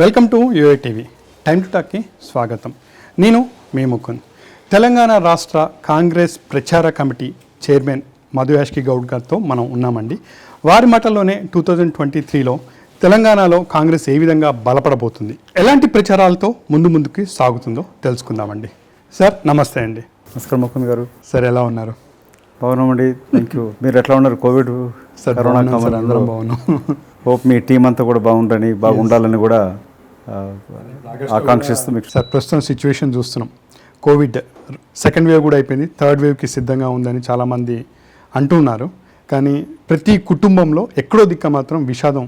Welcome to UA TV. Time to టాక్కి స్వాగతం. నేను మీ ముకుంద్. తెలంగాణ రాష్ట్ర కాంగ్రెస్ ప్రచార కమిటీ చైర్మన్ మధు యాష్కి గౌడ్ గారితో మనం ఉన్నామండి. వారి మాటల్లోనే 2023లో తెలంగాణలో కాంగ్రెస్ ఏ విధంగా బలపడబోతుంది, ఎలాంటి ప్రచారాలతో ముందుకి సాగుతుందో తెలుసుకుందామండి. సార్ నమస్తే అండి. నమస్కారం ముకుంద్ గారు. సార్ ఎలా ఉన్నారు? బాగున్నామండి, థ్యాంక్ యూ. మీరు ఎట్లా ఉన్నారు? కోవిడ్ సార్ కరోనా అందరం బాగున్నాం. హోప్ మీ టీం అంతా కూడా బాగుండాలని కూడా ఆకాంక్షిస్తూ మీకు. సార్ ప్రస్తుతం సిచ్యువేషన్ చూస్తున్నాం, కోవిడ్ సెకండ్ వేవ్ కూడా అయిపోయింది, థర్డ్ వేవ్కి సిద్ధంగా ఉందని చాలామంది అంటున్నారు. కానీ ప్రతి కుటుంబంలో ఎక్కడో దిక్క మాత్రం విషాదం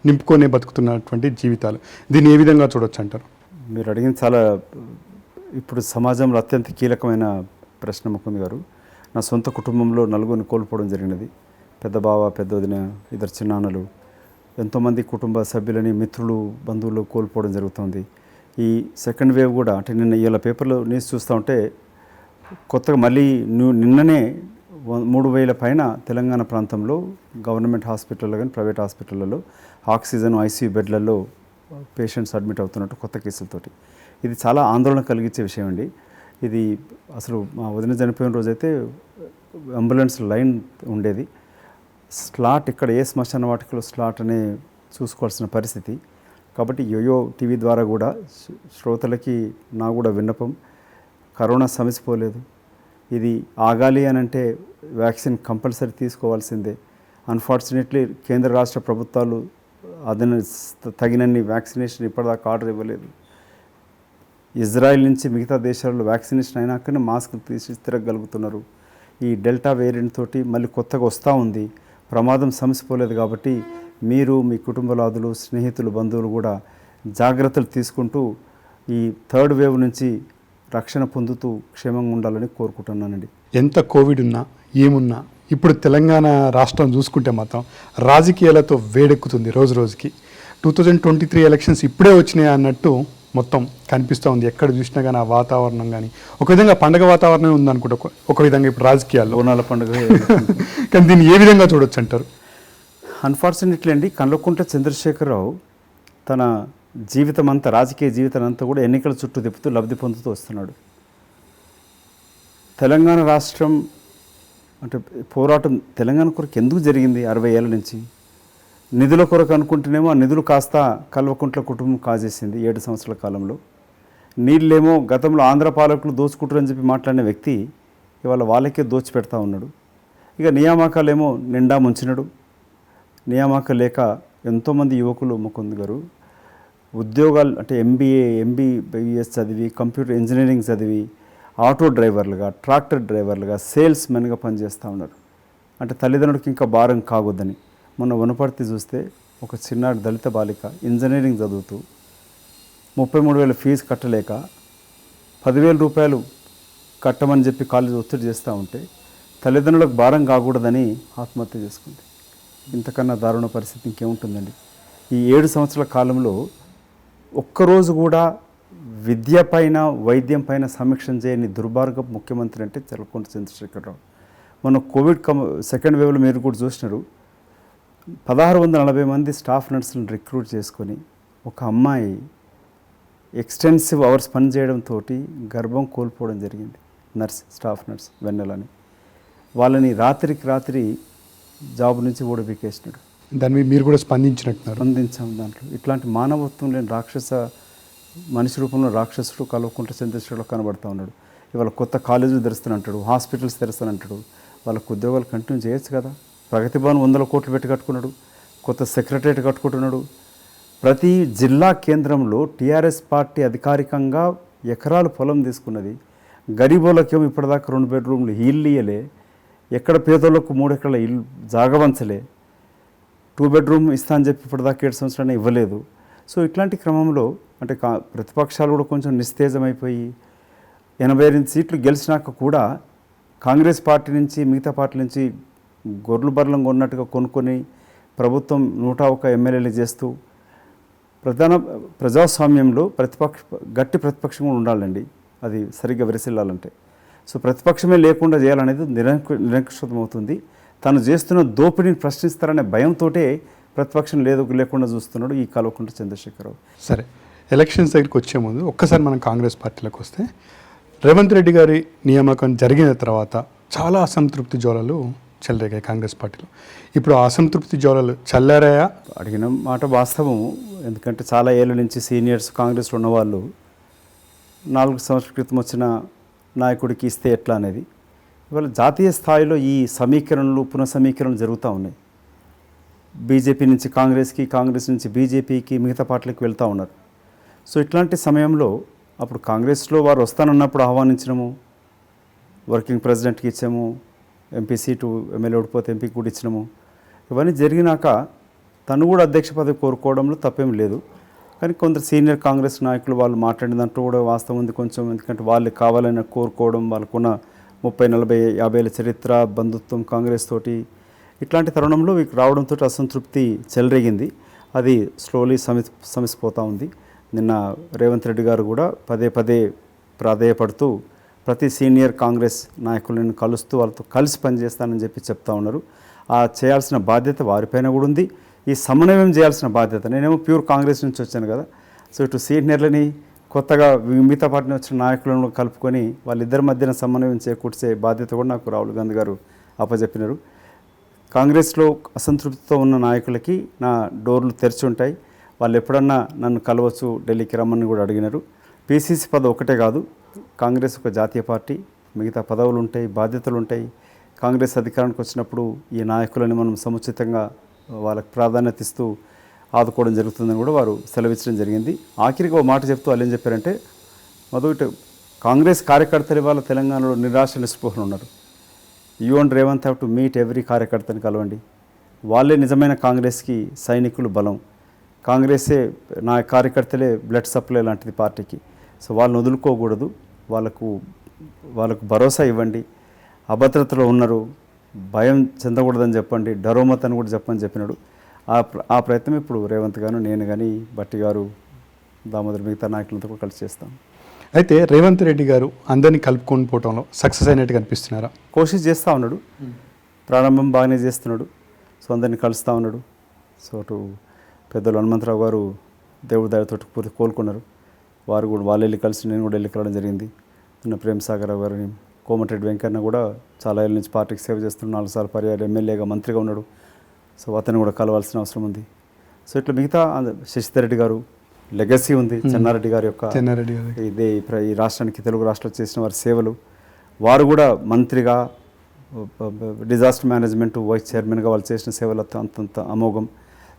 నింపుకొనే బతుకుతున్నటువంటి జీవితాలు. దీన్ని ఏ విధంగా చూడొచ్చు అంటారు? మీరు అడిగింది చాలా ఇప్పుడు సమాజంలో అత్యంత కీలకమైన ప్రశ్న ముకుంద్ గారు. నా సొంత కుటుంబంలో నలుగురిని కోల్పోవడం జరిగినది. పెద్ద బావ, పెద్ద వదిన, ఇద్దరు చిన్నాన్నలు, ఎంతోమంది కుటుంబ సభ్యులని, మిత్రులు, బంధువులు కోల్పోవడం జరుగుతుంది. ఈ సెకండ్ వేవ్ కూడా అంటే నిన్న ఇలా పేపర్లో న్యూస్ చూస్తూ ఉంటే కొత్తగా మళ్ళీ నిన్ననే 3,000 పైన తెలంగాణ ప్రాంతంలో గవర్నమెంట్ హాస్పిటల్లో కానీ ప్రైవేట్ హాస్పిటళ్ళలో ఆక్సిజన్, ఐసీయూ బెడ్లలో పేషెంట్స్ అడ్మిట్ అవుతున్నట్టు కొత్త కేసులతోటి. ఇది చాలా ఆందోళన కలిగించే విషయం అండి. ఇది అసలు మా వదిన చనిపోయిన రోజైతే అంబులెన్స్ లైన్ ఉండేది. స్లాట్ ఇక్కడ ఏ శ్మశాన వాటికలో స్లాట్ అనే చూసుకోవాల్సిన పరిస్థితి. కాబట్టి యోయో టీవీ ద్వారా కూడా శ్రోతలకి నా కూడా విన్నపం, కరోనా సమసిపోలేదు. ఇది ఆగాలి అని అంటే వ్యాక్సిన్ కంపల్సరీ తీసుకోవాల్సిందే. అన్ఫార్చునేట్లీ కేంద్ర రాష్ట్ర ప్రభుత్వాలు తగినన్ని వ్యాక్సినేషన్ ఇప్పటిదాకా ఆర్డర్ ఇవ్వలేదు. ఇజ్రాయెల్ నుంచి మిగతా దేశాల్లో వ్యాక్సినేషన్ అయినాకనే మాస్కులు తీసి తిరగలుగుతున్నారు. ఈ డెల్టా వేరియంట్ తోటి మళ్ళీ కొత్తగా వస్తూ ఉంది. ప్రమాదం సమసిపోలేదు. కాబట్టి మీరు, మీ కుటుంబలాదులు, స్నేహితులు, బంధువులు కూడా జాగ్రత్తలు తీసుకుంటూ ఈ థర్డ్ వేవ్ నుంచి రక్షణ పొందుతూ క్షేమంగా ఉండాలని కోరుకుంటున్నానండి. ఎంత కోవిడ్ ఉన్నా ఏమున్నా ఇప్పుడు తెలంగాణ రాష్ట్రం చూసుకుంటే మాత్రం రాజకీయాలతో వేడెక్కుతుంది రోజు రోజుకి. 2023 ఎలక్షన్స్ ఇప్పుడే వచ్చినాయి అన్నట్టు మొత్తం కనిపిస్తూ ఉంది. ఎక్కడ చూసినా కానీ ఆ వాతావరణం కానీ ఒక విధంగా పండగ వాతావరణం ఉందనుకుంటే ఒక విధంగా ఇప్పుడు రాజకీయాల్లో బోనాల పండుగ. కానీ దీన్ని ఏ విధంగా చూడొచ్చు అంటారు? అన్ఫార్చునేట్లీ అండి, కల్వకుంట్ల చంద్రశేఖరరావు తన జీవితం అంతా, రాజకీయ జీవితం అంతా కూడా ఎన్నికల చుట్టూ తిప్పుతూ లబ్ధి పొందుతూ వస్తున్నాడు. తెలంగాణ రాష్ట్రం అంటే పోరాటం తెలంగాణ కొరకు ఎందుకు జరిగింది 60 ఏళ్ళ నుంచి? నిధుల కొరకు అనుకుంటేనేమో ఆ నిధులు కాస్త కల్వకుంట్ల కుటుంబం కాజేసింది 7 సంవత్సరాల కాలంలో. నీళ్ళేమో గతంలో ఆంధ్ర పాలకులు దోచుకుంటారని చెప్పి మాట్లాడిన వ్యక్తి ఇవాళ వాళ్ళకే దోచిపెడతా ఉన్నాడు. ఇక నియామకాలేమో నిండా ముంచినడు. నియామకాలు లేక ఎంతోమంది యువకులు ముకుంద్ గారు ఉద్యోగాలు అంటే ఎంబీఏ, ఎంబీబీఎస్ చదివి, కంప్యూటర్ ఇంజనీరింగ్ చదివి ఆటో డ్రైవర్లుగా, ట్రాక్టర్ డ్రైవర్లుగా, సేల్స్ మెన్గా పనిచేస్తూ ఉన్నారు. అంటే తల్లిదండ్రులకి ఇంకా భారం కాగొద్దని. మొన్న వనపర్తి చూస్తే ఒక చిన్నాడు దళిత బాలిక ఇంజనీరింగ్ చదువుతూ 33,000 ఫీజు కట్టలేక 10,000 రూపాయలు కట్టమని చెప్పి కాలేజీ ఒత్తిడి చేస్తూ ఉంటే తల్లిదండ్రులకు భారం కాకూడదని ఆత్మహత్య చేసుకుంది. ఇంతకన్నా దారుణ పరిస్థితి ఇంకేముంటుందండి? ఈ 7 సంవత్సరాల కాలంలో ఒక్కరోజు కూడా విద్య పైన, వైద్యం పైన సమీక్ష చేయని దుర్మార్గపు ముఖ్యమంత్రి అంటే కల్వకుంట్ల చంద్రశేఖరరావు. మొన్న కోవిడ్ సెకండ్ వేవ్లో మీరు కూడా చూసినారు. 1,640 మంది స్టాఫ్ నర్సులను రిక్రూట్ చేసుకొని ఒక అమ్మాయి ఎక్స్టెన్సివ్ అవర్స్ పని చేయడంతో గర్భం కోల్పోవడం జరిగింది. స్టాఫ్ నర్స్ వెన్నెలని వాళ్ళని రాత్రికి రాత్రి జాబ్ నుంచి ఓడిపికేసినాడు. దాని మీద మీరు కూడా స్పందించాం దాంట్లో. ఇట్లాంటి మానవత్వం లేని మనిషి రూపంలో రాక్షసుడు కల్వకుంట్ల చంద్రశేఖరరావు కనబడుతూ ఉన్నాడు. ఇవాళ కొత్త కాలేజీలు తెరుస్తానంటాడు, హాస్పిటల్స్ తెరుస్తానంటాడు. వాళ్ళకు ఉద్యోగాలు కంటిన్యూ చేయొచ్చు కదా. ప్రగతి భవన్ 100 కోట్లు పెట్టి కట్టుకున్నాడు, కొత్త సెక్రటరేట్ కట్టుకుంటున్నాడు. ప్రతి జిల్లా కేంద్రంలో టీఆర్ఎస్ పార్టీ అధికారికంగా ఎకరాలు పొలం తీసుకున్నది. గరీబులకేమో ఇప్పటిదాకా 2 బెడ్రూమ్లు ఇల్లు ఇయ్యలే. ఎక్కడ పేదోళ్ళకు 3 ఎకరాల ఇల్లు జాగవంచలే. 2 బెడ్రూమ్ ఇస్తా అని చెప్పి ఇప్పటిదాకా 7 సంవత్సరాలు ఇవ్వలేదు. సో ఇట్లాంటి క్రమంలో అంటే ప్రతిపక్షాలు కూడా కొంచెం నిస్తేజమైపోయి 82 సీట్లు గెలిచినాక కూడా కాంగ్రెస్ పార్టీ నుంచి, మిగతా పార్టీ నుంచి గొర్రెలు బర్లం కొన్నట్టుగా కొనుక్కొని ప్రభుత్వం 101 ఎమ్మెల్యేలు చేస్తూ ప్రజాస్వామ్యంలో గట్టి ప్రతిపక్షం కూడా ఉండాలండి. అది సరిగ్గా విరసిల్లాలంటే. సో ప్రతిపక్షమే లేకుండా చేయాలనేది నిరంకుశమవుతుంది. తను చేస్తున్న దోపిడీని ప్రశ్నిస్తారనే భయంతో ప్రతిపక్షం లేకుండా చూస్తున్నాడు ఈ కల్వకుంట్ల చంద్రశేఖరరావు. సరే, ఎలక్షన్స్ దగ్గరికి వచ్చే ముందు ఒక్కసారి మనం కాంగ్రెస్ పార్టీలోకి వస్తే, రేవంత్ రెడ్డి గారి నియామకం జరిగిన తర్వాత చాలా అసంతృప్తి జ్వాలలు చెలరేగాయి కాంగ్రెస్ పార్టీలో. ఇప్పుడు ఆ అసంతృప్తి జ్వాలలు చల్లారాయా? అడిగిన మాట వాస్తవము. ఎందుకంటే చాలా ఏళ్ళ నుంచి సీనియర్స్ కాంగ్రెస్లో ఉన్నవాళ్ళు 4 సంవత్సరాల క్రితం వచ్చిన నాయకుడికి ఇస్తే ఎట్లా అనేది ఇవాళ జాతీయ స్థాయిలో ఈ సమీకరణలు పునఃసమీకరణలు జరుగుతూ ఉన్నాయి. బీజేపీ నుంచి కాంగ్రెస్కి, కాంగ్రెస్ నుంచి బీజేపీకి, మిగతా పార్టీలకు వెళ్తూ ఉన్నారు. సో ఇట్లాంటి సమయంలో అప్పుడు కాంగ్రెస్లో వారు వస్తానన్నప్పుడు ఆహ్వానించినాము, వర్కింగ్ ప్రెసిడెంట్కి ఇచ్చాము, ఎంపీ సీటు ఎమ్మెల్యే ఓడిపోతే ఎంపీకి కూడా ఇచ్చినాము. ఇవన్నీ జరిగినాక తను కూడా అధ్యక్ష పదవి కోరుకోవడంలో తప్పేం లేదు. కానీ కొందరు సీనియర్ కాంగ్రెస్ నాయకులు వాళ్ళు మాట్లాడిన దాంట్లో కూడా వాస్తవం ఉంది కొంచెం. ఎందుకంటే వాళ్ళు కావాలని కోరుకోవడం, వాళ్ళకున్న 30, 40, 50 ఏళ్ళ చరిత్ర, బంధుత్వం కాంగ్రెస్ తోటి, ఇట్లాంటి తరుణంలో రావడంతో అసంతృప్తి చెలరేగింది. అది స్లోలీ సమసిపోతూ ఉంది. నిన్న రేవంత్ రెడ్డి గారు కూడా పదే పదే ప్రాధేయపడుతూ ప్రతి సీనియర్ కాంగ్రెస్ నాయకులను కలుస్తూ వాళ్ళతో కలిసి పనిచేస్తానని చెప్పి చెప్తా ఉన్నారు. ఆ చేయాల్సిన బాధ్యత వారిపైన కూడా ఉంది. ఈ సమన్వయం చేయాల్సిన బాధ్యత, నేనేమో ప్యూర్ కాంగ్రెస్ నుంచి వచ్చాను కదా, సో ఇటు సీనియర్లని కొత్తగా మిగతా పార్టీ వచ్చిన నాయకులను కలుపుకొని వాళ్ళిద్దరి మధ్యన సమన్వయం చేకూర్చే బాధ్యత కూడా నాకు రాహుల్ గాంధీ గారు అప్పచెప్పినారు. కాంగ్రెస్లో అసంతృప్తితో ఉన్న నాయకులకి నా డోర్లు తెరిచి ఉంటాయి. వాళ్ళు ఎప్పుడన్నా నన్ను కలవచ్చు, ఢిల్లీకి రమ్మని కూడా అడిగినారు. పీసీసీ పదవి ఒకటే కాదు, కాంగ్రెస్ ఒక జాతీయ పార్టీ, మిగతా పదవులు ఉంటాయి, బాధ్యతలు ఉంటాయి. కాంగ్రెస్ అధికారానికి వచ్చినప్పుడు ఈ నాయకులని మనం సముచితంగా వాళ్ళకి ప్రాధాన్యత ఇస్తూ ఆదుకోవడం జరుగుతుందని కూడా వారు సెలవిచ్చడం జరిగింది. ఆఖరికి ఒక మాట చెప్తూ వాళ్ళు ఏం చెప్పారంటే, మొదటి కాంగ్రెస్ కార్యకర్తలు వాళ్ళ తెలంగాణలో నిరాశ నిస్పృహలు ఉన్నారు. You and Revanth have to meet every కార్యకర్తని కలవండి. వాళ్ళే నిజమైన కాంగ్రెస్కి సైనికులు, బలం. కాంగ్రెసే నా కార్యకర్తలే బ్లడ్ సప్లై లాంటిది పార్టీకి. సో వాళ్ళని వదులుకోకూడదు, వాళ్ళకు భరోసా ఇవ్వండి. అభద్రతలో ఉన్నారు, భయం చెందకూడదని చెప్పండి, డరోమత్ అని కూడా చెప్పినాడు. ఆ ప్రయత్నం ఇప్పుడు రేవంత్ గారు, నేను కానీ, భట్టి గారు, దామోదర్, మిగతా నాయకులతో కూడా కలిసి చేస్తాం. అయితే రేవంత్ రెడ్డి గారు అందరినీ కలుపుకొని పోవడంలో సక్సెస్ అయినట్టు కనిపిస్తున్నారా? కోషిష్ చేస్తూ ఉన్నాడు, ప్రారంభం బాగానే చేస్తున్నాడు. సో అందరినీ కలుస్తూ ఉన్నాడు. సో అటు పెద్దలు హనుమంతరావు గారు దేవుడి దయతోటి కోలుకున్నారు. వారు కూడా వాళ్ళు వెళ్ళి కలిసి నేను కూడా వెళ్ళి కలవడం జరిగింది. నిన్న ప్రేమ్ సాగర్ గారిని, కోమటిరెడ్డి వెంకన్న కూడా చాలా ఏళ్ళ నుంచి పార్టీకి సేవ చేస్తున్నాడు. 4 సార్లు పర్యాయ ఎమ్మెల్యేగా, మంత్రిగా ఉన్నాడు. సో అతను కూడా కలవాల్సిన అవసరం ఉంది. సో ఇట్లా మిగతా శశిధర్ రెడ్డి గారు లెగసీ ఉంది, చెన్నారెడ్డి గారి యొక్క ఇదే ఈ రాష్ట్రానికి, తెలుగు రాష్ట్రాలు చేసిన వారి సేవలు, వారు కూడా మంత్రిగా, డిజాస్టర్ మేనేజ్మెంట్ వైస్ చైర్మన్గా వాళ్ళు చేసిన సేవలు అంతంత అమోఘం.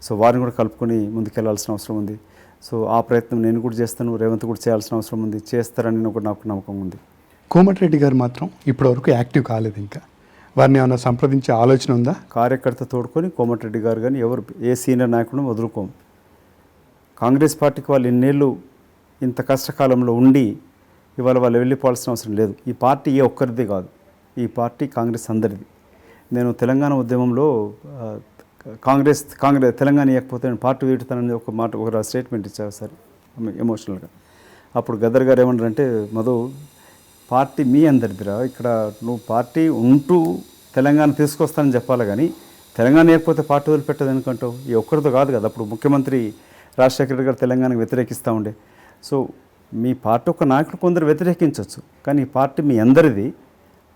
సో వారిని కూడా కలుపుకొని ముందుకెళ్లాల్సిన అవసరం ఉంది. సో ఆ ప్రయత్నం నేను కూడా చేస్తాను, రేవంత్ కూడా చేయాల్సిన అవసరం ఉంది, చేస్తారని కూడా నాకు నమ్మకం ఉంది. కోమటిరెడ్డి గారు మాత్రం ఇప్పటివరకు యాక్టివ్ కాలేదు. ఇంకా వారిని ఏమైనా సంప్రదించే ఆలోచన ఉందా? కార్యకర్త తోడుకొని కోమటిరెడ్డి గారు కానీ ఎవరు ఏ సీనియర్ నాయకుడు వదులుకోము. కాంగ్రెస్ పార్టీకి వాళ్ళు ఇన్నేళ్ళు ఇంత కష్టకాలంలో ఉండి ఇవాళ వాళ్ళు వెళ్ళిపోవాల్సిన అవసరం లేదు. ఈ పార్టీ ఏ ఒక్కరిది కాదు, ఈ పార్టీ కాంగ్రెస్ అందరిది. నేను తెలంగాణ ఉద్యమంలో కాంగ్రెస్ తెలంగాణ ఇవ్వకపోతే నేను పార్టీ వీడుతానని ఒక స్టేట్మెంట్ ఇచ్చారు సార్, ఎమోషనల్గా. అప్పుడు గద్దర్ గారు ఏమన్నారంటే, మధు పార్టీ మీ అందరిదిరా, ఇక్కడ నువ్వు పార్టీ ఉంటూ తెలంగాణ తీసుకొస్తానని చెప్పాలి కానీ తెలంగాణ ఇవ్వకపోతే పార్టీ వదిలిపెట్టదు ఎందుకంటావు. ఈ ఒక్కరితో కాదు కదా, అప్పుడు ముఖ్యమంత్రి రాజశేఖర రెడ్డి గారు తెలంగాణకు వ్యతిరేకిస్తూ ఉండే. సో మీ పార్టీ ఒక నాయకులు కొందరు వ్యతిరేకించవచ్చు, కానీ ఈ పార్టీ మీ అందరిది.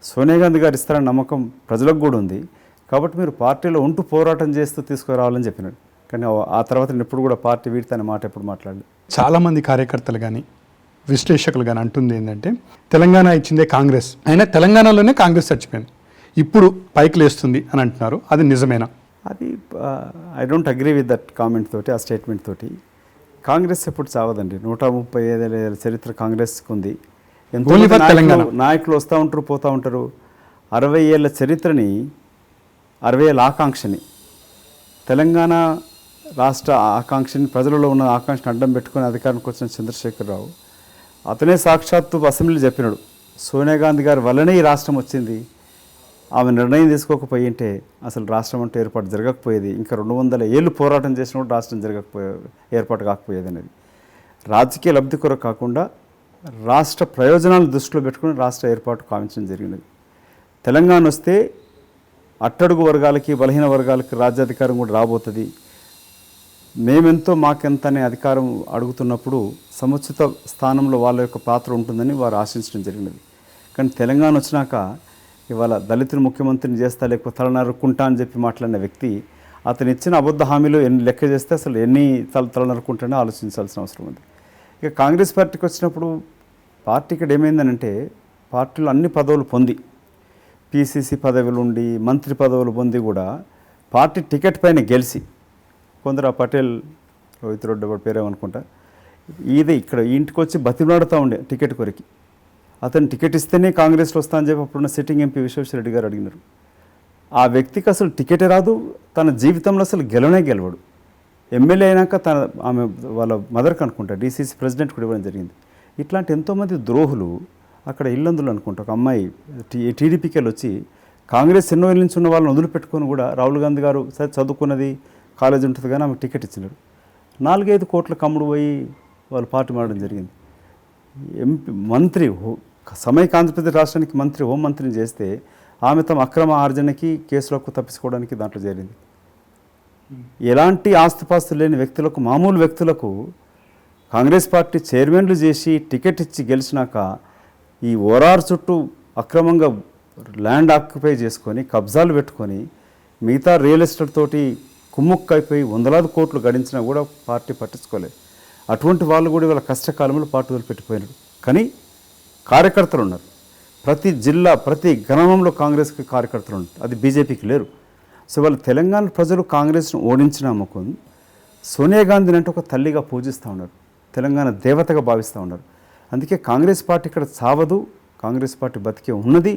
సోనియా గాంధీ గారు ఇస్తారని నమ్మకం ప్రజలకు కూడా ఉంది. కాబట్టి మీరు పార్టీలో ఉంటూ పోరాటం చేస్తూ తీసుకురావాలని చెప్పినాడు. కానీ ఆ తర్వాత నేను ఎప్పుడు కూడా పార్టీ వీడితేనే మాట ఎప్పుడు మాట్లాడలేదు. చాలామంది కార్యకర్తలు కానీ విశ్లేషకులు కానీ అంటుంది ఏంటంటే, తెలంగాణ ఇచ్చిందే కాంగ్రెస్, అయినా తెలంగాణలోనే కాంగ్రెస్ చచ్చిపోయింది, ఇప్పుడు పైకి లేస్తుంది అని అంటున్నారు. అది నిజమేనా? అది I don't agree with that comment తోటి, ఆ స్టేట్మెంట్ తోటి. కాంగ్రెస్ ఎప్పుడు చావదండి. 135 ఏళ్ళ చరిత్ర కాంగ్రెస్కి ఉంది. ఎంతో నాయకులు వస్తూ ఉంటారు, పోతూ ఉంటారు. 60 ఏళ్ళ చరిత్రని, 60 ఏళ్ళ ఆకాంక్షని, తెలంగాణ రాష్ట్ర ఆకాంక్షని, ప్రజలలో ఉన్న ఆకాంక్షను అడ్డం పెట్టుకుని అధికారానికి వచ్చిన చంద్రశేఖరరావు అతనే సాక్షాత్తు అసెంబ్లీలో చెప్పినాడు, సోనియా గాంధీ గారి వల్లనే ఈ రాష్ట్రం వచ్చింది, ఆమె నిర్ణయం తీసుకోకపోయి ఉంటే అసలు రాష్ట్రం అంటే ఏర్పాటు జరగకపోయేది, ఇంకా 200 ఏళ్ళు పోరాటం చేసిన కూడా రాష్ట్రం ఏర్పాటు కాకపోయేది అనేది. రాజకీయ లబ్ధి కొరకు కాకుండా రాష్ట్ర ప్రయోజనాలు దృష్టిలో పెట్టుకుని రాష్ట్ర ఏర్పాటు కావించడం జరిగినది. తెలంగాణ వస్తే అట్టడుగు వర్గాలకి, బలహీన వర్గాలకి రాజ్యాధికారం కూడా రాబోతుంది. మేమెంతో మాకెంత అనే అధికారం అడుగుతున్నప్పుడు సముచిత స్థానంలో వాళ్ళ యొక్క పాత్ర ఉంటుందని వారు ఆశించడం జరిగినది. కానీ తెలంగాణ వచ్చినాక ఇవాళ దళితులు ముఖ్యమంత్రిని చేస్తా లేకపోతే తల నరుక్కుంటా అని చెప్పి మాట్లాడిన వ్యక్తి అతను ఇచ్చిన అబద్ధ హామీలు ఎన్ని లెక్క చేస్తే అసలు ఎన్ని తల నరుక్కుంటానో ఆలోచించాల్సిన అవసరం ఉంది. ఇక కాంగ్రెస్ పార్టీకి వచ్చినప్పుడు పార్టీ ఇక్కడ ఏమైందనంటే పార్టీలో అన్ని పదవులు పొంది పిసిసి పదవులు ఉండి మంత్రి పదవులు పొంది కూడా పార్టీ టికెట్ పైన గెలిచి కొందరు ఆ పటేల్ రోహిత్ రెడ్డి వాడి పేరేమనుకుంటా ఇది ఇక్కడ ఇంటికి వచ్చి బతిమలాడుతూ ఉండే టికెట్ కొరికి. అతను టికెట్ ఇస్తేనే కాంగ్రెస్లో వస్తా అని చెప్పి అప్పుడున్న సిట్టింగ్ ఎంపీ విశ్వేశ్వరరెడ్డి గారు అడిగినారు. ఆ వ్యక్తికి అసలు టికెటే రాదు, తన జీవితంలో అసలు గెలవడు. ఎమ్మెల్యే అయినాక ఆమె వాళ్ళ మదర్కి అనుకుంటా డీసీసీ ప్రెసిడెంట్ కూడా ఇవ్వడం జరిగింది. ఇట్లాంటి ఎంతోమంది ద్రోహులు అక్కడ ఇల్లందులు అనుకుంటా ఒక అమ్మాయి టీడీపీకి వెళ్ళి వచ్చి కాంగ్రెస్ ఎన్నో ఏళ్ళ నుంచి ఉన్న వాళ్ళని వదిలిపెట్టుకొని కూడా రాహుల్ గాంధీ గారు సరే చదువుకున్నది కాలేజ్ ఉంటుంది కానీ ఆమెకు టికెట్ ఇచ్చినారు. 4-5 కోట్ల కమ్ముడు పోయి వాళ్ళు పార్టీ మారడం జరిగింది. మంత్రి సమైక్య ఆంధ్రప్రదేశ్ రాష్ట్రానికి మంత్రి హోంమంత్రిని చేస్తే ఆమె తమ అక్రమ ఆర్జనకి కేసులకు తప్పించుకోవడానికి దాంట్లో చేరింది. ఎలాంటి ఆస్తిపాస్తులు లేని వ్యక్తులకు మామూలు వ్యక్తులకు కాంగ్రెస్ పార్టీ చైర్మన్లు చేసి టికెట్ ఇచ్చి గెలిచినాక ఈ ఓరార్ చుట్టూ అక్రమంగా ల్యాండ్ ఆక్యుపై చేసుకొని కబ్జాలు పెట్టుకొని మిగతా రియల్ ఎస్టేట్ తోటి కుమ్ముక్కైపోయి 100,000 కోట్లు గడించినా కూడా పార్టీ పట్టించుకోలేదు. అటువంటి వాళ్ళు కూడా ఇవాళ కష్టకాలంలో పార్టీ వదిలిపెట్టిపోయినారు. కానీ కార్యకర్తలు ఉన్నారు. ప్రతి జిల్లా ప్రతి గ్రామంలో కాంగ్రెస్కి కార్యకర్తలు ఉన్నారు. అది బీజేపీకి లేరు. సో వాళ్ళు తెలంగాణ ప్రజలు కాంగ్రెస్ను ఓడించిన ముకుంద్ సోనియా గాంధీని అంటే ఒక తల్లిగా పూజిస్తూ ఉన్నారు, తెలంగాణ దేవతగా భావిస్తూ ఉన్నారు. అందుకే కాంగ్రెస్ పార్టీ ఇక్కడ చావదు, కాంగ్రెస్ పార్టీ బతికే ఉన్నది.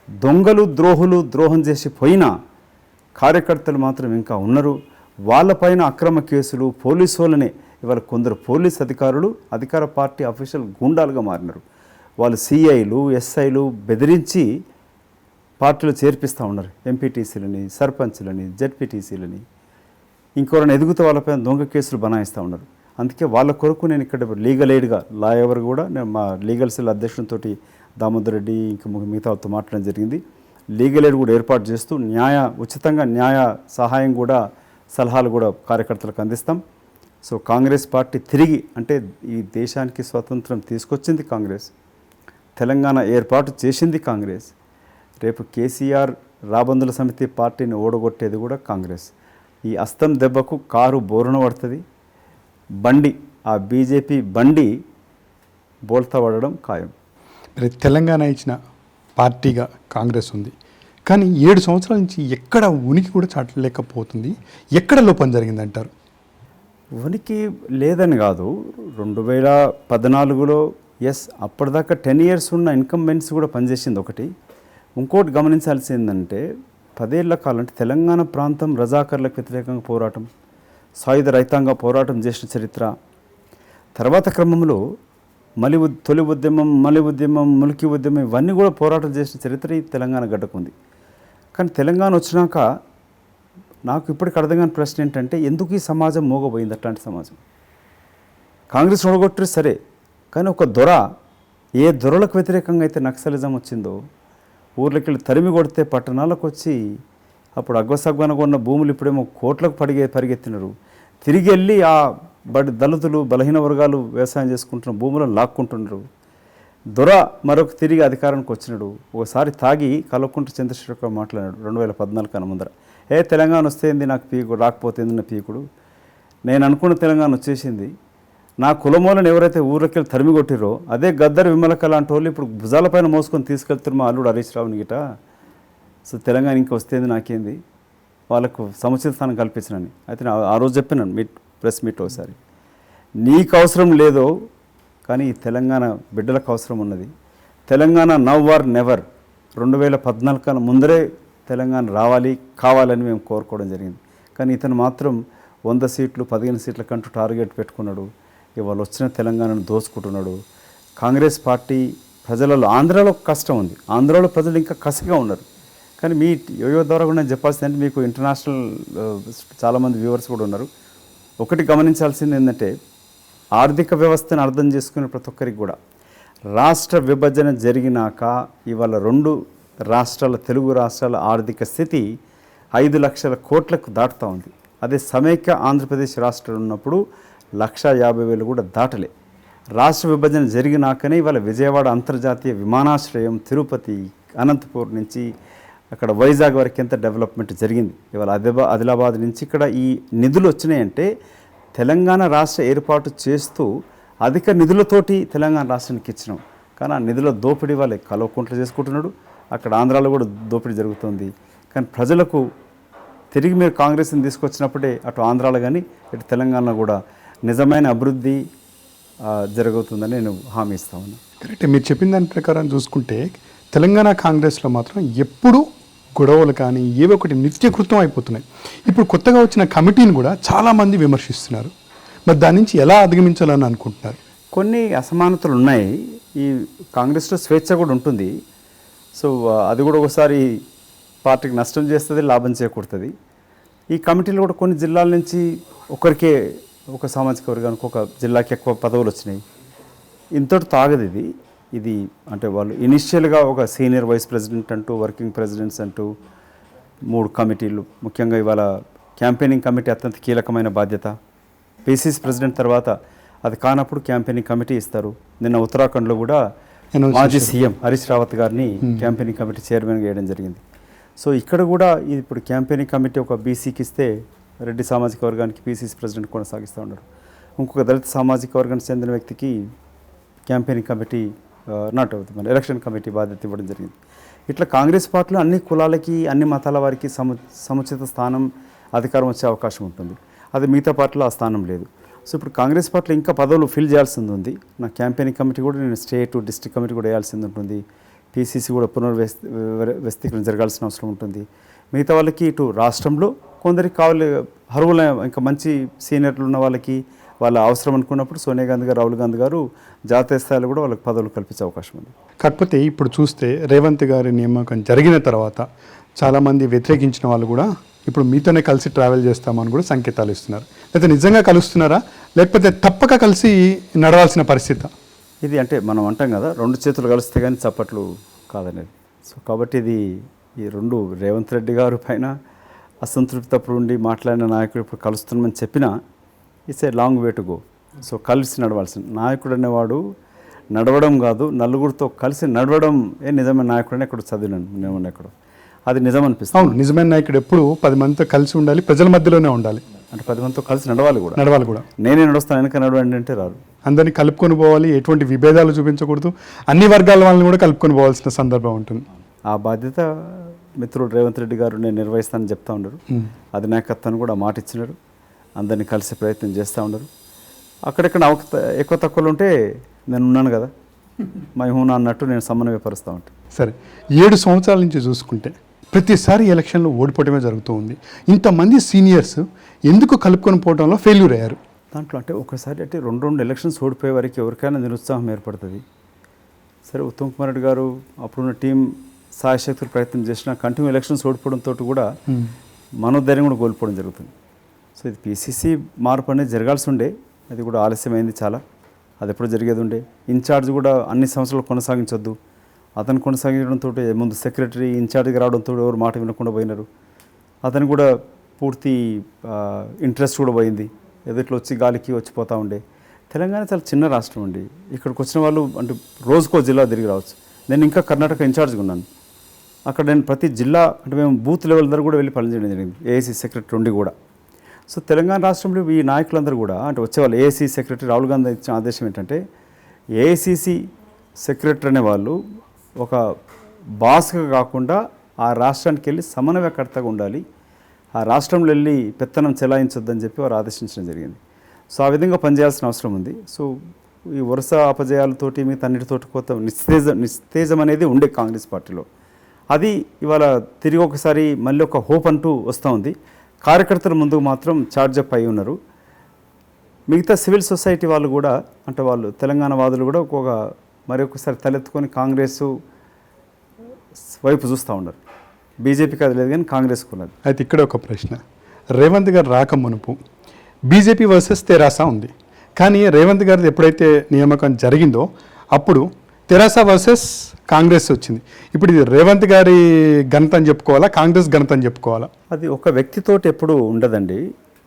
దొంగలు ద్రోహులు ద్రోహం చేసి పోయినా కార్యకర్తలు మాత్రం ఇంకా ఉన్నారు. వాళ్ళపైన అక్రమ కేసులు పోలీసు వాళ్ళనే ఇవాళ కొందరు పోలీస్ అధికారులు అధికార పార్టీ అఫీషియల్ గూండాలుగా మారినారు. వాళ్ళు సిఐలు ఎస్ఐలు బెదిరించి పార్టీలో చేర్పిస్తూ ఉన్నారు. ఎంపీటీసీలని సర్పంచ్లని జెడ్పీటీసీలని ఇంకోరైనా ఎదుగుతూ వాళ్ళపైన దొంగ కేసులు బనాయిస్తూ ఉన్నారు. అందుకే వాళ్ళ కొరకు నేను ఇక్కడ లీగల్ ఎయిడ్గా లాయర్ కూడా నేను మా లీగల్ సెల్ అధ్యక్షునితో దామోదర్ రెడ్డి ఇంకా మిగతాతో మాట్లాడడం జరిగింది. లీగల్ ఎయిడ్ కూడా ఏర్పాటు చేస్తూ ఉచితంగా న్యాయ సహాయం కూడా సలహాలు కూడా కార్యకర్తలకు అందిస్తాం. సో కాంగ్రెస్ పార్టీ తిరిగి అంటే ఈ దేశానికి స్వాతంత్రం తీసుకొచ్చింది కాంగ్రెస్, తెలంగాణ ఏర్పాటు చేసింది కాంగ్రెస్. రేపు కేసీఆర్ రాబందుల సమితి పార్టీని ఓడగొట్టేది కూడా కాంగ్రెస్. ఈ అస్తం దెబ్బకు కారు బోరున పడుతుంది, బండి ఆ బీజేపీ బండి బోల్తా పడడం ఖాయం. మరి తెలంగాణ ఇచ్చిన పార్టీగా కాంగ్రెస్ ఉంది, కానీ 7 సంవత్సరాల నుంచి ఎక్కడ ఉనికి కూడా చాటలేకపోతుంది. ఎక్కడ లోపం జరిగిందంటారు? ఉనికి లేదని కాదు, 2014లో అప్పటిదాకా 10 years ఉన్న ఇన్కంబెన్స్ కూడా పనిచేసింది ఒకటి. ఇంకోటి గమనించాల్సిందంటే 10 ఏళ్ల కాలం అంటే తెలంగాణ ప్రాంతం రజాకర్లకు వ్యతిరేకంగా పోరాటం, సాయుధ రైతాంగ పోరాటం చేసిన చరిత్ర. తర్వాత క్రమంలో తొలి ఉద్యమం, మలి ఉద్యమం, ములికి ఉద్యమం ఇవన్నీ కూడా పోరాటం చేసిన చరిత్ర ఈ తెలంగాణ గడ్డకు ఉంది. కానీ తెలంగాణ వచ్చినాక నాకు ఇప్పటికి అర్థం కాని ప్రశ్న ఏంటంటే ఎందుకు ఈ సమాజం మోగబోయింది? అట్లాంటి సమాజం కాంగ్రెస్ ఓడగొట్టరు సరే, కానీ ఒక దొర ఏ దొరలకు వ్యతిరేకంగా అయితే నక్సలిజం వచ్చిందో ఊర్లోకి వెళ్ళి తరిమి కొడితే పట్టణాలకు వచ్చి అప్పుడు అగ్వసగ్వనగా ఉన్న భూములు ఇప్పుడేమో కోట్లకు పరిగెత్తినారు. తిరిగి వెళ్ళి ఆ దళితులు బలహీన వర్గాలు వ్యవసాయం చేసుకుంటున్న భూములను లాక్కుంటున్నారు. దొర మరొక తిరిగి అధికారానికి వచ్చినాడు. ఒకసారి తాగి కల్వకుంట్ల చంద్రశేఖర్ మాట్లాడాడు 2014 కన్నా ముందర, తెలంగాణ వస్తేంది నాకు పీకుడు, రాకపోతేంది నా పీకుడు, నేను అనుకున్న తెలంగాణ వచ్చేసింది. నా కులమూలను ఎవరైతే ఊర్లోకి వెళ్ళి తరిమి కొట్టిరో అదే గద్దర్ విమలక లాంటి వాళ్ళు ఇప్పుడు భుజాలపైన మోసుకొని తీసుకెళ్తారు మా అల్లుడు హరీష్ రావుని గిట. సో తెలంగాణ ఇంకా వస్తేంది నాకేంది, వాళ్ళకు సముచిత స్థానం కల్పించినని అయితే ఆ రోజు చెప్పినాను ప్రెస్ మీట్ ఒకసారి. నీకు అవసరం లేదో కానీ ఈ తెలంగాణ బిడ్డలకు అవసరం ఉన్నది. తెలంగాణ నవ్ ఆర్ నెవర్, 2014 కన్నా ముందరే తెలంగాణ రావాలి కావాలని మేము కోరుకోవడం జరిగింది. కానీ ఇతను మాత్రం 100 సీట్లు 15 సీట్ల కంటూ టార్గెట్ పెట్టుకున్నాడు. ఇవాళ వచ్చిన తెలంగాణను దోచుకుంటున్నాడు. కాంగ్రెస్ పార్టీ ప్రజలలో ఆంధ్రాలో కష్టం ఉంది, ఆంధ్రాలో ప్రజలు ఇంకా కసిగా ఉన్నారు. కానీ మీ యోయో ద్వారా కూడా నేను చెప్పాల్సిందంటే మీకు ఇంటర్నేషనల్ చాలామంది వ్యూవర్స్ కూడా ఉన్నారు. ఒకటి గమనించాల్సింది ఏంటంటే ఆర్థిక వ్యవస్థను అర్థం చేసుకునే ప్రతి ఒక్కరికి కూడా రాష్ట్ర విభజన జరిగినాక ఇవాళ 2 రాష్ట్రాల తెలుగు రాష్ట్రాల ఆర్థిక స్థితి 5 లక్షల కోట్లకు దాటుతూ ఉంది. అదే సమైక్య ఆంధ్రప్రదేశ్ రాష్ట్రం ఉన్నప్పుడు 1,50,000 కూడా దాటలే. రాష్ట్ర విభజన జరిగినాకనే ఇవాళ విజయవాడ అంతర్జాతీయ విమానాశ్రయం, తిరుపతి, అనంతపూర్ నుంచి అక్కడ వైజాగ్ వరకు ఎంత డెవలప్మెంట్ జరిగింది. ఇవాళ ఆదిలాబాద్ నుంచి ఇక్కడ ఈ నిధులు వచ్చినాయంటే తెలంగాణ రాష్ట్ర ఏర్పాటు చేస్తూ అధిక నిధులతోటి తెలంగాణ రాష్ట్రానికి ఇచ్చినాం. కానీ ఆ నిధుల దోపిడీ వాళ్ళే కల్వకుంట్ల చేసుకుంటున్నాడు, అక్కడ ఆంధ్రాలో కూడా దోపిడీ జరుగుతుంది. కానీ ప్రజలకు తిరిగి మీరు కాంగ్రెస్ని తీసుకొచ్చినప్పుడే అటు ఆంధ్రాలో కానీ ఇటు తెలంగాణలో కూడా నిజమైన అభివృద్ధి జరుగుతుందని నేను హామీ ఇస్తా ఉన్నాను. కరెక్ట్. మీరు చెప్పిన దాని ప్రకారం చూసుకుంటే తెలంగాణ కాంగ్రెస్లో మాత్రం ఎప్పుడూ గొడవలు కానీ ఏవో ఒకటి నిత్యకృతం అయిపోతున్నాయి. ఇప్పుడు కొత్తగా వచ్చిన కమిటీని కూడా చాలామంది విమర్శిస్తున్నారు. మరి దాని నుంచి ఎలా అధిగమించాలని అనుకుంటున్నారు? కొన్ని అసమానతలు ఉన్నాయి. ఈ కాంగ్రెస్లో స్వేచ్ఛ కూడా ఉంటుంది. సో అది కూడా ఒకసారి పార్టీకి నష్టం చేస్తుంది, లాభం చేకూరుతుంది. ఈ కమిటీలు కూడా కొన్ని జిల్లాల నుంచి ఒకరికే, ఒక సామాజిక వర్గానికి ఒక జిల్లాకి ఎక్కువ పదవులు వచ్చినాయి. ఇంతటితో ఆగదు ఇది అంటే వాళ్ళు ఇనిషియల్గా ఒక సీనియర్ వైస్ ప్రెసిడెంట్ అంటూ, వర్కింగ్ ప్రెసిడెంట్స్ అంటూ 3 కమిటీలు, ముఖ్యంగా ఇవాళ క్యాంపెయినింగ్ కమిటీ అత్యంత కీలకమైన బాధ్యత. పిసిసి ప్రెసిడెంట్ తర్వాత అది కానప్పుడు క్యాంపెయినింగ్ కమిటీ ఇస్తారు. నిన్న ఉత్తరాఖండ్లో కూడా మాజీ సీఎం హరీష్ రావత్ గారిని క్యాంపెయినింగ్ కమిటీ చైర్మన్గా వేయడం జరిగింది. సో ఇక్కడ కూడా ఇప్పుడు క్యాంపెయినింగ్ కమిటీ ఒక బీసీకి ఇస్తే రెడ్డి సామాజిక వర్గానికి పిసిసి ప్రెసిడెంట్ కొనసాగిస్తూ ఉన్నారు. ఇంకొక దళిత సామాజిక వర్గానికి చెందిన వ్యక్తికి క్యాంపెయినింగ్ కమిటీ మన ఎలక్షన్ కమిటీ బాధ్యత ఇవ్వడం జరిగింది. ఇట్లా కాంగ్రెస్ పార్టీలో అన్ని కులాలకి, అన్ని మతాల వారికి సముచిత స్థానం, అధికారం వచ్చే అవకాశం ఉంటుంది. అది మిగతా పార్టీలో ఆ స్థానం లేదు. సో ఇప్పుడు కాంగ్రెస్ పార్టీలో ఇంకా పదవులు ఫిల్ చేయాల్సింది ఉంది. నా క్యాంపెయినింగ్ కమిటీ కూడా నేను స్టేట్, డిస్ట్రిక్ట్ కమిటీ కూడా వేయాల్సింది ఉంటుంది. పిసిసి కూడా పునర్వ్యవస్థీకరణ జరగాల్సిన అవసరం ఉంటుంది. మిగతా వాళ్ళకి ఇటు రాష్ట్రంలో కొందరికి కావాలి అర్హుల, ఇంకా మంచి సీనియర్లు ఉన్న వాళ్ళకి వాళ్ళ అవసరం అనుకున్నప్పుడు సోనియా గాంధీ గారు, రాహుల్ గాంధీ గారు జాతీయ స్థాయిలో కూడా వాళ్ళకి పదవులు కల్పించే అవకాశం ఉంది. కాకపోతే ఇప్పుడు చూస్తే రేవంత్ గారి నియామకం జరిగిన తర్వాత చాలామంది వ్యతిరేకించిన వాళ్ళు కూడా ఇప్పుడు మీతోనే కలిసి ట్రావెల్ చేస్తామని కూడా సంకేతాలు ఇస్తున్నారు. లేకపోతే నిజంగా కలుస్తున్నారా, లేకపోతే తప్పక కలిసి నడవాల్సిన పరిస్థితి? ఇది అంటే మనం అంటాం కదా, 2 చేతులు కలిస్తే కానీ చప్పట్లు కాదనేది. సో కాబట్టి ఇది ఈ 2 రేవంత్ రెడ్డి గారు పైన అసంతృప్తి అప్పుడు ఉండి మాట్లాడిన నాయకుడు ఇప్పుడు కలుస్తున్నామని చెప్పినా it's a long way to go. So కలిసి నడవాల్సిన నాయకుడు అనేవాడు నడవడం కాదు, నలుగురితో కలిసి నడవడం నిజమైన నాయకుడు అని ఎక్కడ చదివినాను నేను. ఎక్కడ అది నిజం అనిపిస్తుంది. అవును, నిజమైన నాయకుడు ఎప్పుడు 10 మందితో కలిసి ఉండాలి, ప్రజల మధ్యలోనే ఉండాలి. అంటే 10 మందితో కలిసి నడవాలి కూడా. నేనే నడుస్తాను, వెనక నడవండి అంటే రాదు. అందరినీ కలుపుకొని పోవాలి, ఎటువంటి విభేదాలు చూపించకూడదు, అన్ని వర్గాల వాళ్ళని కూడా కలుపుకొని పోవాల్సిన సందర్భం ఉంటుంది. ఆ బాధ్యత మిత్రుడు రేవంత్ రెడ్డి గారు నేను నిర్వహిస్తానని చెప్తా ఉన్నారు. అధినాయకత్వాన్ని కూడా మాట ఇచ్చినారు. అందరినీ కలిసే ప్రయత్నం చేస్తూ ఉన్నారు. అక్కడెక్కడ ఎక్కువ తక్కువలు ఉంటే నేను ఉన్నాను కదా, మైహూనా అన్నట్టు నేను సమన్వయపరుస్తూ ఉంటాను. సరే, 7 సంవత్సరాల నుంచి చూసుకుంటే ప్రతిసారి ఎలక్షన్లో ఓడిపోవడమే జరుగుతూ ఉంది. ఇంతమంది సీనియర్స్ ఎందుకు కలుపుకొని పోవడంలో ఫెయిల్యూర్ అయ్యారు? దాంట్లో అంటే ఒకసారి అంటే 2 ఎలక్షన్స్ ఓడిపోయే వరకు ఎవరికైనా నిరుత్సాహం ఏర్పడుతుంది. సరే, ఉత్తమ్ కుమార్ రెడ్డి గారు అప్పుడున్న టీం సాయశక్తులు ప్రయత్నం చేసిన కంటిన్యూ ఎలక్షన్స్ ఓడిపోవడంతో కూడా మనోధైర్యం కూడా కోల్పోవడం జరుగుతుంది. సో ఇది పిసిసి మార్పు అనేది జరగాల్సి ఉండే, అది కూడా ఆలస్యమైంది చాలా. అది ఎప్పుడు జరిగేది ఉండే. ఇన్ఛార్జ్ కూడా అన్ని సంవత్సరాలు కొనసాగించొద్దు, అతను కొనసాగించడంతో ముందు సెక్రటరీ ఇన్ఛార్జ్గా రావడంతో ఎవరు మాట వినకుండా పోయినారు. అతను కూడా పూర్తి ఇంట్రెస్ట్ కూడా పోయింది. ఎదుట్లో వచ్చి గాలికి వచ్చిపోతూ ఉండే. తెలంగాణ చాలా చిన్న రాష్ట్రం అండి. ఇక్కడికి వచ్చిన వాళ్ళు అంటే రోజుకో జిల్లా తిరిగి రావచ్చు. నేను ఇంకా కర్ణాటక ఇన్ఛార్జ్గా ఉన్నాను. అక్కడ నేను ప్రతి జిల్లా అంటే మేము బూత్ లెవెల్ దగ్గర కూడా వెళ్ళి పనిచేయడం జరిగింది, ఏఐసీ సెక్రటరీ ఉండి కూడా. సో తెలంగాణ రాష్ట్రంలో ఈ నాయకులందరూ కూడా అంటే వచ్చేవాళ్ళు ఏఐసీ సెక్రటరీ రాహుల్ గాంధీ ఇచ్చిన ఆదేశం ఏంటంటే ఏఐసీసీ సెక్రటరీ అనే వాళ్ళు ఒక బాస్గా కాకుండా ఆ రాష్ట్రానికి వెళ్ళి సమన్వయకర్తగా ఉండాలి, ఆ రాష్ట్రంలో వెళ్ళి పెత్తనం చెలాయించొద్దని చెప్పి వారు ఆదేశించడం జరిగింది. సో ఆ విధంగా పనిచేయాల్సిన అవసరం ఉంది. సో ఈ వరుస అపజయాలతోటి మిగతా అన్నిటితోటి కొత్త నిస్తేజం అనేది ఉండే కాంగ్రెస్ పార్టీలో. అది ఇవాళ తిరిగి ఒకసారి మళ్ళీ ఒక హోప్ అంటూ వస్తూ ఉంది. కార్యకర్తల ముందుకు మాత్రం ఛార్జప్ అయి ఉన్నారు. మిగతా సివిల్ సొసైటీ వాళ్ళు కూడా అంటే వాళ్ళు తెలంగాణ వాదులు కూడా మరొకసారి తలెత్తుకొని కాంగ్రెస్ వైపు చూస్తూ ఉన్నారు. బీజేపీకి అది లేదు కానీ కాంగ్రెస్కు ఉన్నది. అయితే ఇక్కడ ఒక ప్రశ్న, రేవంత్ గారు రాక మునుపు బీజేపీ వర్సెస్ తెరాస ఉంది, కానీ రేవంత్ గారిది ఎప్పుడైతే నియామకం జరిగిందో అప్పుడు తెరాస వర్సెస్ కాంగ్రెస్ వచ్చింది. ఇప్పుడు ఇది రేవంత్ గారి ఘనత అని చెప్పుకోవాలా, కాంగ్రెస్ ఘనత అని చెప్పుకోవాలా? అది ఒక వ్యక్తితోటి ఎప్పుడు ఉండదండి.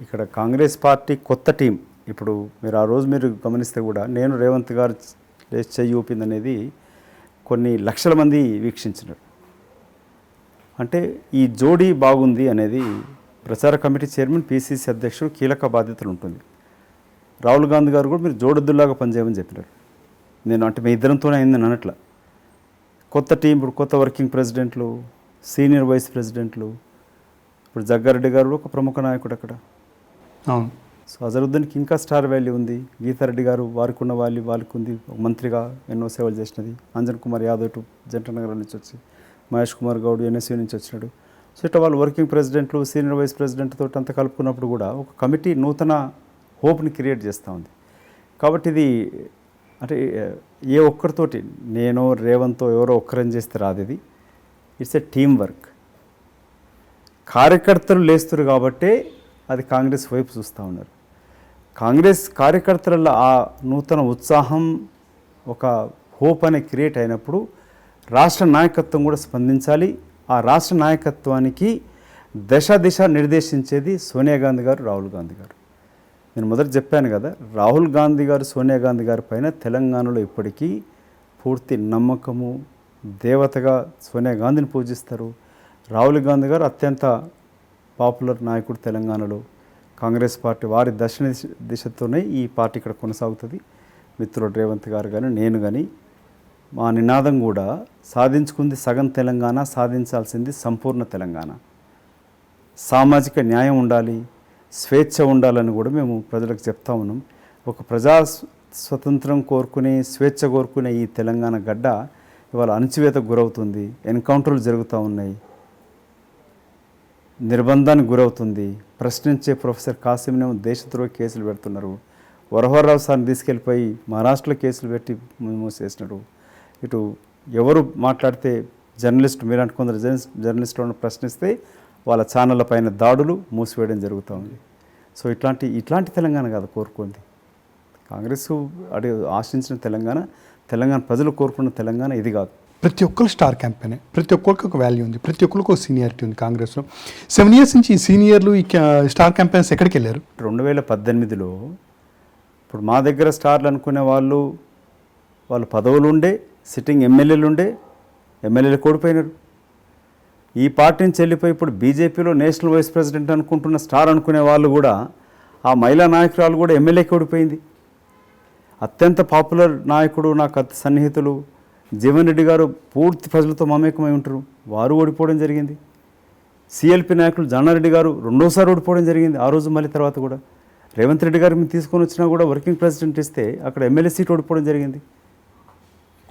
ఇక్కడ కాంగ్రెస్ పార్టీ కొత్త టీం. ఇప్పుడు మీరు ఆ రోజు మీరు గమనిస్తే కూడా నేను రేవంత్ గారు చెయ్యి ఊపింది అనేది కొన్ని లక్షల మంది వీక్షించినారు. అంటే ఈ జోడీ బాగుంది అనేది ప్రచార కమిటీ చైర్మన్, పిసిసి అధ్యక్షుడు కీలక బాధ్యతలు ఉంటుంది. రాహుల్ గాంధీ గారు కూడా మీరు జోడెద్దులాగా పనిచేయమని చెప్పినారు. నేను అంటే మీ ఇద్దరంతోనే అయిందని అనట్లా. కొత్త టీం, ఇప్పుడు కొత్త వర్కింగ్ ప్రెసిడెంట్లు, సీనియర్ వైస్ ప్రెసిడెంట్లు. ఇప్పుడు జగ్గారెడ్డి గారు ఒక ప్రముఖ నాయకుడు అక్కడ. అవును. సో అజరుద్దీన్కి ఇంకా స్టార్ వాల్యూ ఉంది. గీతారెడ్డి గారు వారికి ఉన్న వాల్యూ వాళ్ళకి ఉంది. ఒక మంత్రిగా ఎన్నో సేవలు చేసినది. అంజన్ కుమార్ యాదవ్ ఇటు జంటనగర్ నుంచి వచ్చి, మహేష్ కుమార్ గౌడ్ ఎన్ఎస్యూ నుంచి వచ్చినాడు. సో ఇట్లా వాళ్ళు వర్కింగ్ ప్రెసిడెంట్లు, సీనియర్ వైస్ ప్రెసిడెంట్ తోటి అంతా కలుపుకున్నప్పుడు కూడా ఒక కమిటీ నూతన హోప్ని క్రియేట్ చేస్తూ ఉంది. కాబట్టి ఇది అంటే ఏ ఒక్కరితోటి నేను రేవంత్తో ఎవరో ఒక్కరని చేస్తే రాదు. ఇది ఇట్స్ ఎ టీమ్ వర్క్. కార్యకర్తలు లేస్తారు కాబట్టే అది కాంగ్రెస్ వైపు చూస్తూ ఉన్నారు. కాంగ్రెస్ కార్యకర్తలలో ఆ నూతన ఉత్సాహం, ఒక హోప్ అనే క్రియేట్ అయినప్పుడు రాష్ట్ర నాయకత్వం కూడా స్పందించాలి. ఆ రాష్ట్ర నాయకత్వానికి దిశ నిర్దేశించేది సోనియా గాంధీ గారు, రాహుల్ గాంధీ గారు. నేను మొదట చెప్పాను కదా, రాహుల్ గాంధీ గారు, సోనియా గాంధీ గారి పైన తెలంగాణలో ఇప్పటికీ పూర్తి నమ్మకము, దేవతగా సోనియా గాంధీని పూజిస్తారు. రాహుల్ గాంధీ గారు అత్యంత పాపులర్ నాయకుడు తెలంగాణలో. కాంగ్రెస్ పార్టీ వారి దిశతోనే ఈ పార్టీ ఇక్కడ కొనసాగుతుంది. మిత్రుడు రేవంత్ గారు కానీ నేను కానీ మా నినాదం కూడా సాధించుకుంది సగం తెలంగాణ, సాధించాల్సింది సంపూర్ణ తెలంగాణ. సామాజిక న్యాయం ఉండాలి, స్వేచ్ఛ ఉండాలని కూడా మేము ప్రజలకు చెప్తా ఉన్నాం. ఒక ప్రజా స్వతంత్రం కోరుకునే, స్వేచ్ఛ కోరుకునే ఈ తెలంగాణ గడ్డ ఇవాళ అణచివేతకు గురవుతుంది. ఎన్కౌంటర్లు జరుగుతూ ఉన్నాయి, నిర్బంధానికి గురవుతుంది. ప్రశ్నించే ప్రొఫెసర్ కాసిమ్నేమో దేశద్రోహ కేసులు పెడుతున్నారు. వరహర్రావు సార్ని తీసుకెళ్ళిపోయి మహారాష్ట్రలో కేసులు పెట్టి మూసేసినారు. ఇటు ఎవరు మాట్లాడితే జర్నలిస్టు, మీరంటే కొందరు జర్నలిస్టులను ప్రశ్నిస్తే వాళ్ళ ఛానళ్ళ పైన దాడులు, మూసివేయడం జరుగుతూ ఉంది. సో ఇట్లాంటి తెలంగాణ కాదు కోరుకుంది కాంగ్రెస్. ఆశించిన తెలంగాణ ప్రజలు కోరుకున్న తెలంగాణ ఇది కాదు. ప్రతి ఒక్కరు స్టార్ క్యాంపెయిన్, ప్రతి ఒక్కరికి ఒక వాల్యూ ఉంది, ప్రతి ఒక్కరికి ఒక సీనియారిటీ ఉంది. కాంగ్రెస్లో 7 years నుంచి ఈ సీనియర్లు, ఈ స్టార్ క్యాంపెయిన్స్ ఎక్కడికి వెళ్ళారు? 2018లో ఇప్పుడు మా దగ్గర స్టార్లు అనుకునే వాళ్ళు పదవులు ఉండే, సిట్టింగ్ ఎమ్మెల్యేలు ఉండే, ఎమ్మెల్యేలు కోడిపోయినారు. ఈ పార్టీ నుంచి వెళ్ళిపోయి ఇప్పుడు బీజేపీలో నేషనల్ వైస్ ప్రెసిడెంట్ అనుకుంటున్న స్టార్ అనుకునే వాళ్ళు కూడా, ఆ మహిళా నాయకురాలు కూడా ఎమ్మెల్యేకి ఓడిపోయింది. అత్యంత పాపులర్ నాయకుడు, నాకు అతి సన్నిహితులు జీవన్ రెడ్డి గారు పూర్తి ప్రజలతో మమేకమై ఉంటారు, వారు ఓడిపోవడం జరిగింది. సిఎల్పి నాయకులు జానారెడ్డి గారు రెండోసారి ఓడిపోవడం జరిగింది. ఆ రోజు మళ్ళీ తర్వాత కూడా రేవంత్ రెడ్డి గారు మీరు తీసుకొని వచ్చినా కూడా వర్కింగ్ ప్రెసిడెంట్ ఇస్తే అక్కడ ఎమ్మెల్యే సీట్ ఓడిపోవడం జరిగింది.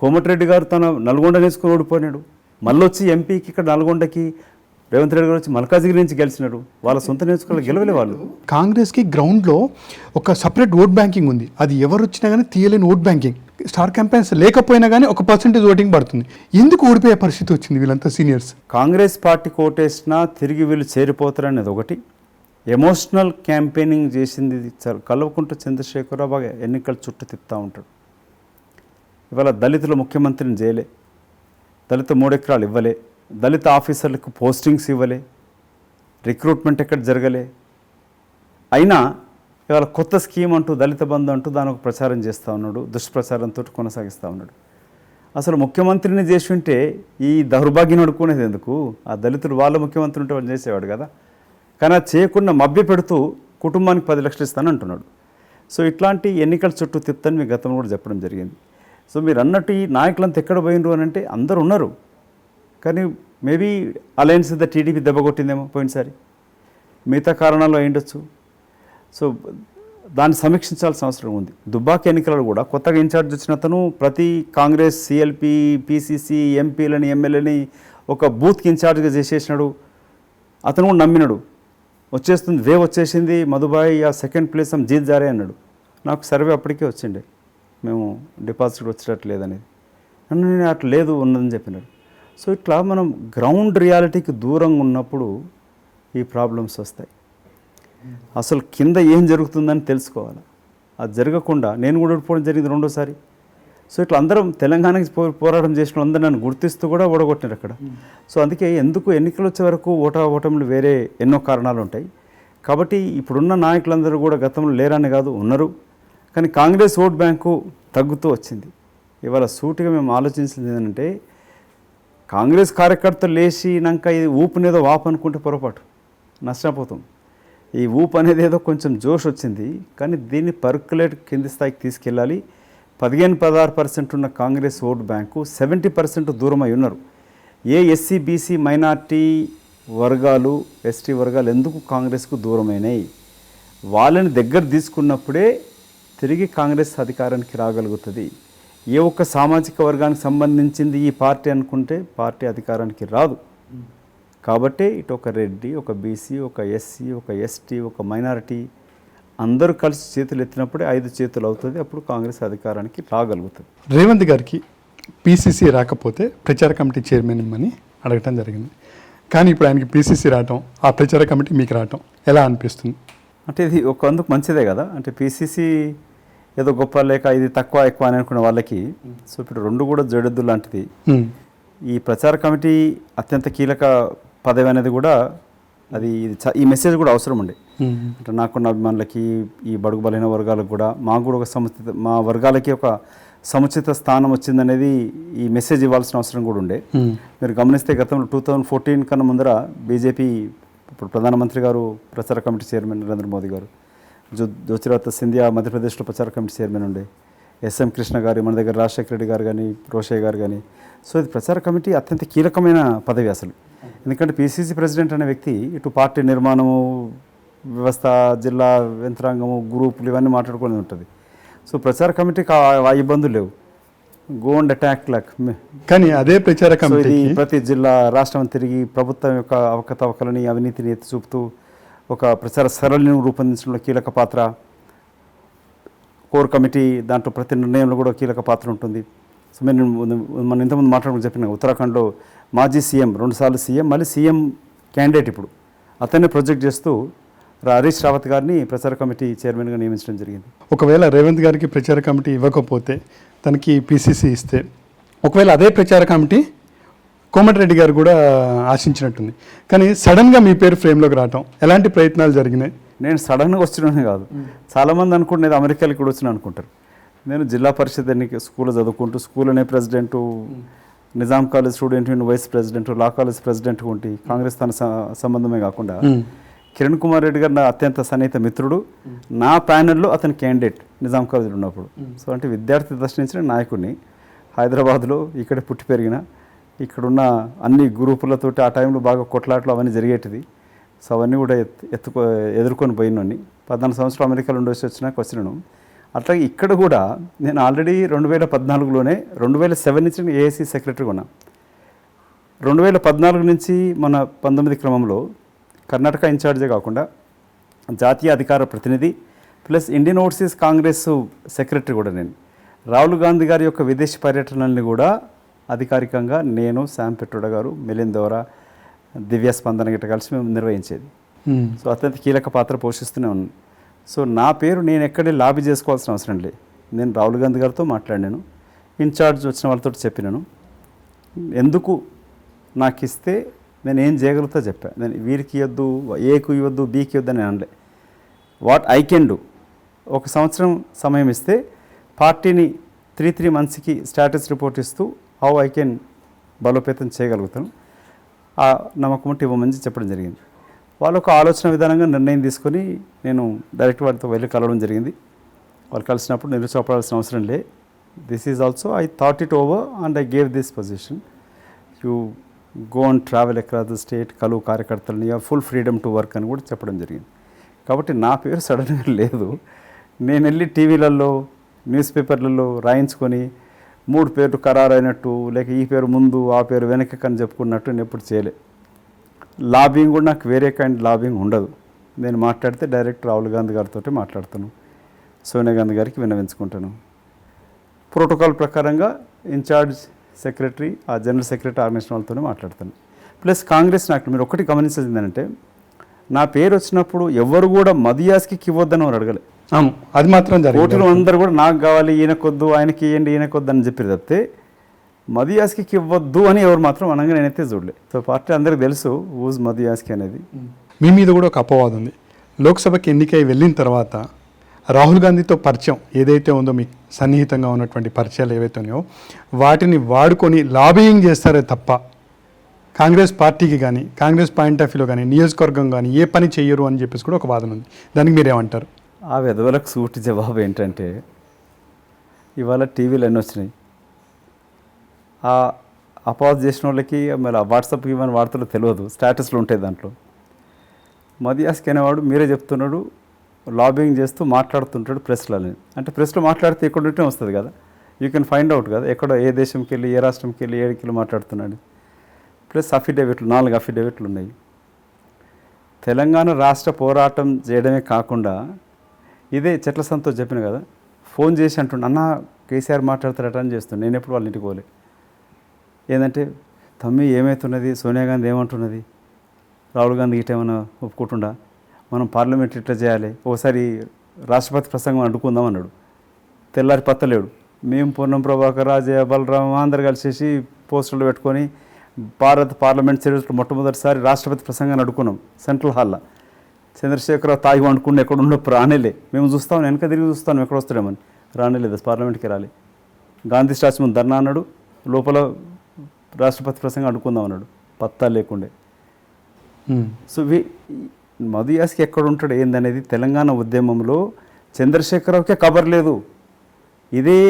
కోమటిరెడ్డి గారు తన నల్గొండ నేర్చుకుని ఓడిపోయినాడు. మళ్ళీ వచ్చి ఎంపీకి ఇక్కడ నల్గొండకి రేవంత్ రెడ్డి గారు వచ్చి మల్కాజ్గిరి నుంచి గెలిచినాడు. వాళ్ళ సొంత నేర్చుకోవాలి, గెలవలే వాళ్ళు. కాంగ్రెస్కి గ్రౌండ్లో ఒక సపరేట్ ఓట్ బ్యాంకింగ్ ఉంది. అది ఎవరు వచ్చినా కానీ తీయలేని ఓట్ బ్యాంకింగ్. స్టార్ క్యాంపెయిన్స్ లేకపోయినా కానీ ఒక % ఓటింగ్ పడుతుంది. ఎందుకు ఓడిపోయే పరిస్థితి వచ్చింది వీళ్ళంతా సీనియర్స్? కాంగ్రెస్ పార్టీ కోటేసినా తిరిగి వీళ్ళు చేరిపోతారనేది ఒకటి. ఎమోషనల్ క్యాంపెయినింగ్ చేసింది కల్వకుంట్ల చంద్రశేఖరరావు బాగా ఎన్నికల చుట్టూ తిప్పుతూ ఉంటాడు. ఇవాళ దళితుల ముఖ్యమంత్రిని చేయలే, దళిత 3 ఎకరాలు ఇవ్వలే, దళిత ఆఫీసర్లకు పోస్టింగ్స్ ఇవ్వలే, రిక్రూట్మెంట్ ఎక్కడ జరగలే. అయినా ఇవాళ కొత్త స్కీమ్ అంటూ, దళిత బంధు అంటూ దాని ఒక ప్రచారం చేస్తూ ఉన్నాడు, దుష్ప్రచారంతో కొనసాగిస్తూ ఉన్నాడు. అసలు ముఖ్యమంత్రిని చేసి ఉంటే ఈ దౌర్భాగ్యం అడుక్కునేది ఎందుకు? ఆ దళితులు వాళ్ళ ముఖ్యమంత్రి ఉంటే వాళ్ళు చేసేవాడు కదా. కానీ అది చేయకుండా మభ్య పెడుతూ కుటుంబానికి 10 లక్షలు ఇస్తాను అంటున్నాడు. సో ఇట్లాంటి ఎన్నికల చుట్టూ తిప్పుతని మీ గతంలో కూడా చెప్పడం జరిగింది. సో మీరు అన్నట్టు ఈ నాయకులంతా ఎక్కడ పోయినరు అని అంటే అందరూ ఉన్నారు, కానీ మేబీ అలయన్స్ ద టీడీపీ దెబ్బ కొట్టిందేమో పోయినసారి, మిగతా కారణాలు అయ్యుండొచ్చు. సో దాన్ని సమీక్షించాల్సిన అవసరం ఉంది. దుబ్బాక ఎన్నికలలో కూడా కొత్తగా ఇన్ఛార్జ్ వచ్చిన అతను ప్రతి కాంగ్రెస్, సిఎల్పి, పిసిసి, ఎంపీలని, ఎమ్మెల్యేని ఒక బూత్కి ఇన్ఛార్జ్గా చేసేసినాడు. అతను కూడా నమ్మినాడు, వచ్చేస్తుంది వేవ్ వచ్చేసింది, మధుబాయ్ ఆ సెకండ్ ప్లేస్ జీత్ జారే అన్నాడు. నాకు సర్వే అప్పటికే వచ్చిండే, మేము డిపాజిట్ వచ్చేటట్లేదనేది. నేను అట్లా లేదు ఉన్నదని చెప్పినాడు. సో ఇట్లా మనం గ్రౌండ్ రియాలిటీకి దూరంగా ఉన్నప్పుడు ఈ ప్రాబ్లమ్స్ వస్తాయి. అసలు కింద ఏం జరుగుతుందని తెలుసుకోవాలి. అది జరగకుండా నేను కూడా ఓడిపోవడం జరిగింది రెండోసారి. సో ఇట్లా అందరం తెలంగాణకి పోరాటం చేసిన అందరూ నన్ను గుర్తిస్తూ కూడా ఓడగొట్టినారు అక్కడ. సో అందుకే ఎందుకు ఎన్నికలు వచ్చే వరకు ఓటములు వేరే ఎన్నో కారణాలు ఉంటాయి. కాబట్టి ఇప్పుడున్న నాయకులందరూ కూడా గతంలో లేరని కాదు, ఉన్నారు. కానీ కాంగ్రెస్ ఓట్ బ్యాంకు తగ్గుతూ వచ్చింది. ఇవాళ సూటిగా మేము ఆలోచించింది ఏంటంటే, కాంగ్రెస్ కార్యకర్తలు లేచినాక ఇది ఊపునేదో వాపు అనుకుంటే పొరపాటు, నష్టపోతాం. ఈ ఊపు అనేది ఏదో కొంచెం జోష్ వచ్చింది, కానీ దీన్ని పర్కులేట్ కింది స్థాయికి తీసుకెళ్ళాలి. 15-16% ఉన్న కాంగ్రెస్ ఓట్ బ్యాంకు 70% దూరం అయి ఉన్నారు. ఏ ఎస్సీ బీసీ మైనార్టీ వర్గాలు, ఎస్టీ వర్గాలు ఎందుకు కాంగ్రెస్కు దూరమైనాయి? వాళ్ళని దగ్గర తీసుకున్నప్పుడే తిరిగి కాంగ్రెస్ అధికారానికి రాగలుగుతుంది. ఏ ఒక్క సామాజిక వర్గానికి సంబంధించింది ఈ పార్టీ అనుకుంటే పార్టీ అధికారానికి రాదు. కాబట్టి ఇటు ఒక రెడ్డి, ఒక బీసీ, ఒక ఎస్సీ, ఒక ఎస్టీ, ఒక మైనారిటీ అందరూ కలిసి చేతులు ఎత్తినప్పుడే 5 చేతులు అవుతుంది. అప్పుడు కాంగ్రెస్ అధికారానికి రాగలుగుతుంది. రేవంత్ గారికి పీసీసీ రాకపోతే ప్రచార కమిటీ చైర్మన్ ఇమ్మని అడగటం జరిగింది. కానీ ఇప్పుడు ఆయనకి పీసీసీ రావటం, ఆ ప్రచార కమిటీ మీకు రావటం ఎలా అనిపిస్తుంది? అంటే ఇది ఒక అందుకు మంచిదే కదా. అంటే పీసీసీ ఏదో గొప్ప లేక ఇది తక్కువ ఎక్కువ అని అనుకున్న వాళ్ళకి, సో ఇప్పుడు రెండు కూడా జడెద్దు లాంటిది. ఈ ప్రచార కమిటీ అత్యంత కీలక పదవి అనేది కూడా అది ఈ మెసేజ్ కూడా అవసరం ఉండే. అంటే నాకున్న అభిమానులకి, ఈ బడుగు బలైన వర్గాలకు కూడా, మాకు కూడా ఒక సముచిత, మా వర్గాలకి ఒక సముచిత స్థానం వచ్చిందనేది ఈ మెసేజ్ ఇవ్వాల్సిన అవసరం కూడా ఉండే. మీరు గమనిస్తే గతంలో 2014 కన్నా ముందర బీజేపీ ఇప్పుడు ప్రధానమంత్రి గారు ప్రచార కమిటీ చైర్మన్ నరేంద్ర మోదీ గారు, జ్యోతిరాదిత్య సింధియా మధ్యప్రదేశ్లో ప్రచార కమిటీ చైర్మన్ ఉండే, ఎస్ఎం కృష్ణ గారు, మన దగ్గర రాజశేఖర రెడ్డి గారు కానీ, రోషయ్య గారు కానీ. సో ఇది ప్రచార కమిటీ అత్యంత కీలకమైన పదవి అసలు. ఎందుకంటే పీసీసీ ప్రెసిడెంట్ అనే వ్యక్తి ఇటు పార్టీ నిర్మాణము, వ్యవస్థ, జిల్లా యంత్రాంగము, గ్రూపులు ఇవన్నీ మాట్లాడుకుని ఉంటుంది. సో ప్రచార కమిటీకి ఆ ఇబ్బందులు లేవు. Go and attack luck. కానీ అదే ప్రచార కమిటీ ప్రతి జిల్లా, రాష్ట్రం తిరిగి ప్రభుత్వం యొక్క అవకతవకలని, అవినీతిని ఎత్తి చూపుతూ ఒక ప్రచార సరళిని రూపొందించడంలో కీలక పాత్ర. కోర్ కమిటీ దాంట్లో ప్రతి నిర్ణయంలో కూడా కీలక పాత్ర ఉంటుంది. సో నేను మనం ఇంతకుముందు మాట్లాడుకుని చెప్పిన ఉత్తరాఖండ్లో మాజీ సీఎం, 2 సార్లు సీఎం, మళ్ళీ సీఎం క్యాండిడేట్ ఇప్పుడు అతన్ని ప్రొజెక్ట్ చేస్తూ హరీష్ రావత్ గారిని ప్రచార కమిటీ చైర్మన్గా నియమించడం జరిగింది. ఒకవేళ రేవంత్ గారికి ప్రచార కమిటీ ఇవ్వకపోతే, తనకి పీసీసీ ఇస్తే, ఒకవేళ అదే ప్రచార కమిటీ కోమటిరెడ్డి గారు కూడా ఆశించినట్టుంది. కానీ సడన్గా మీ పేరు ఫ్రేమ్లోకి రావటం, ఎలాంటి ప్రయత్నాలు జరిగినాయి? నేను సడన్గా వచ్చినానే కాదు, చాలామంది అనుకుంటున్నది అమెరికాకి కూడా వచ్చిన అనుకుంటారు. నేను జిల్లా పరిషత్ స్కూల్లో చదువుకుంటూ, స్కూల్లోనే president, Nizam college student union vice president, law college president ఉండి కాంగ్రెస్ తన సంబంధమే కాకుండా కిరణ్ కుమార్ రెడ్డి గారు నా అత్యంత సన్నిహిత మిత్రుడు. నా ప్యానెల్లో అతని క్యాండిడేట్ నిజాం కాలేజీలో ఉన్నప్పుడు. సో అంటే విద్యార్థి దశ నుంచి నాయకుడిని, హైదరాబాద్లో ఇక్కడే పుట్టి పెరిగిన, ఇక్కడున్న అన్ని గ్రూపులతోటి ఆ టైంలో బాగా కొట్లాట్లు అవన్నీ జరిగేటిది. సో అవన్నీ కూడా ఎదుర్కొని పోయినోని. 14 సంవత్సరాలు అమెరికాలో ఉండేసి వచ్చినాను. అట్లాగే ఇక్కడ కూడా నేను ఆల్రెడీ 2014లోనే 2007 నుంచి నేను ఏఐసీ సెక్రటరీగా ఉన్నా. 2014 నుంచి మన 19 క్రమంలో కర్ణాటక ఇన్ఛార్జే కాకుండా జాతీయ అధికార ప్రతినిధి plus Indian overseas Congress secretary కూడా నేను. రాహుల్ గాంధీ గారి యొక్క విదేశీ పర్యటనల్ని కూడా అధికారికంగా నేను, శామ్ పెట్రోడా గారు, మిలింద్ దోరా, దివ్య స్పందన గిట్ట కలిసి మేము నిర్వహించేది. సో అత్యంత కీలక పాత్ర పోషిస్తూనే ఉన్నాను. సో నా పేరు నేను ఎక్కడే లాబీ చేసుకోవాల్సిన అవసరం లేదు. నేను రాహుల్ గాంధీ గారితో మాట్లాడినాను, ఇన్ఛార్జ్ వచ్చిన వాళ్ళతో చెప్పినాను, ఎందుకు నాకు ఇస్తే నేను ఏం చేయగలుగుతా చెప్పాను. నేను వీరికి ఇవ్వద్దు, ఏకు ఇవ్వద్దు, బీకి ఇవ్వద్దు అని అనలే. What I can do. 1 సంవత్సరం సమయం ఇస్తే పార్టీని 3 మంత్స్కి స్టాటస్ రిపోర్ట్ ఇస్తూ హౌ ఐ కెన్ బలోపేతం చేయగలుగుతాను, ఆ నమ్మకం ఇవ్వమని చెప్పడం జరిగింది. వాళ్ళు ఒక ఆలోచన విధానంగా నిర్ణయం తీసుకొని నేను డైరెక్ట్ వారితో వెళ్ళి కలవడం జరిగింది. వాళ్ళు కలిసినప్పుడు నిరుచోపడాల్సిన అవసరం లే, this is also I thought it over and I gave this position. You go and travel across the state, కలువు కార్యకర్తలని, ఫుల్ ఫ్రీడమ్ టు వర్క్ అని కూడా చెప్పడం జరిగింది. కాబట్టి నా పేరు సడన్గా లేదు. నేను వెళ్ళి టీవీలలో, న్యూస్ పేపర్లలో రాయించుకొని 3 పేర్లు ఖరారు అయినట్టు, లేక ఈ పేరు ముందు ఆ పేరు వెనకని చెప్పుకున్నట్టు నేను ఎప్పుడు చేయలే. లాబింగ్ కూడా నాకు వేరే కైండ్ లాబింగ్ ఉండదు. నేను మాట్లాడితే డైరెక్ట్ రాహుల్ గాంధీ గారితో మాట్లాడతాను, సోనియా గాంధీ గారికి విన్నవించుకుంటాను. ప్రోటోకాల్ ప్రకారంగా ఇన్ఛార్జ్ సెక్రటరీ, ఆ జనరల్ సెక్రటరీ ఆర్గనైజేషన్ వాళ్ళతోనే మాట్లాడతాను. ప్లస్ కాంగ్రెస్ నాకు మీరు ఒకటి గమనించాల్సింది ఏంటంటే, నా పేరు వచ్చినప్పుడు ఎవరు కూడా మదియాస్కి ఇవ్వద్దని వారు అడగలే. అది మాత్రం ఓటులు అందరూ కూడా నాకు కావాలి, ఈయనకొద్దు, ఆయనకి ఇవ్వండి, ఈయనకొద్దు అని చెప్పి తప్పితే మదియాస్కి ఇవ్వద్దు అని ఎవరు మాత్రం అనగా నేనైతే చూడలే. సో పార్టీ అందరికీ తెలుసు ఊజ్ మదియాస్కి అనేది. మీ మీద కూడా ఒక అపవాదం ఉంది, లోక్సభకి ఎన్నికై వెళ్ళిన తర్వాత రాహుల్ గాంధీతో పరిచయం ఏదైతే ఉందో మీకు సన్నిహితంగా ఉన్నటువంటి పరిచయాలు ఏవైతే ఉన్నాయో వాటిని వాడుకొని లాబియింగ్ చేస్తారే తప్ప కాంగ్రెస్ పార్టీకి కానీ కాంగ్రెస్ పాయింట్ ఆఫ్ వ్యూలో కానీ నియోజకవర్గం కానీ ఏ పని చెయ్యరు అని చెప్పేసి కూడా ఒక వాదన ఉంది. దానికి మీరేమంటారు? ఆ విధవలకు సూటి జవాబు ఏంటంటే, ఇవాళ టీవీలు ఎన్ని వచ్చినాయి, ఆ అపాజ్ చేసిన వాళ్ళకి మళ్ళీ వాట్సాప్కి ఇవన్నీ వార్తలు తెలియదు, స్టేటస్లు ఉంటాయి దాంట్లో. మదియాస్కి అనేవాడు మీరే చెప్తున్నాడు లాబింగ్ చేస్తూ మాట్లాడుతుంటాడు ప్రెస్లని. అంటే ప్రెస్లో మాట్లాడితే ఎక్కడ ఉంటే వస్తుంది కదా, యూ కెన్ ఫైండ్ అవుట్ కదా ఎక్కడ ఏ దేశంకి వెళ్ళి ఏ రాష్ట్రంకి వెళ్ళి ఏడికి మాట్లాడుతున్నాడు. ప్లస్ అఫిడవిట్లు 4 అఫిడవిట్లు ఉన్నాయి. తెలంగాణ రాష్ట్ర పోరాటం చేయడమే కాకుండా ఇదే చెట్ల సంతోష్ చెప్పిన కదా, ఫోన్ చేసి అంటుండే అన్న కేసీఆర్ మాట్లాడతారట అని చేస్తుండే. నేను ఎప్పుడు వాళ్ళ ఇంటికి పోలే. ఏంటంటే తమ్మి ఏమవుతున్నది, సోనియా గాంధీ ఏమంటున్నది, రాహుల్ గాంధీ ఇటేమైనా ఒప్పుకుంటుండా, మనం పార్లమెంట్ ఇట్లా చేయాలి, ఓసారి రాష్ట్రపతి ప్రసంగం అడ్డుకుందాం అన్నాడు. తెల్లారి పత్తలేడు. మేము పొన్నం ప్రభాకర్, రాజయ్య, బలరాం అందరు కలిసేసి పోస్టర్లు పెట్టుకొని భారత పార్లమెంట్ చరిత్రలో మొట్టమొదటిసారి రాష్ట్రపతి ప్రసంగాన్ని అడుక్కున్నాం సెంట్రల్ హాల్లో. చంద్రశేఖరరావు తాగి వండుకుని ఎక్కడ ఉండో రానేలే, మేము చూస్తాం వెనక తిరిగి చూస్తాను ఎక్కడ వస్తాడేమని, రానేలేదు పార్లమెంట్కి రాలి. గాంధీ స్టాచ్యూ ముందు ధర్నా అన్నాడు, లోపల రాష్ట్రపతి ప్రసంగం అడుక్కుందాం అన్నాడు, పత్తా లేకుండే. సో మధుయాస్కి ఎక్కడ ఉంటాడు ఏందనేది తెలంగాణ ఉద్యమంలో చంద్రశేఖరరావుకే కబర్ లేదు. ఇదే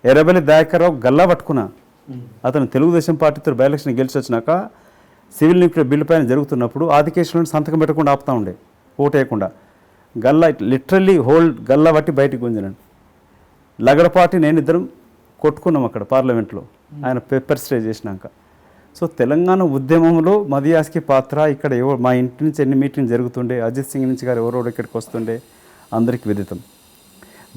ఎర్రబెల్లి దయాకర్రావు గల్లా పట్టుకున్నా. అతను తెలుగుదేశం పార్టీతో బై ఎలక్షన్ గెలిచి వచ్చినాక సివిల్ న్యూక్లియర్ బిల్లు పైన జరుగుతున్నప్పుడు ఆదికేశ్వరుని సంతకం పెట్టకుండా ఆపుతూ ఉండే, ఓటేయకుండా. గల్లా లిటరల్లీ హోల్డ్ గల్లా బట్టి బయటికి గుంజినాడు. లగడపాటి నేను ఇద్దరం కొట్టుకున్నాం అక్కడ పార్లమెంట్లో ఆయన పేపర్ స్టే చేసినాక. సో తెలంగాణ ఉద్యమంలో మదియాస్కి పాత్ర ఇక్కడ మా ఇంటి నుంచి ఎన్ని మీటింగ్ జరుగుతుండే, అజిత్ సింగ్ నుంచి గారు ఎవరెవరు ఇక్కడికి వస్తుండే అందరికీ విదితం.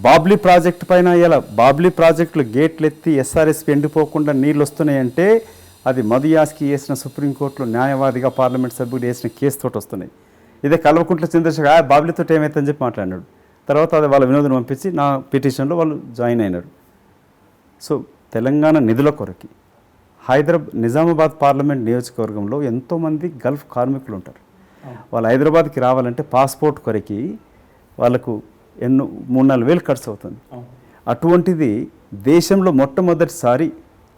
బాబ్లీ ప్రాజెక్టు పైన ఇలా బాబ్లీ ప్రాజెక్టులు గేట్లు ఎత్తి ఎస్ఆర్ఎస్పి ఎండిపోకుండా నీళ్ళు వస్తున్నాయంటే అది మధుయాస్కి వేసిన సుప్రీంకోర్టులో న్యాయవాదిగా పార్లమెంట్ సభ్యుడు వేసిన కేసు తోటి వస్తున్నాయి. ఇదే కల్వకుంట్ల చంద్రశేఖర్ బాబ్లీతో ఏమైతుందని చెప్పి మాట్లాడినాడు. తర్వాత అది వాళ్ళ వినోదం పంపించి నా పిటిషన్లో వాళ్ళు జాయిన్ అయినారు. సో తెలంగాణ నిధుల కొరకి నిజామాబాద్ పార్లమెంట్ నియోజకవర్గంలో ఎంతోమంది గల్ఫ్ కార్మికులు ఉంటారు. వాళ్ళు హైదరాబాద్కి రావాలంటే పాస్పోర్ట్ కొరకి వాళ్ళకు 3-4 వేలు ఖర్చు అవుతుంది. అటువంటిది దేశంలో మొట్టమొదటిసారి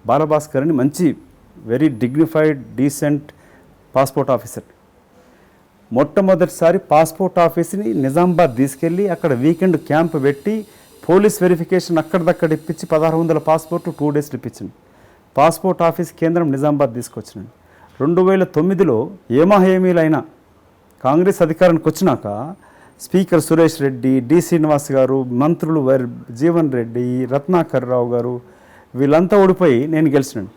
బాలభాస్కర్ అని మంచి very dignified decent passport officer మొట్టమొదటిసారి పాస్పోర్ట్ ఆఫీస్ని నిజామాబాద్ తీసుకెళ్ళి అక్కడ వీకెండ్ క్యాంప్ పెట్టి పోలీస్ వెరిఫికేషన్ అక్కడిదక్కడ ఇప్పించి 1600 పాస్పోర్ట్ 2 డేస్లు ఇప్పించింది. పాస్పోర్ట్ ఆఫీస్ కేంద్రం నిజామాబాద్ తీసుకొచ్చినాడు. 2009లో ఏమాహేమీలైనా కాంగ్రెస్ అధికారానికి వచ్చినాక స్పీకర్ సురేష్ రెడ్డి, డి శ్రీనివాస్ గారు, మంత్రులు జీవన్ రెడ్డి, రత్నాకర్ రావు గారు వీళ్ళంతా ఓడిపోయి నేను గెలిచినాను.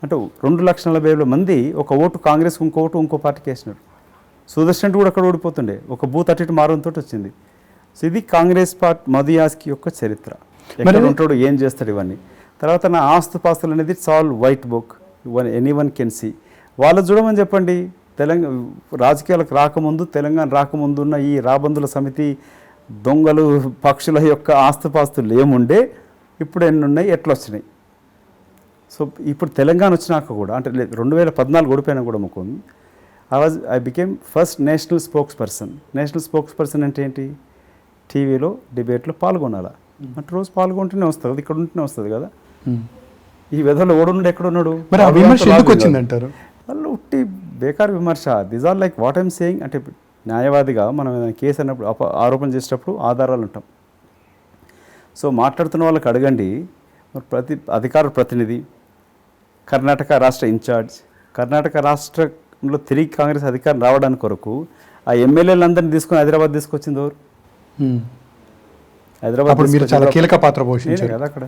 అంటే 2,40,000 మంది ఒక ఓటు కాంగ్రెస్, ఇంకో ఓటు ఇంకో పార్టీకి వేసినారు. సుదర్శన్ కూడా అక్కడ ఓడిపోతుండే, ఒక బూత్ అటు మారంతో వచ్చింది. సో ఇది కాంగ్రెస్ పార్టీ మధుయాస్కి యొక్క చరిత్ర. ఎక్కడ ఉంటాడు, ఏం చేస్తాడు, ఇవన్నీ. తర్వాత నా ఆస్తుపాస్తులు అనేది it's all white book, anyone can see. వాళ్ళు చూడమని చెప్పండి. తెలంగాణ రాజకీయాలకు రాకముందు, తెలంగాణ రాకముందు ఉన్న ఈ రాబందుల సమితి దొంగలు పక్షుల యొక్క ఆస్తుపాస్తులు ఏముండే, ఇప్పుడు ఎన్ని ఉన్నాయి, ఎట్లా వచ్చినాయి. సో ఇప్పుడు తెలంగాణ వచ్చినాక కూడా అంటే 2014 ఓడిపోయినా కూడా ముకుంది. I became first national spokesperson. National spokesperson అంటే ఏంటి, టీవీలో డిబేట్లో పాల్గొనాలా అంటే రోజు పాల్గొంటూనే వస్తుంది, ఇక్కడ ఉంటూనే వస్తుంది కదా. ఈ విధంలో ఓడున్నాడు ఎక్కడున్నాడు, మరి ఆ విమర్శ ఎందుకు వచ్చిందంటారు? వాళ్ళు ఉట్టి బేకార్ విమర్శ. This are like what I'm saying. అంటే న్యాయవాదిగా మనం ఏదైనా కేసు అన్నప్పుడు ఆరోపణ చేసేటప్పుడు ఆధారాలు ఉంటాం. సో మాట్లాడుతున్న వాళ్ళకి అడగండి, అధికార ప్రతినిధి, కర్ణాటక రాష్ట్ర ఇన్ఛార్జ్, కర్ణాటక రాష్ట్రంలో తిరిగి కాంగ్రెస్ అధికారం రావడానికి కొరకు ఆ ఎమ్మెల్యేలందరినీ తీసుకొని హైదరాబాద్ తీసుకొచ్చింది ఎవరు? హైదరాబాద్ మీరు చాలా కీలక పాత్ర పోషించారు కదా అక్కడ.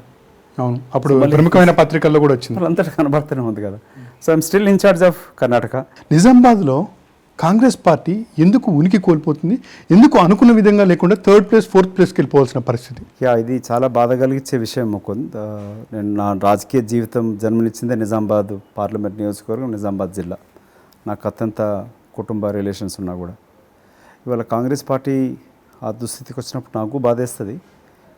అవును, అప్పుడు ప్రముఖమైన పత్రికల్లో కూడా వచ్చింది, అంతటా కనబడుతూనే ఉంది కదా. So I'm still in charge of Karnataka. నిజామాబాద్లో కాంగ్రెస్ పార్టీ ఎందుకు ఉనికి కోల్పోతుంది, ఎందుకు అనుకున్న విధంగా లేకుండా 3rd ప్లేస్ 4th ప్లేస్కి వెళ్ళిపోవాల్సిన పరిస్థితి? ఇది చాలా బాధ కలిగించే విషయం ముకుంద్. నేను నా రాజకీయ జీవితం జన్మనిచ్చిందే నిజామాబాద్ పార్లమెంట్ నియోజకవర్గం, నిజామాబాద్ జిల్లా. నాకు అత్యంత కుటుంబ రిలేషన్స్ ఉన్నా కూడా ఇవాళ కాంగ్రెస్ పార్టీ ఆ దుస్థితికి వచ్చినప్పుడు నాకు బాధేస్తుంది.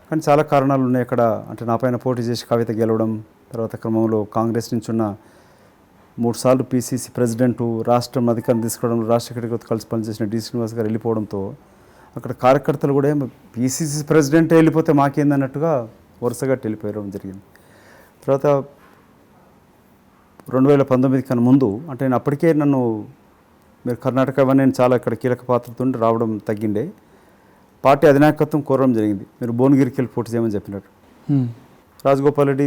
కానీ చాలా కారణాలు ఉన్నాయి అక్కడ. అంటే నా పైన పోటీ చేసి కవిత గెలవడం, తర్వాత క్రమంలో కాంగ్రెస్ నుంచి ఉన్న 3 సార్లు పీసీసీ ప్రెసిడెంటు, రాష్ట్రం అధికారం తీసుకోవడంలో రాష్ట్ర కమిటీతో కలిసి పనిచేసిన డి శ్రీనివాస్ గారు వెళ్ళిపోవడంతో అక్కడ కార్యకర్తలు కూడా పీసీసీ ప్రెసిడెంట్ వెళ్ళిపోతే మాకేందన్నట్టుగా వరుసగా వెళ్ళిపోయడం జరిగింది. తర్వాత 2019 కన్నా ముందు అంటే నేను అప్పటికే నన్ను మీరు కర్ణాటక ఇవన్నీ నేను చాలా ఇక్కడ కీలక పాత్రతో రావడం తగ్గిండే, పార్టీ అధినాయకత్వం కోరడం జరిగింది. మీరు భువనగిరికి వెళ్ళి పోటీ చేయమని చెప్పినట్టు. రాజగోపాల్ రెడ్డి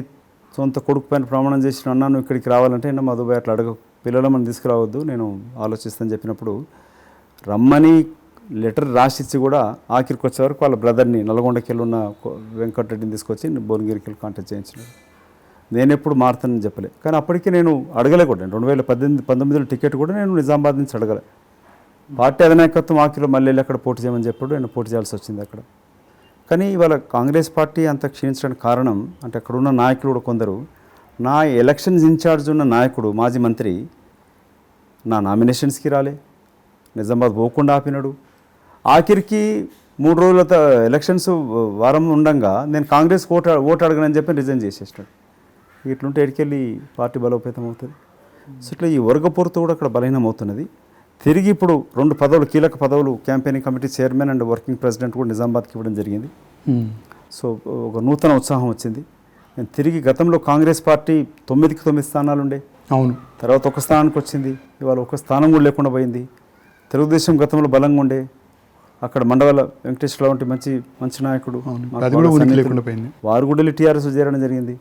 సొంత కొడుకు పైన ప్రమాణం చేసిన అన్నా నువ్వు ఇక్కడికి రావాలంటే నేను మధుబాయ్ అట్లా అడగ పిల్లలు మనం తీసుకురావద్దు, నేను ఆలోచిస్తాను చెప్పినప్పుడు రమ్మని లెటర్ రాసిచ్చి కూడా ఆఖరికి వచ్చే వరకు వాళ్ళ బ్రదర్ని నల్గొండకి వెళ్ళి ఉన్న వెంకటరెడ్డిని తీసుకొచ్చి భువనగిరికి వెళ్ళి కాంటాక్ట్ చేయించినాడు. నేను ఎప్పుడు మారుతానని చెప్పలే, కానీ అప్పటికి నేను అడగలే కూడా. 2018-19 టికెట్ కూడా నేను నిజామాబాద్ నుంచి అడగలే. పార్టీ అధినాయకత్వం ఆఖరిలో మళ్ళీ వెళ్ళి అక్కడ పోటీ చేయమని చెప్పాడు, నేను పోటీ చేయాల్సి వచ్చింది అక్కడ. కానీ ఇవాళ కాంగ్రెస్ పార్టీ అంత క్షీణించడానికి కారణం అంటే అక్కడ ఉన్న నాయకులు కూడా కొందరు, నా ఎలక్షన్స్ ఇన్ఛార్జ్ ఉన్న నాయకుడు మాజీ మంత్రి నా నామినేషన్స్కి రాలే, నిజామాబాద్ పోకుండా ఆపినాడు. ఆఖరికి 3 రోజుల ఎలక్షన్స్ వారం ఉండగా నేను కాంగ్రెస్ ఓటు అడగనని చెప్పి రిజైన్ చేసేసినాడు. ఇట్లుంటే ఎడికెళ్ళి పార్టీ బలోపేతం అవుతుంది. సో ఇట్లా ఈ వర్గపోరుతో కూడా అక్కడ బలహీనం అవుతున్నది. తిరిగి ఇప్పుడు 2 పదవులు, కీలక పదవులు, campaigning committee chairman and working president కూడా నిజామాబాద్కి ఇవ్వడం జరిగింది. సో ఒక నూతన ఉత్సాహం వచ్చింది. నేను తిరిగి గతంలో కాంగ్రెస్ పార్టీ 9కి 9 స్థానాలు ఉండే, అవును, తర్వాత ఒక స్థానానికి వచ్చింది. ఇవాళ ఒక స్థానం కూడా లేకుండా పోయింది. తెలుగుదేశం గతంలో బలంగా ఉండే, అక్కడ మండవల వెంకటేశ్వరరావు వంటి మంచి నాయకుడు, వారు కూడా వెళ్ళి టీఆర్ఎస్ చేరడం జరిగింది.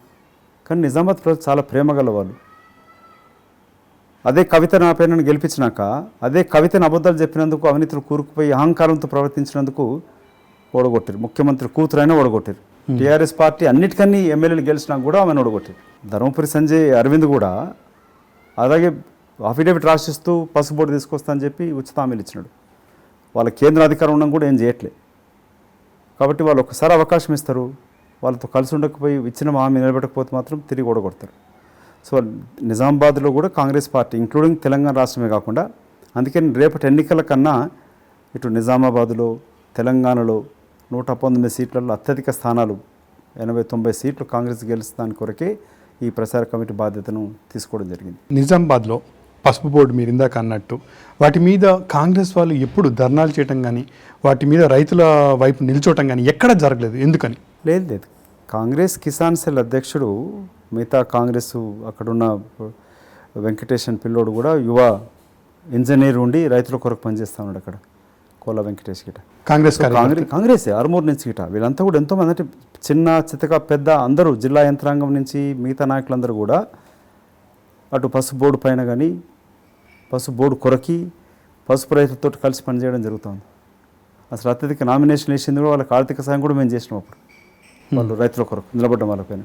కానీ నిజామాబాద్ ప్రజలు చాలా ప్రేమ గల వాళ్ళు. అదే కవిత నా పేరును గెలిపించినాక అదే కవితను అబద్ధాలు చెప్పినందుకు, అవినీతులు కూరుకుపోయి అహంకారంతో ప్రవర్తించినందుకు ఓడగొట్టారు. ముఖ్యమంత్రి కూతురైనా ఓడగొట్టారు. టీఆర్ఎస్ పార్టీ అన్నిటికన్నీ ఎమ్మెల్యేలు గెలిచినా కూడా ఆమెను ఓడగొట్టారు. ధర్మపురి సంజయ్ అరవింద్ కూడా అలాగే అఫిడవిట్ రాసిస్తూ పసుపు బోర్డు తీసుకొస్తా అని చెప్పి ఉచిత హామీలు ఇచ్చినాడు. వాళ్ళ కేంద్ర అధికారం ఉండడం కూడా ఏం చేయట్లే. కాబట్టి వాళ్ళు ఒకసారి అవకాశం ఇస్తారు, వాళ్ళతో కలిసి ఉండకపోయి ఇచ్చిన హామీ నిలబెట్టకపోతే మాత్రం తిరిగి ఓడగొడతారు. సో నిజామాబాద్లో కూడా కాంగ్రెస్ పార్టీ ఇంక్లూడింగ్ తెలంగాణ రాష్ట్రమే కాకుండా, అందుకని రేపటి ఎన్నికల కన్నా ఇటు నిజామాబాద్లో, తెలంగాణలో 119 సీట్లలో అత్యధిక స్థానాలు 80-90 సీట్లు కాంగ్రెస్ గెలుస్తాని కొరకే ఈ ప్రచార కమిటీ బాధ్యతను తీసుకోవడం జరిగింది. నిజామాబాద్లో పసుపు బోర్డు మీరు ఇందాక అన్నట్టు వాటి మీద కాంగ్రెస్ వాళ్ళు ఎప్పుడు ధర్నాలు చేయటం కానీ, వాటి మీద రైతుల వైపు నిల్చోవటం కానీ ఎక్కడ జరగలేదు. ఎందుకని? లేదు, కాంగ్రెస్ కిసాన్ సెల్ అధ్యక్షుడు, మిగతా కాంగ్రెస్ అక్కడున్న వెంకటేషన్ పిల్లోడు కూడా యువ ఇంజనీర్ ఉండి రైతుల కొరకు పనిచేస్తా ఉన్నాడు అక్కడ, కోల వెంకటేష్ గిట. కాంగ్రెసే ఆర్మూర్ నుంచి గిట. వీళ్ళంతా కూడా ఎంతోమంది అంటే చిన్న చితక పెద్ద అందరూ, జిల్లా యంత్రాంగం నుంచి మిగతా నాయకులందరూ కూడా అటు పసుపు బోర్డు పైన కానీ, పసుపు బోర్డు కొరకి పసుపు రైతులతో కలిసి పనిచేయడం జరుగుతుంది. అసలు అత్యధిక నామినేషన్ వేసింది కూడా వాళ్ళకి ఆర్థిక సాయం కూడా మేము చేసినాం అప్పుడు, వాళ్ళు రైతుల కొరకు నిలబడ్డం వాళ్ళపైన.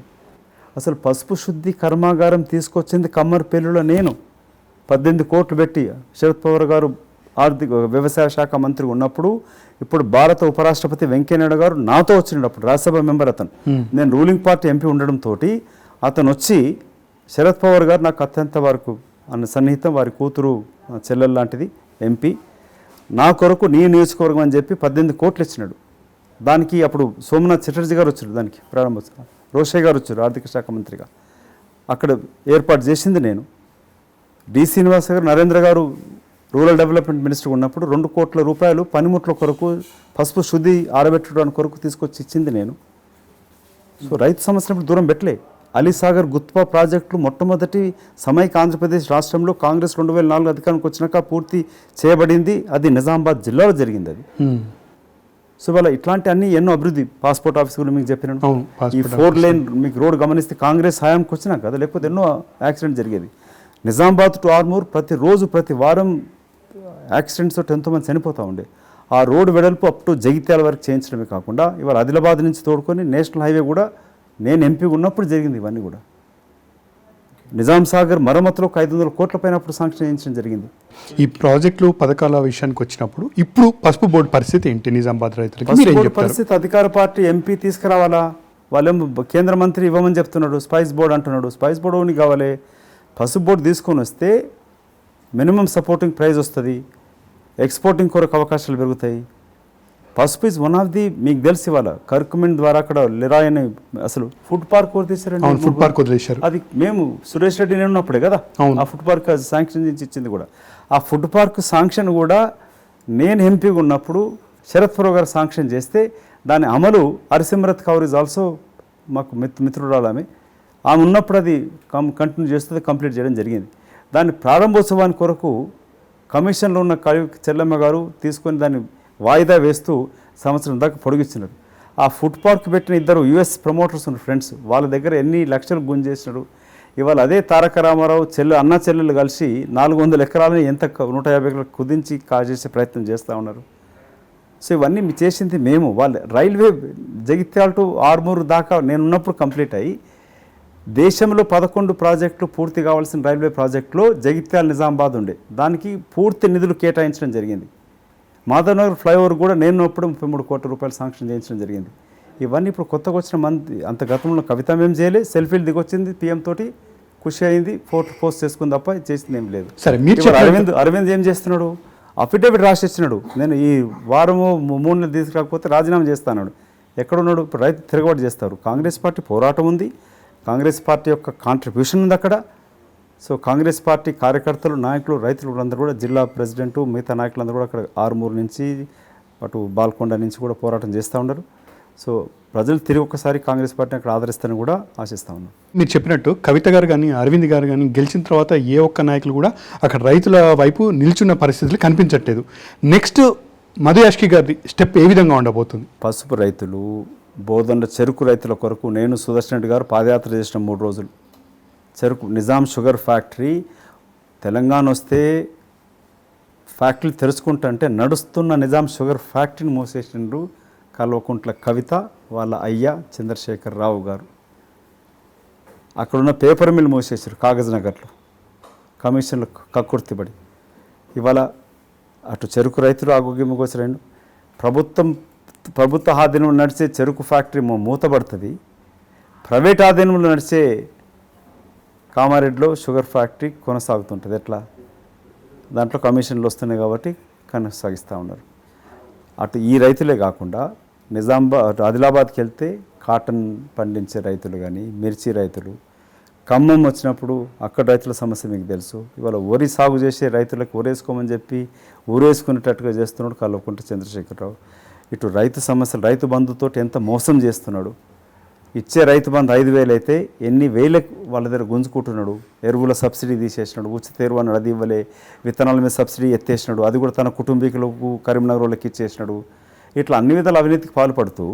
అసలు పసుపు శుద్ధి కర్మాగారం తీసుకొచ్చింది కమ్మర్పల్లిలో నేను 18 కోట్లు పెట్టి. శరద్ పవార్ గారు వ్యవసాయ శాఖ మంత్రి ఉన్నప్పుడు, ఇప్పుడు భారత ఉపరాష్ట్రపతి వెంకయ్యనాయుడు గారు నాతో వచ్చినాడు, అప్పుడు రాజ్యసభ మెంబర్ అతను. నేను రూలింగ్ పార్టీ ఎంపీ ఉండడంతో అతను వచ్చి, శరద్ పవార్ గారు నాకు అత్యంత వరకు అన్న సన్నిహితం, వారి కూతురు చెల్లెలు లాంటిది ఎంపీ, నా కొరకు నీ నియోజకవర్గం అని చెప్పి 18 కోట్లు ఇచ్చినాడు. దానికి అప్పుడు సోమనాథ్ చటర్జీ గారు వచ్చారు, దానికి ప్రారంభోత్సవం రోషయ్య గారు వచ్చారు ఆర్థిక శాఖ మంత్రిగా. అక్కడ ఏర్పాటు చేసింది నేను. డి శ్రీనివాస్ గారు, నరేంద్ర గారు రూరల్ డెవలప్మెంట్ మినిస్టర్ ఉన్నప్పుడు 2 కోట్ల రూపాయలు పనిముట్ల కొరకు, పసుపు శుద్ధి ఆరబెట్టడానికి కొరకు తీసుకొచ్చి ఇచ్చింది నేను. సో రైతు సమస్యలు దూరం పెట్టలే. అలీసాగర్ గుత్పా ప్రాజెక్టులు మొట్టమొదటి సమైక్య ఆంధ్రప్రదేశ్ రాష్ట్రంలో కాంగ్రెస్ 2004 అధికారానికి వచ్చినాక పూర్తి చేయబడింది. అది నిజామాబాద్ జిల్లాలో జరిగింది అది. సో వాళ్ళ ఇట్లాంటి అన్ని ఎన్నో అభివృద్ధి, పాస్పోర్ట్ ఆఫీస్ కూడా మీకు చెప్పినాను. ఈ 4 లేన్ మీకు రోడ్ గమనిస్తే కాంగ్రెస్ హయాంకి వచ్చినాక కదా, లేకపోతే ఎన్నో యాక్సిడెంట్ జరిగేది. నిజామాబాద్ టు ఆర్మూర్ ప్రతిరోజు ప్రతి వారం యాక్సిడెంట్స్ తోటి ఎంతోమంది చనిపోతూ ఉండే. ఆ రోడ్డు వెడల్పు అప్ టు జగిత్యాల వరకు చేయించడమే కాకుండా ఇవాళ ఆదిలాబాద్ నుంచి తోడుకొని నేషనల్ హైవే కూడా నేను ఎంపీ ఉన్నప్పుడు జరిగింది. ఇవన్నీ కూడా నిజాం సాగర్ మరమ్మతులో 500 కోట్ల పైన అప్పుడు శాంక్షన్ చేయించడం జరిగింది. ఈ ప్రాజెక్టులు పథకాల విషయానికి వచ్చినప్పుడు ఇప్పుడు పసుపు బోర్డు పరిస్థితి ఏంటి? నిజామాబాద్ రైతులకి పరిస్థితి, అధికార పార్టీ ఎంపీ తీసుకురావాలా, వాళ్ళేమో కేంద్ర మంత్రి ఇవ్వమని చెప్తున్నాడు, స్పైస్ బోర్డు అంటున్నాడు. స్పైస్ బోర్డు ఓనికి కావాలి. పసుపు బోర్డు తీసుకొని వస్తే మినిమం సపోర్టింగ్ ప్రైస్ వస్తుంది, ఎక్స్పోర్టింగ్ కొరకు అవకాశాలు పెరుగుతాయి. పసుపు ఇస్ వన్ ఆఫ్ ది, మీకు తెలిసి ఇవాళ కర్కుమెంట్ ద్వారా అక్కడ లిరాయ్ అని అసలు ఫుడ్ పార్క్ కూడా తీసారండి. ఫుడ్ పార్క్ వదిలేశారు. అది మేము సురేష్ రెడ్డి నేను ఉన్నప్పుడే కదా ఆ ఫుడ్ పార్క్ శాంక్షన్ చేసి ఇచ్చింది కూడా. ఆ ఫుడ్ పార్క్ శాంక్షన్ కూడా నేను ఎంపీగా ఉన్నప్పుడు శరత్ పవార్ గారు శాంక్షన్ చేస్తే దాని అమలు హరిసిమ్రత్ కౌర్ ఇస్ ఆల్సో మాకు మిత్రురాలు ఆమె ఉన్నప్పుడు అది కంటిన్యూ చేస్తుంది, కంప్లీట్ చేయడం జరిగింది. దాని ప్రారంభోత్సవానికి కొరకు కమిషన్లో ఉన్న చెల్లమ్మ గారు తీసుకొని దాన్ని వాయిదా వేస్తూ సంవత్సరం దాకా పొడిగిస్తున్నారు. ఆ ఫుడ్ పార్క్ పెట్టిన ఇద్దరు యుఎస్ ప్రమోటర్స్ ఉన్న ఫ్రెండ్స్, వాళ్ళ దగ్గర ఎన్ని లక్షలు గుంజేసినాడు. ఇవాళ అదే తారక రామారావు అన్న చెల్లెలు కలిసి 400 ఎకరాలని ఎంత 150 ఎకరాలు కుదించి కాజేసే ప్రయత్నం చేస్తూ ఉన్నారు. సో ఇవన్నీ చేసింది మేము. వాళ్ళు రైల్వే జగిత్యాల టు ఆర్మూరు దాకా నేనున్నప్పుడు కంప్లీట్ అయ్యి దేశంలో 11 ప్రాజెక్టులు పూర్తి కావాల్సిన రైల్వే ప్రాజెక్టులో జగిత్యాల నిజామాబాద్ ఉండే, దానికి పూర్తి నిధులు కేటాయించడం జరిగింది. మాధవనగర్ ఫ్లైఓవర్ కూడా నేను ఉన్నప్పుడు 33 కోట్ల రూపాయలు శాంక్షన్ చేయించడం జరిగింది. ఇవన్నీ ఇప్పుడు కొత్తగా వచ్చిన మంది అంత గతంలో కవిత మేము చేయలే, సెల్ఫీలు దిగొచ్చింది పిఎం తోటి, ఖుషి అయింది, ఫోటో పోస్ట్ చేసుకుంది తప్ప చేసింది ఏం లేదు. సరే, మీరు అరవింద్ ఏం చేస్తున్నాడు, అఫిడవిట్ రాసి ఇచ్చినాడు, నేను ఈ వారము 3 నెలలు తీసుకురాకపోతే రాజీనామా చేస్తాడు. ఎక్కడున్నాడు? ఇప్పుడు రైతు తిరగబాటు చేస్తారు. కాంగ్రెస్ పార్టీ పోరాటం ఉంది, కాంగ్రెస్ పార్టీ యొక్క కాంట్రిబ్యూషన్ ఉంది అక్కడ. సో కాంగ్రెస్ పార్టీ కార్యకర్తలు, నాయకులు, రైతులు అందరూ కూడా, జిల్లా ప్రెసిడెంటు, మిగతా నాయకులందరూ కూడా అక్కడ ఆరుమూరు నుంచి అటు బాల్కొండ నుంచి కూడా పోరాటం చేస్తూ ఉన్నారు. సో ప్రజలు తిరిగి ఒక్కసారి కాంగ్రెస్ పార్టీని అక్కడ ఆదరిస్తారని కూడా ఆశిస్తూ ఉన్నాం. మీరు చెప్పినట్టు కవిత గారు కానీ అరవింద్ గారు కానీ గెలిచిన తర్వాత ఏ ఒక్క నాయకులు కూడా అక్కడ రైతుల వైపు నిల్చున్న పరిస్థితులు కనిపించట్లేదు. నెక్స్ట్ మధు యాష్కి గారి స్టెప్ ఏ విధంగా ఉండబోతుంది? పసుపు రైతులు, బోధనల చెరుకు రైతుల కొరకు నేను సుదర్శన్ రెడ్డి గారు పాదయాత్ర చేసిన 3 రోజులు. చెరుకు నిజాం షుగర్ ఫ్యాక్టరీ తెలంగాణ వస్తే ఫ్యాక్టరీ తెరుచుకుంటుంటే నడుస్తున్న నిజాం షుగర్ ఫ్యాక్టరీని మూసేసిండ్రు కల్వకుంట్ల కవిత వాళ్ళ అయ్య చంద్రశేఖర్ రావు గారు. అక్కడున్న పేపర్ మిల్ మూసేసారు కాగజ్ నగర్లో, కమిషన్లు కక్కుర్తిబడి. ఇవాళ అటు చెరుకు రైతులు ఆరోగ్యమొచ్చారండు. ప్రభుత్వ ఆధీనంలో నడిచే చెరుకు ఫ్యాక్టరీ మూతబడుతుంది, ప్రైవేట్ ఆధీనంలో నడిచే కామారెడ్డిలో షుగర్ ఫ్యాక్టరీ కొనసాగుతుంటుంది. ఎట్లా? దాంట్లో కమిషన్లు వస్తున్నాయి కాబట్టి కొనసాగిస్తూ ఉన్నారు. అటు ఈ రైతులే కాకుండా నిజామాబాద్ ఆదిలాబాద్కి వెళ్తే కాటన్ పండించే రైతులు కానీ, మిర్చి రైతులు, ఖమ్మం వచ్చినప్పుడు అక్కడ రైతుల సమస్య మీకు తెలుసు. ఇవాళ వరి సాగు చేసే రైతులకు ఊరేసుకోమని చెప్పి ఊరేసుకునేటట్టుగా చేస్తున్నాడు కల్వకుంట్ల చంద్రశేఖరరావు. ఇటు రైతు సమస్యలు, రైతు బంధుతో ఎంత మోసం చేస్తున్నాడు. ఇచ్చే రైతు బంధు 5,000 అయితే ఎన్ని వేలకు వాళ్ళ దగ్గర గుంజుకుంటున్నాడు. ఎరువుల సబ్సిడీ తీసేసినాడు, ఉచిత ఎరువు అన్నాడు, అది ఇవ్వలే. విత్తనాల మీద సబ్సిడీ ఎత్తేసినాడు, అది కూడా తన కుటుంబీకులకు కరీంనగర్ వాళ్ళకి ఇచ్చేసినాడు. ఇట్లా అన్ని విధాల అవినీతికి పాల్పడుతూ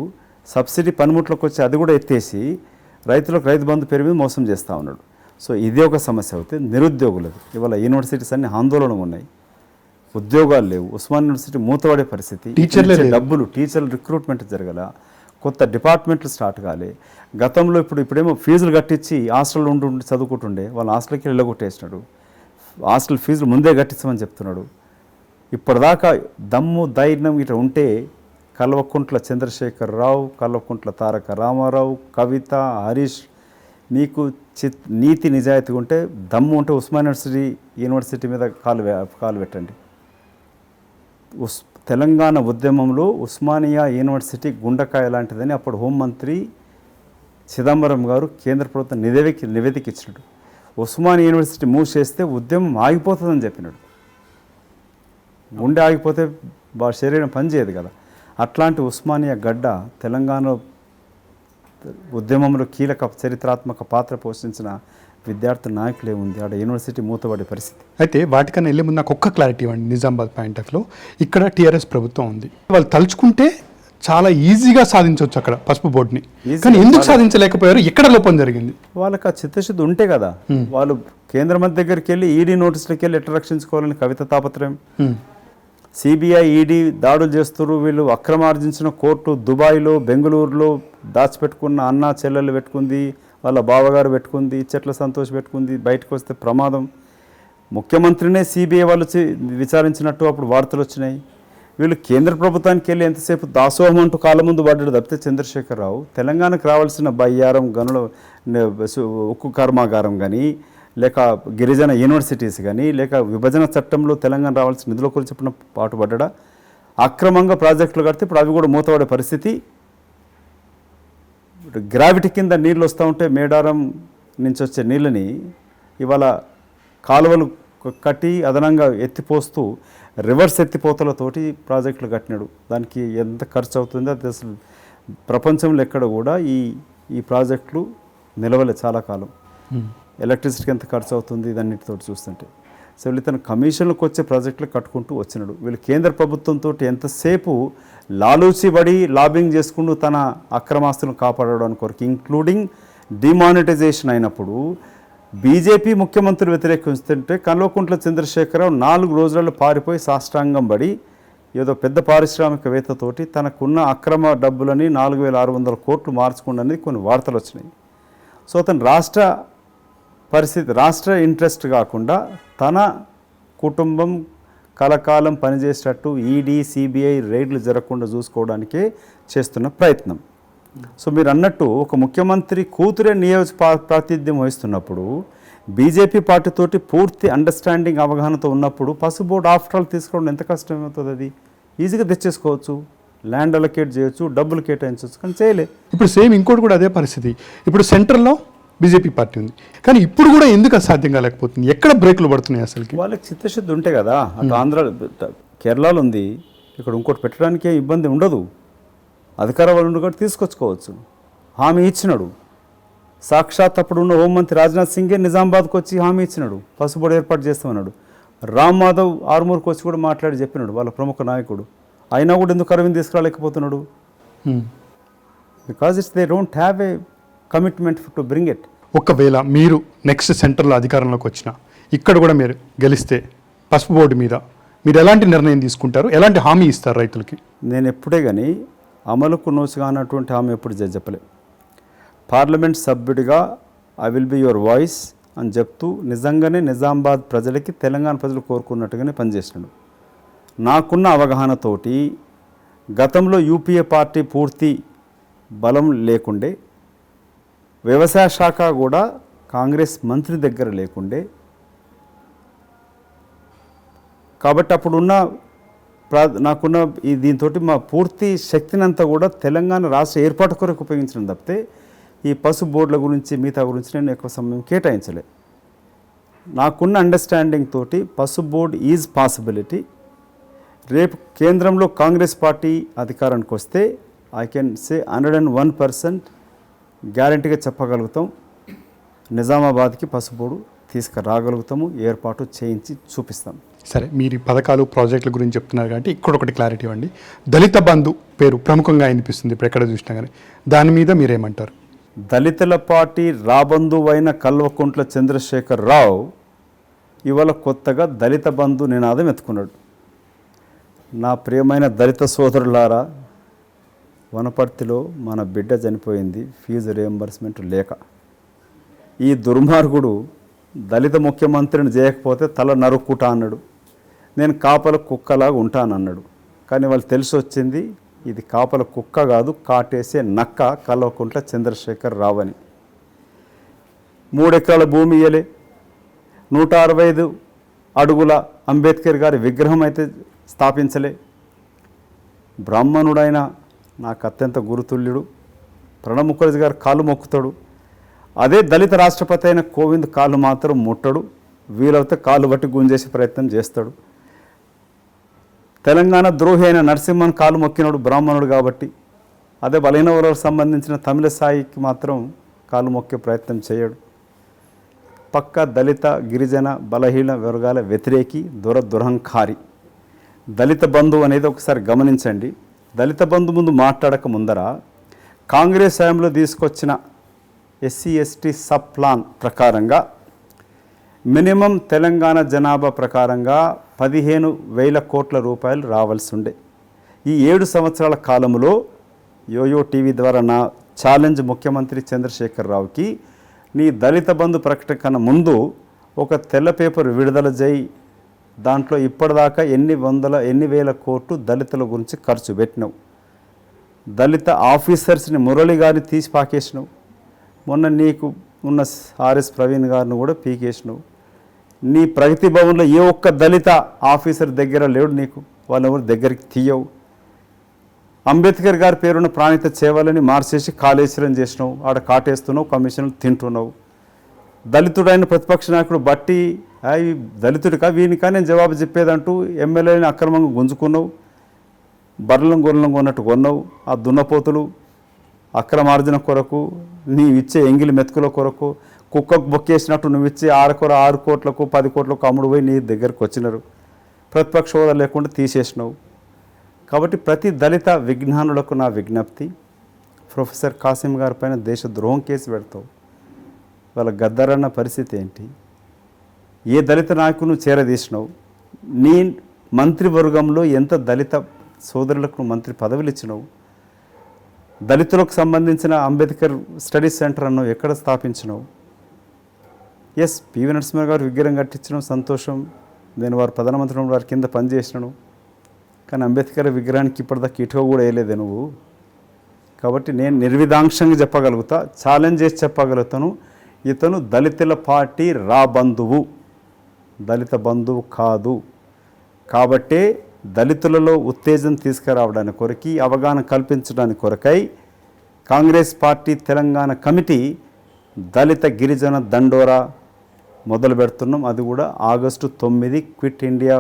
సబ్సిడీ పనిముట్లోకి వచ్చి అది కూడా ఎత్తేసి రైతులకు రైతు బంధు పేరు మీద మోసం చేస్తూ ఉన్నాడు. సో ఇదే ఒక సమస్య అవుతే నిరుద్యోగులది. ఇవాళ యూనివర్సిటీస్ అన్ని ఆందోళనగా ఉన్నాయి, ఉద్యోగాలు లేవు. ఉస్మాన్ యూనివర్సిటీ మూతపడే పరిస్థితి, డబ్బులు టీచర్లు రిక్రూట్మెంట్ జరగల, కొత్త డిపార్ట్మెంట్లు స్టార్ట్ కాలే. గతంలో ఇప్పుడేమో ఫీజులు కట్టించి హాస్టల్ ఉండి చదువుకుంటుండే వాళ్ళు హాస్టల్కి వెళ్ళగొట్టేసినాడు. హాస్టల్ ఫీజులు ముందే కట్టించమని చెప్తున్నాడు. ఇప్పటిదాకా దమ్ము ధైర్యం ఇట్లా ఉంటే కల్వకుంట్ల చంద్రశేఖర్ రావు, కల్వకుంట్ల తారక రామారావు, కవిత, హరీష్, మీకు నీతి నిజాయితీగా ఉంటే, దమ్ము ఉంటే ఉస్మాన్ యూనివర్సిటీ మీద కాలు పెట్టండి. తెలంగాణ ఉద్యమంలో ఉస్మానియా యూనివర్సిటీ గుండకాయ లాంటిదని అప్పుడు హోంమంత్రి చిదంబరం గారు కేంద్ర ప్రభుత్వం నివేదిక ఇచ్చినాడు. ఉస్మానియా యూనివర్సిటీ మూవ్ చేస్తే ఉద్యమం ఆగిపోతుందని చెప్పినాడు. గుండె ఆగిపోతే శరీరం పనిచేయదు కదా. అట్లాంటి ఉస్మానియా గడ్డ తెలంగాణ ఉద్యమంలో కీలక చరిత్రాత్మక పాత్ర పోషించిన విద్యార్థి నాయకులే ఉంది. ఆడ యూనివర్సిటీ మూతపడే పరిస్థితి. అయితే వాటికన్నా వెళ్ళే ముందు నాకు ఒక్క క్లారిటీ ఇవ్వండి. నిజామాబాద్ పాయింట్ ఆఫ్లో ఇక్కడ టీఆర్ఎస్ ప్రభుత్వం ఉంది, వాళ్ళు తలుచుకుంటే చాలా ఈజీగా సాధించవచ్చు అక్కడ పసుపు బోర్డుని, కానీ ఎందుకు సాధించలేకపోయారు? ఎక్కడ లోపం జరిగింది? వాళ్ళకి ఆ చిత్తశుద్ధి ఉంటే కదా. వాళ్ళు కేంద్ర మంత్రి దగ్గరికి వెళ్ళి ఈడీ నోటీసులకి వెళ్ళి ఎట్లా రక్షించుకోవాలని కవిత తాపత్రయం. సిబిఐ ఈడీ దాడులు చేస్తారు, వీళ్ళు అక్రమార్జించిన కోర్టు దుబాయ్లో బెంగళూరులో దాచిపెట్టుకున్న అన్న చెల్లెలు పెట్టుకుంది, వాళ్ళ బావగారు పెట్టుకుంది, చెట్ల సంతోష్ పెట్టుకుంది. బయటకు వస్తే ప్రమాదం. ముఖ్యమంత్రినే సిబిఐ వాళ్ళు విచారించినట్టు అప్పుడు వార్తలు వచ్చినాయి. వీళ్ళు కేంద్ర ప్రభుత్వానికి వెళ్ళి ఎంతసేపు దాసోహం అంటూ కాళ్ళ ముందు పడ్డాడు తప్పితే చంద్రశేఖరరావు తెలంగాణకు రావాల్సిన బయ్యారం, గనుల ఉక్కు కర్మాగారం కానీ, లేక గిరిజన యూనివర్సిటీస్ కానీ, లేక విభజన చట్టంలో తెలంగాణ రావాల్సిన నిధుల గురించి చెప్పిన పాటుపడ్డా. అక్రమంగా ప్రాజెక్టులు కడితే ఇప్పుడు అవి కూడా మూతపడే పరిస్థితి. గ్రావిటీ కింద నీళ్ళు వస్తూ ఉంటే మేడారం నుంచి వచ్చే నీళ్ళని ఇవాళ కాలువలు కట్టి అదనంగా ఎత్తిపోస్తూ రివర్స్ ఎత్తిపోతలతోటి ప్రాజెక్టులు కట్టినాడు. దానికి ఎంత ఖర్చు అవుతుందో అది అసలు ప్రపంచంలో ఎక్కడ కూడా ఈ ప్రాజెక్టులు నిలవలే చాలా కాలం. ఎలక్ట్రిసిటీకి ఎంత ఖర్చు అవుతుంది ఇదన్నిటితో చూస్తుంటే. సో వీళ్ళు తన కమిషన్లకు వచ్చే ప్రాజెక్టులు కట్టుకుంటూ వచ్చినాడు. వీళ్ళు కేంద్ర ప్రభుత్వంతో ఎంతసేపు లాలూచిబడి లాబింగ్ చేసుకుంటూ తన అక్రమాస్తులను కాపాడడానికి కొరకు, ఇంక్లూడింగ్ డిమానిటైజేషన్ అయినప్పుడు బీజేపీ ముఖ్యమంత్రులు వ్యతిరేకిస్తుంటే కల్వకుంట్ల చంద్రశేఖరరావు 4 రోజులలో పారిపోయి సాష్టాంగం పడి ఏదో పెద్ద పారిశ్రామికవేత్తతోటి తనకున్న అక్రమ డబ్బులని 4,600 కోట్లు మార్చుకుండని కొన్ని వార్తలు వచ్చినాయి. సో అతను రాష్ట్ర పరిస్థితి, రాష్ట్ర ఇంట్రెస్ట్ కాకుండా తన కుటుంబం కలకాలం పనిచేసేటట్టు ఈడీ సిబిఐ రైడ్లు జరగకుండా చూసుకోవడానికే చేస్తున్న ప్రయత్నం. సో మీరు అన్నట్టు ఒక ముఖ్యమంత్రి కూతురే ప్రాతినిధ్యం వహిస్తున్నప్పుడు, బీజేపీ పార్టీతోటి పూర్తి అండర్స్టాండింగ్ అవగాహనతో ఉన్నప్పుడు పసుపు బోర్డు ఆఫ్టర్ ఆల్ తీసుకోవడం ఎంత కష్టమవుతుంది? అది ఈజీగా తెచ్చేసుకోవచ్చు, ల్యాండ్ అలొకేట్ చేయొచ్చు, డబ్బులు కేటాయించవచ్చు, కానీ చేయలే. ఇప్పుడు సేమ్ ఇంకోటి కూడా అదే పరిస్థితి. ఇప్పుడు సెంట్రల్లో బీజేపీ పార్టీ ఉంది, కానీ ఇప్పుడు కూడా ఎందుకు అసాధ్యం కాలేకపోతుంది? ఎక్కడ బ్రేకులు పడుతున్నాయి అసలుకి? వాళ్ళకి చిత్తశుద్ధి ఉంటే కదా. అటు ఆంధ్ర కేరళలో ఉంది, ఇక్కడ ఇంకోటి పెట్టడానికే ఇబ్బంది ఉండదు. అధికార వాళ్ళు కూడా తీసుకొచ్చుకోవచ్చు. హామీ ఇచ్చినాడు. సాక్షాత్ అప్పుడు ఉన్న హోంమంత్రి రాజ్నాథ్ సింగే నిజామాబాద్కి వచ్చి హామీ ఇచ్చినాడు, పసుపు బోర్డు ఏర్పాటు చేస్తామన్నాడు. రామ్ మాధవ్ ఆర్మూర్కి వచ్చి కూడా మాట్లాడి చెప్పినాడు, వాళ్ళ ప్రముఖ నాయకుడు. అయినా కూడా ఎందుకు అరవింద్ తీసుకురాలేకపోతున్నాడు? Because they don't have a commitment to bring it. ఒకవేళ మీరు నెక్స్ట్ సెంటర్లో అధికారంలోకి వచ్చినా, ఇక్కడ కూడా మీరు గెలిస్తే పసుపు బోర్డు మీద మీరు ఎలాంటి నిర్ణయం తీసుకుంటారు? ఎలాంటి హామీ ఇస్తారు రైతులకి? నేను ఎప్పుడే కానీ అమలుకు నోచుగా అన్నటువంటి హామీ ఎప్పుడు చెప్పలే. పార్లమెంట్ సభ్యుడిగా I will be your voice అని చెప్తూ నిజంగానే నిజామాబాద్ ప్రజలకి తెలంగాణ ప్రజలు కోరుకున్నట్టుగానే పనిచేసినాడు. నాకున్న అవగాహనతోటి గతంలో యూపీఏ పార్టీ పూర్తి బలం లేకుండే, వ్యవసాయ శాఖ కూడా కాంగ్రెస్ మంత్రి దగ్గర లేకుండే, కాబట్టి అప్పుడున్న నాకున్న దీంతో మా పూర్తి శక్తినంతా కూడా తెలంగాణ రాష్ట్ర ఏర్పాటు కొరకు ఉపయోగించడం తప్పితే ఈ పసుపు బోర్డుల గురించి మిగతా గురించి నేను ఎక్కువ సమయం కేటాయించలే. నాకున్న అండర్స్టాండింగ్ తోటి పసుపు బోర్డు ఈజ్ పాసిబిలిటీ. రేపు కేంద్రంలో కాంగ్రెస్ పార్టీ అధికారానికి వస్తే ఐ కెన్ సే 101% గ్యారంటీగా చెప్పగలుగుతాం, నిజామాబాద్కి పసుపు బోర్డు తీసుకురాగలుగుతాము, ఏర్పాటు చేయించి చూపిస్తాం. సరే, మీరు ఈ పథకాలు ప్రాజెక్టుల గురించి చెప్తున్నారు కాబట్టి ఇక్కడ ఒకటి క్లారిటీ ఇవ్వండి. దళిత బంధు పేరు ప్రముఖంగా అనిపిస్తుంది ఇప్పుడు ఎక్కడ చూసినా కానీ, దాని మీద మీరేమంటారు? దళితుల పార్టీ రాబంధువైన కల్వకుంట్ల చంద్రశేఖరరావు ఇవాళ కొత్తగా దళిత బంధు నినాదం ఎత్తుకున్నాడు. నా ప్రియమైన దళిత సోదరులారా, వనపర్తిలో మన బిడ్డ చనిపోయింది ఫీజు రియంబర్స్మెంట్ లేక. ఈ దుర్మార్గుడు దళిత ముఖ్యమంత్రిని చేయకపోతే తల నరుక్కుంటా అన్నాడు. నేను కాపల కుక్కలాగా ఉంటానన్నాడు. కానీ వాళ్ళు తెలిసి వచ్చింది ఇది కాపల కుక్క కాదు, కాటేసే నక్క కల్వకుంట్ల చంద్రశేఖర్ రావు అని. 3 ఎకరాల భూమి ఇయ్యలే, 165 అడుగుల అంబేద్కర్ గారి విగ్రహం అయితే స్థాపించలే. బ్రాహ్మణుడైన నాకు అత్యంత గురుతుల్యుడు ప్రణబ్ ముఖర్జీ గారు కాళ్ళు మొక్కుతాడు. అదే దళిత రాష్ట్రపతి అయిన కోవింద్ కాళ్ళు మాత్రం ముట్టడు, వీలైతే కాళ్ళు బట్టి గుంజేసే ప్రయత్నం చేస్తాడు. తెలంగాణ ద్రోహి అయిన నరసింహన్ కాలు మొక్కినాడు బ్రాహ్మణుడు కాబట్టి. అదే బలహీన వర్గాలకు సంబంధించిన తమిళ సాయికి మాత్రం కాలు మొక్కే ప్రయత్నం చేయడు. పక్క దళిత గిరిజన బలహీన వర్గాల వ్యతిరేకి దురహంకారి. దళిత బంధు అనేది ఒకసారి గమనించండి. దళిత బంధు ముందు మాట్లాడక ముందర కాంగ్రెస్ హయాంలో తీసుకొచ్చిన ఎస్సీ ఎస్టీ సబ్ ప్లాన్ ప్రకారంగా మినిమం తెలంగాణ జనాభా ప్రకారంగా 15,000 కోట్ల రూపాయలు రావాల్సి ఉండే. ఈ 7 సంవత్సరాల కాలంలో యోయో టీవీ ద్వారా నా ఛాలెంజ్ ముఖ్యమంత్రి చంద్రశేఖరరావుకి, నీ దళిత బంధు ప్రకటన కన్నా ముందు ఒక తెల్ల పేపర్ విడుదల చేయి, దాంట్లో ఇప్పటిదాకా ఎన్ని వేల కోట్లు దళితుల గురించి ఖర్చు పెట్టినావు, దళిత ఆఫీసర్స్ని మురళి గారిని తీసి పాకేసినావు, మొన్న నీకు ఉన్న ఆర్ఎస్ ప్రవీణ్ గారిని కూడా పీకేసినావు, నీ ప్రగతి భవన్లో ఏ ఒక్క దళిత ఆఫీసర్ దగ్గర లేడు నీకు వాళ్ళు ఎవరు దగ్గరికి తీయవు. అంబేద్కర్ గారి పేరున్న ప్రాణిత చేవాలని మార్చేసి కాళేశ్వరం చేసినావు, ఆడ కాటేస్తున్నావు, కమిషన్లు తింటున్నావు. దళితుడైన ప్రతిపక్ష నాయకుడు బట్టి అవి దళితుడికా వీనికా నేను జవాబు చెప్పేదంటూ ఎమ్మెల్యేని అక్రమంగా గుంజుకున్నావు, బర్రెలను గొర్రెలను కొన్నట్టు కొన్నావు. ఆ దున్నపోతులు అక్రమార్జన కొరకు, నీవు ఇచ్చే ఎంగిలి మెతుకుల కొరకు, కుక్కకు బొక్కేసినట్టు నువ్వు ఇచ్చే 6 కోట్లకు 10 కోట్లకు అమ్ముడు పోయి నీ దగ్గరకు వచ్చినారు. ప్రతిపక్ష హోదా లేకుండా తీసేసినావు. కాబట్టి ప్రతి దళిత విజ్ఞానులకు నా విజ్ఞప్తి, ప్రొఫెసర్ కాసిం గారి పైన దేశద్రోహం కేసు పెడతావు. వాళ్ళ గద్దరన్న పరిస్థితి ఏంటి? ఏ దళిత నాయకును చేరదీసినావు? నీ మంత్రివర్గంలో ఎంత దళిత సోదరులకు మంత్రి పదవులు ఇచ్చినావు? దళితులకు సంబంధించిన అంబేద్కర్ స్టడీ సెంటర్ అన్నావు, ఎక్కడ స్థాపించినావు? ఎస్, పివి నరసింహ గారు విగ్రహం కట్టించడం సంతోషం, నేను వారు ప్రధానమంత్రి వారి కింద పనిచేసినాను. కానీ అంబేద్కర్ విగ్రహానికి ఇప్పటిదాకా ఇటుక కూడా వేయలేదే నువ్వు. కాబట్టి నేను నిర్విధాంశంగా చెప్పగలుగుతా, ఛాలెంజ్ చేసి చెప్పగలుగుతాను, ఇతను దళితుల పార్టీ బంధువు, దళిత బంధువు కాదు. కాబట్టే దళితులలో ఉత్తేజం తీసుకురావడానికి కొరకి, అవగాహన కల్పించడానికి కొరకై కాంగ్రెస్ పార్టీ తెలంగాణ కమిటీ దళిత గిరిజన దండోరా మొదలు పెడుతున్నాం. అది కూడా ఆగస్టు 9 క్విట్ ఇండియా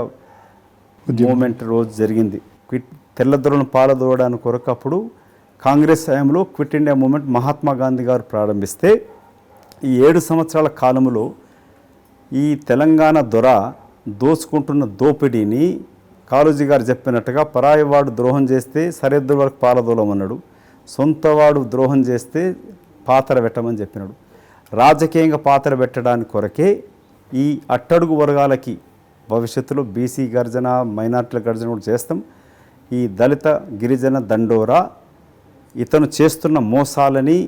మూమెంట్ రోజు జరిగింది. తెల్లదొరలను పాలదోవడానికి కొరకు అప్పుడు కాంగ్రెస్ హయాంలో quit India movement Mahatma Gandhi గారు ప్రారంభిస్తే ఈ 7 సంవత్సరాల కాలంలో ఈ తెలంగాణ దొర దోచుకుంటున్న దోపిడీని కాళోజీ గారు చెప్పినట్టుగా పరాయివాడు ద్రోహం చేస్తే సరిహద్దు వరకు పాలదోలమన్నాడు, సొంతవాడు ద్రోహం చేస్తే పాతర పెట్టమని చెప్పినాడు. రాజకీయంగా పాతర పెట్టడానికి కొరకే ఈ అట్టడుగు వర్గాలకి భవిష్యత్తులో బీసీ గర్జన, మైనార్టీల గర్జన కూడా చేస్తాం. ఈ దళిత గిరిజన దండోరా ఇతను చేస్తున్న మోసాలని,